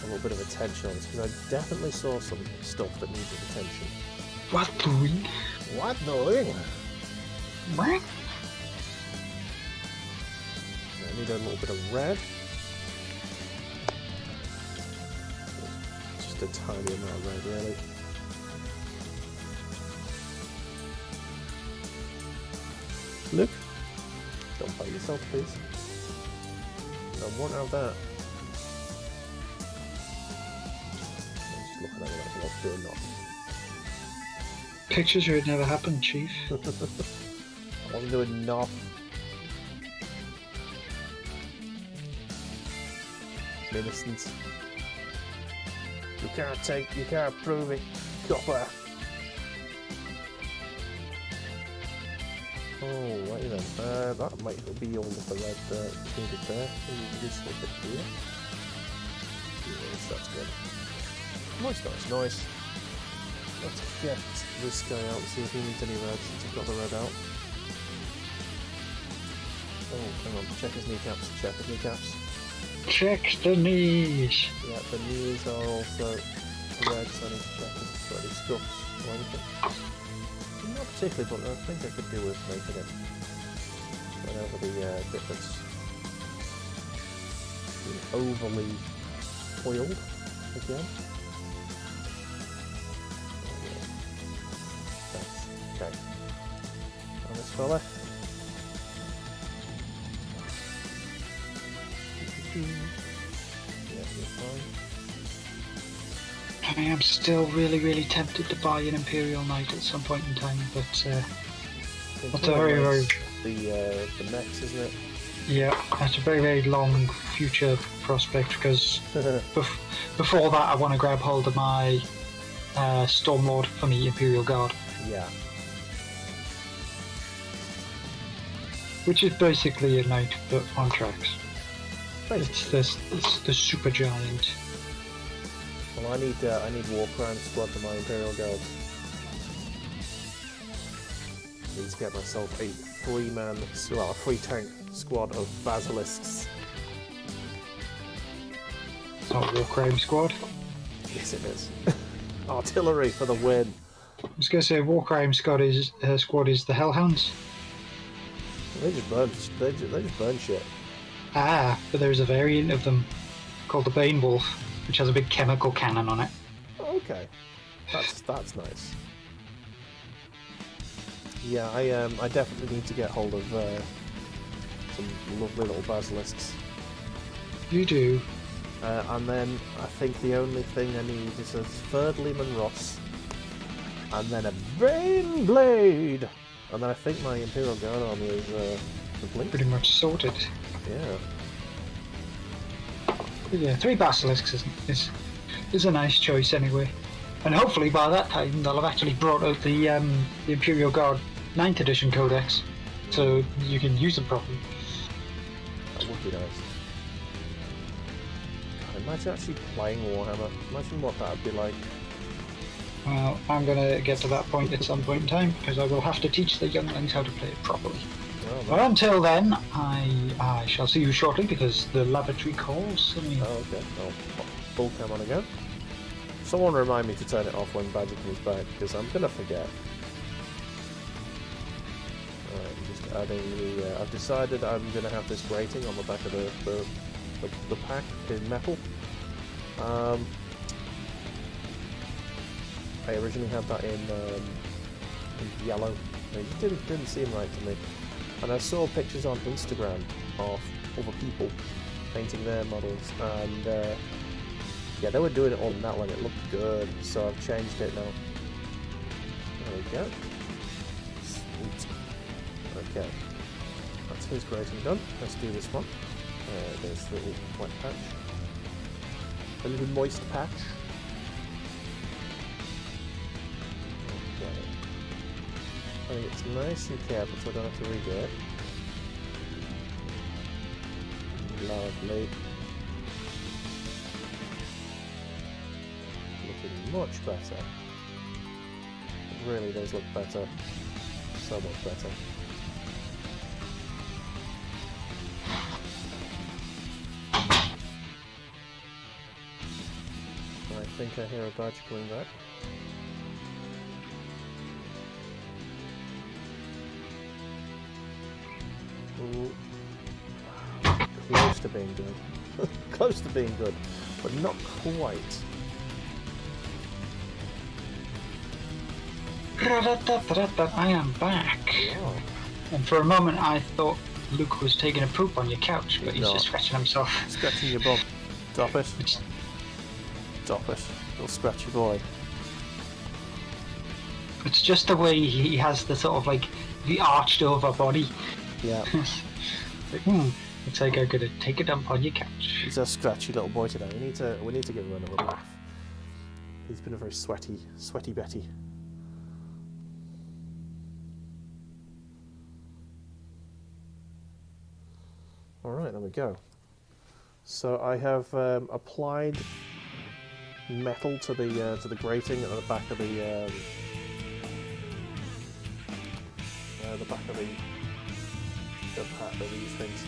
Speaker 1: a little bit of attention on this? Because I definitely saw some stuff that needed attention.
Speaker 2: What doing?
Speaker 1: What doing?
Speaker 2: What?
Speaker 1: I need a little bit of red. Just a tiny amount of red, really. Look. Don't bite yourself, please. I won't have that. I'm just looking at it like what's doing nothing.
Speaker 2: Pictures where it never happened, Chief.
Speaker 1: I wasn't doing nothing. Innocence. You can't prove it. Copper. Oh, right then. That might be all of the red needed there. Maybe this little bit here. Yes, that's good. Nice. Let's get this guy out and see if he needs any red since he's got the red out. Oh, hang on. Check his kneecaps.
Speaker 2: Check the knees.
Speaker 1: Yeah, the knees are also red, so I need to check if it's got any scuffs or anything. Not particularly, but I think I could do with making it right over the bit that's been overly oiled again. That's okay. And this fella. Yeah, you're fine.
Speaker 2: I am still really tempted to buy an Imperial Knight at some point in time, but that's a very
Speaker 1: the mechs, isn't it?
Speaker 2: Yeah, that's a very long future prospect because before that I want to grab hold of my Stormlord for the Imperial Guard.
Speaker 1: Yeah.
Speaker 2: Which is basically a knight but on tracks. It's the super giant.
Speaker 1: Well, I need War Crime Squad for my Imperial Guard. I need to get myself a 3-tank squad of basilisks.
Speaker 2: It's not War Crime Squad.
Speaker 1: Yes, it is. Artillery for the win.
Speaker 2: I was going to say War Crime Squad is the Hellhounds.
Speaker 1: They just burn shit.
Speaker 2: Ah, but there's a variant of them called the Bane Wolf. which has a big chemical cannon on it.
Speaker 1: Okay, that's nice. Yeah, I definitely need to get hold of some lovely little basilisks.
Speaker 2: You do.
Speaker 1: And then I think the only thing I need is a third Lehman Ross, and then a Bane Blade, and then I think my Imperial Guard army is complete.
Speaker 2: Pretty much sorted.
Speaker 1: Yeah.
Speaker 2: But yeah, 3 basilisks is a nice choice anyway. And hopefully by that time they'll have actually brought out the Imperial Guard 9th edition codex, so you can use them properly.
Speaker 1: That would be nice. God, imagine actually playing Warhammer. Imagine what that would be like.
Speaker 2: Well, I'm going to get to that point at some point in time, because I will have to teach the younglings how to play it properly.
Speaker 1: Oh,
Speaker 2: But until then, I shall see you shortly, because the lavatory calls. I mean,
Speaker 1: oh, okay. I'll pop full cam on again. Someone remind me to turn it off when Badger comes back, because I'm going to forget. I'm just adding the... I've decided I'm going to have this grating on the back of the pack in metal. I originally had that in yellow. It didn't seem right to me. And I saw pictures on Instagram of other people painting their models, and yeah, they were doing it all in that one. It looked good, so I've changed it now. There we go. Sweet. Okay, that's his grating done. Let's do this one. There's the little wet patch, a little moist patch. Okay. I think it's nice and careful, so I don't have to redo it. Lovely. Looking much better. It really does look better. So much better. I think I hear a badge coming back. Ooh. Close to being good. Close to being good, but not quite.
Speaker 2: I am back.
Speaker 1: Oh.
Speaker 2: And for a moment I thought Luke was taking a poop on your couch, but he's
Speaker 1: No.
Speaker 2: just scratching himself.
Speaker 1: Scratching your bum. Stop it.
Speaker 2: It's-
Speaker 1: Stop it. Little scratchy boy.
Speaker 2: It's just the way he has the sort of like the arched over body.
Speaker 1: Yeah.
Speaker 2: Like, looks like I'm gonna take a dump on your couch.
Speaker 1: He's a scratchy little boy today. We need to give him another laugh. He's been a very sweaty Betty. Alright, there we go. So I have applied metal to the grating at the back of the pack of these things.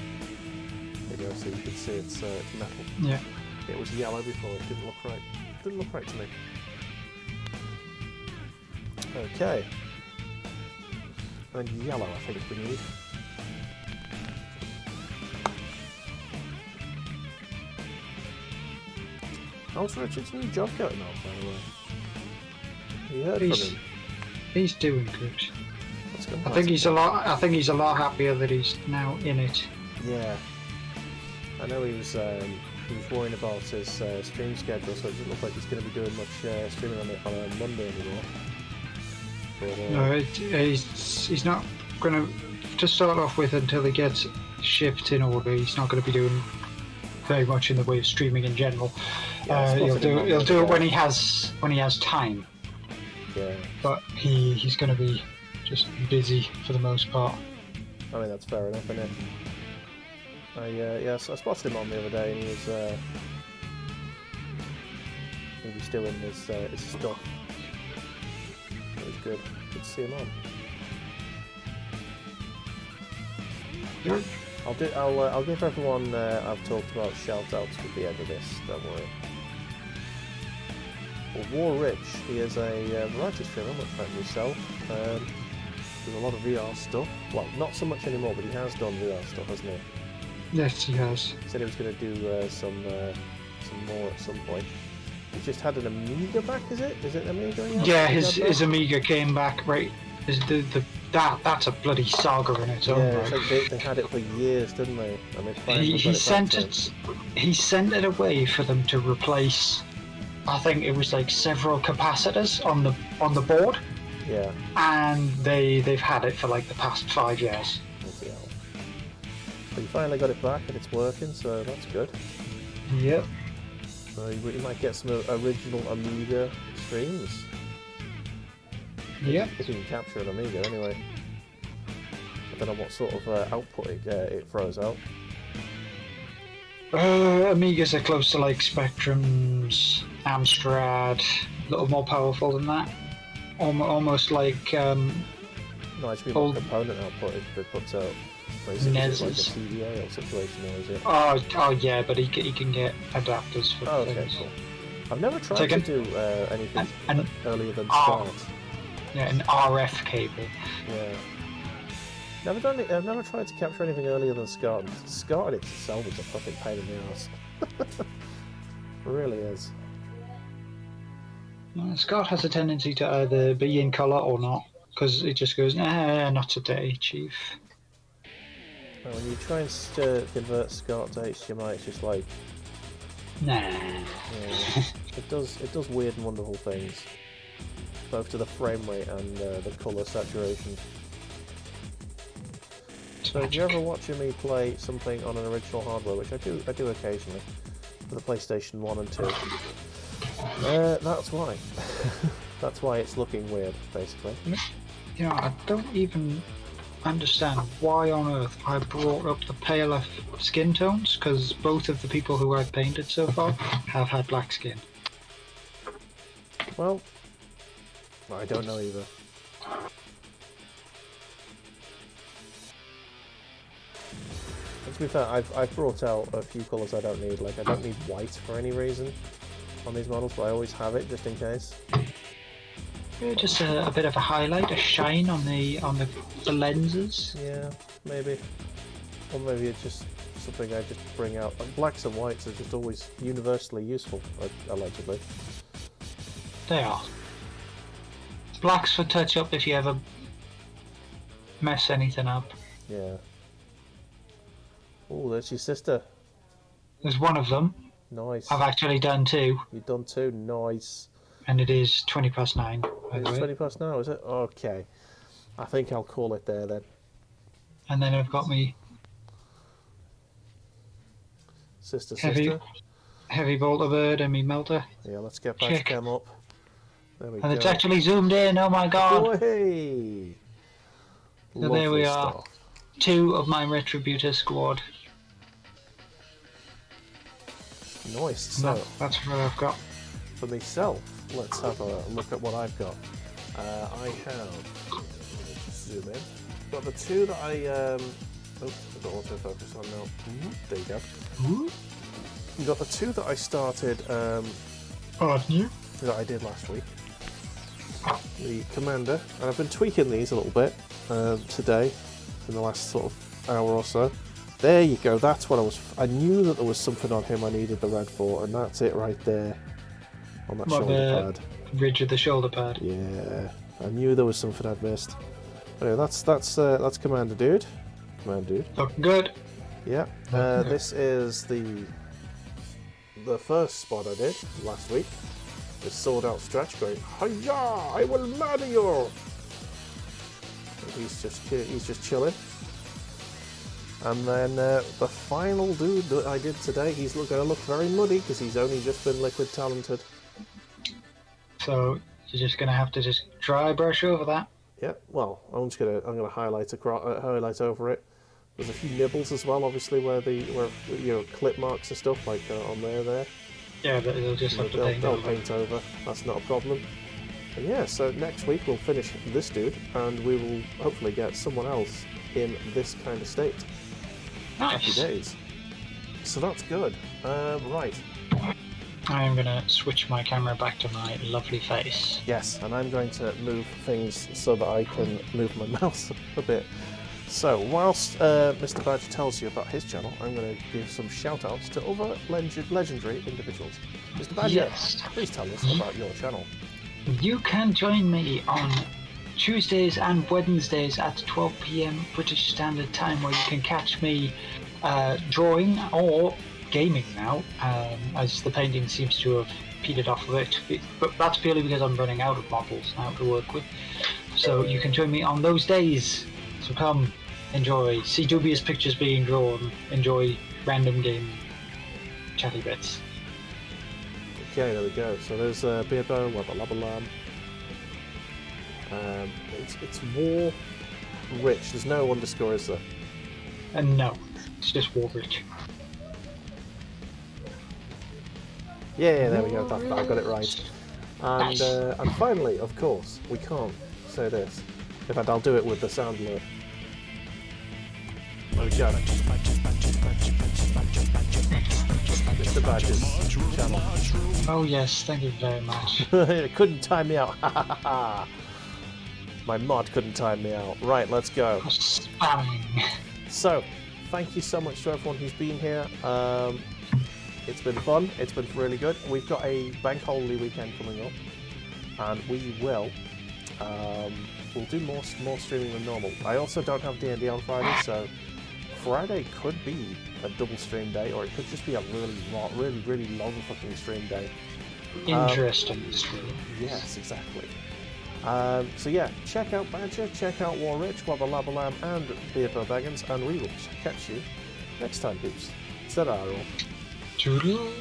Speaker 1: There you go, so you can see it's metal.
Speaker 2: Yeah.
Speaker 1: It was yellow before, it didn't look right. Didn't look right to me. Okay. And yellow I think we need. How's Richard's new job going on, by the way? You heard from him?
Speaker 2: He's doing good.
Speaker 1: What's going
Speaker 2: I
Speaker 1: on?
Speaker 2: think he's a lot happier that he's now in it.
Speaker 1: Yeah. I know he was worrying about his stream schedule, so it doesn't look like he's going to be doing much streaming on a Monday anymore. But,
Speaker 2: No, he's not going to start off with until he gets shift in order. He's not going to be doing very much in the way of streaming in general.
Speaker 1: Yeah,
Speaker 2: He'll do it when he has time.
Speaker 1: yeah.
Speaker 2: But he's going to be just busy for the most part.
Speaker 1: I mean, that's fair enough, isn't it? Yes, I spotted him on the other day, and he was doing his stuff. It was good. Good to see him on.
Speaker 2: Sure.
Speaker 1: I'll give everyone I've talked about shout outs at the end of this. Don't worry. Well, War Rich, he is a variety streamer, much like myself. Does a lot of VR stuff. Well, not so much anymore, but he has done VR stuff, hasn't he?
Speaker 2: Yes, he has.
Speaker 1: Said he was going to do some some more at some point. He just had an Amiga back, is it? Is it Amiga? he had?
Speaker 2: Yeah,
Speaker 1: He
Speaker 2: his
Speaker 1: had that?
Speaker 2: Amiga came back, right? That's a bloody saga in its own
Speaker 1: Yeah,
Speaker 2: right.
Speaker 1: it's like they had it for years, didn't they? And they finally
Speaker 2: He
Speaker 1: got it back
Speaker 2: sent
Speaker 1: to him.
Speaker 2: he sent it away for them to replace. I think it was like several capacitors on the board,
Speaker 1: Yeah.
Speaker 2: and they've had it for like the past 5 years.
Speaker 1: Bloody hell. But you finally got it back and it's working, so that's good.
Speaker 2: Yep.
Speaker 1: So you might get some original Amiga streams.
Speaker 2: Yep.
Speaker 1: If you can capture an Amiga, anyway. I don't know what sort of output it throws out.
Speaker 2: Amigas are close to like Spectrums, Amstrad, a little more powerful than that. Almost like
Speaker 1: No, it should be
Speaker 2: Old-
Speaker 1: more component output if it puts out basically is it like a
Speaker 2: NESs.
Speaker 1: CDA or situation, or is it?
Speaker 2: Oh yeah, but he can get adapters for
Speaker 1: Oh, okay,
Speaker 2: things.
Speaker 1: cool. I've never tried
Speaker 2: So
Speaker 1: to
Speaker 2: again-
Speaker 1: do anything
Speaker 2: and-
Speaker 1: earlier than
Speaker 2: Oh.
Speaker 1: SCART.
Speaker 2: Yeah, an RF cable.
Speaker 1: Yeah. Never done it. I've never tried to capture anything earlier than SCART. SCART itself is a fucking pain in the ass. It really is.
Speaker 2: Scott has a tendency to either be in colour or not, because it just goes, not today, Chief.
Speaker 1: Well, when you try and convert SCART to HDMI, it's just like
Speaker 2: Nah.
Speaker 1: yeah, it does weird and wonderful things, both to the frame rate and the colour saturation. So if you ever watching me play something on an original hardware, which I do occasionally, for the PlayStation 1 and 2, that's why. That's why it's looking weird, basically.
Speaker 2: You know, I don't even understand why on earth I brought up the paler skin tones, because both of the people who I've painted so far have had black skin.
Speaker 1: Well, I don't know either. And to be fair, I've brought out a few colours I don't need. Like, I don't need white for any reason on these models, but I always have it just in case.
Speaker 2: Yeah, just a bit of a highlight, a shine on the lenses.
Speaker 1: Yeah, maybe. Or maybe it's just something I just bring out. Like, blacks and whites are just always universally useful, allegedly.
Speaker 2: They are. Blacks for touch up if you ever mess anything up.
Speaker 1: Yeah. Oh, there's your sister.
Speaker 2: There's one of them.
Speaker 1: Nice.
Speaker 2: I've actually done two,
Speaker 1: You've done two. Nice.
Speaker 2: and it is 9:20. By the
Speaker 1: It's
Speaker 2: way.
Speaker 1: 20 past now, is it? Okay. I think I'll call it there then.
Speaker 2: And then I've got me
Speaker 1: Sister.
Speaker 2: heavy bolter bird and me melter.
Speaker 1: Yeah, let's get back
Speaker 2: Check.
Speaker 1: to cam up. There we
Speaker 2: And
Speaker 1: go.
Speaker 2: it's actually zoomed in, oh my god!
Speaker 1: Oh, hey!
Speaker 2: So there we
Speaker 1: Lovely
Speaker 2: are.
Speaker 1: stuff.
Speaker 2: Two of my Retributor squad.
Speaker 1: Nice.
Speaker 2: And
Speaker 1: So,
Speaker 2: that's what I've got.
Speaker 1: for myself, let's have a look at what I've got. I have, just zoom in, got the two that I've got autofocus on now. There you go. You've got the two that I started,
Speaker 2: Pardon you?
Speaker 1: that I did last week. The Commander, and I've been tweaking these a little bit today, in the last sort of hour or so. There you go, that's what I knew that there was something on him I needed the red for, and that's it right there, on that shoulder pad.
Speaker 2: Ridge of the shoulder pad.
Speaker 1: Yeah, I knew there was something I'd missed. Anyway, that's Commander Dude. Commander Dude.
Speaker 2: Looking good.
Speaker 1: Yeah, this is the first spot I did last week. With sword out stretch going, hiya, I will murder you! And he's just chilling. And then the final dude that I did today, he's going to look very muddy because he's only just been liquid talented.
Speaker 2: So you're just gonna have to just dry brush over that.
Speaker 1: Yeah, well, I'm gonna highlight over it. There's a few nibbles as well, obviously, where clip marks and stuff like on there.
Speaker 2: Yeah, but it'll just have to paint
Speaker 1: They'll
Speaker 2: over.
Speaker 1: paint over. That's not a problem. And yeah, so next week we'll finish this dude, and we will hopefully get someone else in this kind of state. Happy
Speaker 2: Nice.
Speaker 1: days. So that's good. Right.
Speaker 2: I am gonna switch my camera back to my lovely face.
Speaker 1: Yes, and I'm going to move things so that I can move my mouse a bit. So, whilst Mr. Badger tells you about his channel, I'm going to give some shout-outs to other legendary individuals. Mr. Badger,
Speaker 2: Yes.
Speaker 1: please tell us about your channel.
Speaker 2: You can join me on Tuesdays and Wednesdays at 12 PM British Standard Time, where you can catch me drawing or gaming now, as the painting seems to have petered off a bit. But that's purely because I'm running out of models now to work with. So you can join me on those days. So come, enjoy, see dubious pictures being drawn, enjoy random game chatty bits.
Speaker 1: Okay, there we go. So there's Beerbo, Wabalabalam. It's War Rich. There's no underscore, is there?
Speaker 2: And no, it's just Warrich.
Speaker 1: Yeah, there we go. I got it right. And
Speaker 2: Nice.
Speaker 1: and finally, of course, we can't say this. In fact, I'll do it with the sound alert. There we go. Mr. Badger's channel.
Speaker 2: Oh yes, thank you very much.
Speaker 1: It couldn't time me out. My mod couldn't time me out. Right, let's go.
Speaker 2: Spamming.
Speaker 1: So, thank you so much to everyone who's been here. It's been fun. It's been really good. We've got a bank holiday weekend coming up, and we will. We'll do more streaming than normal. I also don't have D&D on Friday, so Friday could be a double stream day, or it could just be a really long fucking stream day.
Speaker 2: Interesting.
Speaker 1: Yes, exactly. So yeah, check out Badger, check out Warrich, Wabalabalam, and Beerbo Baggins, and we will catch you next time, peeps. Ta-da, all.
Speaker 2: Toodles.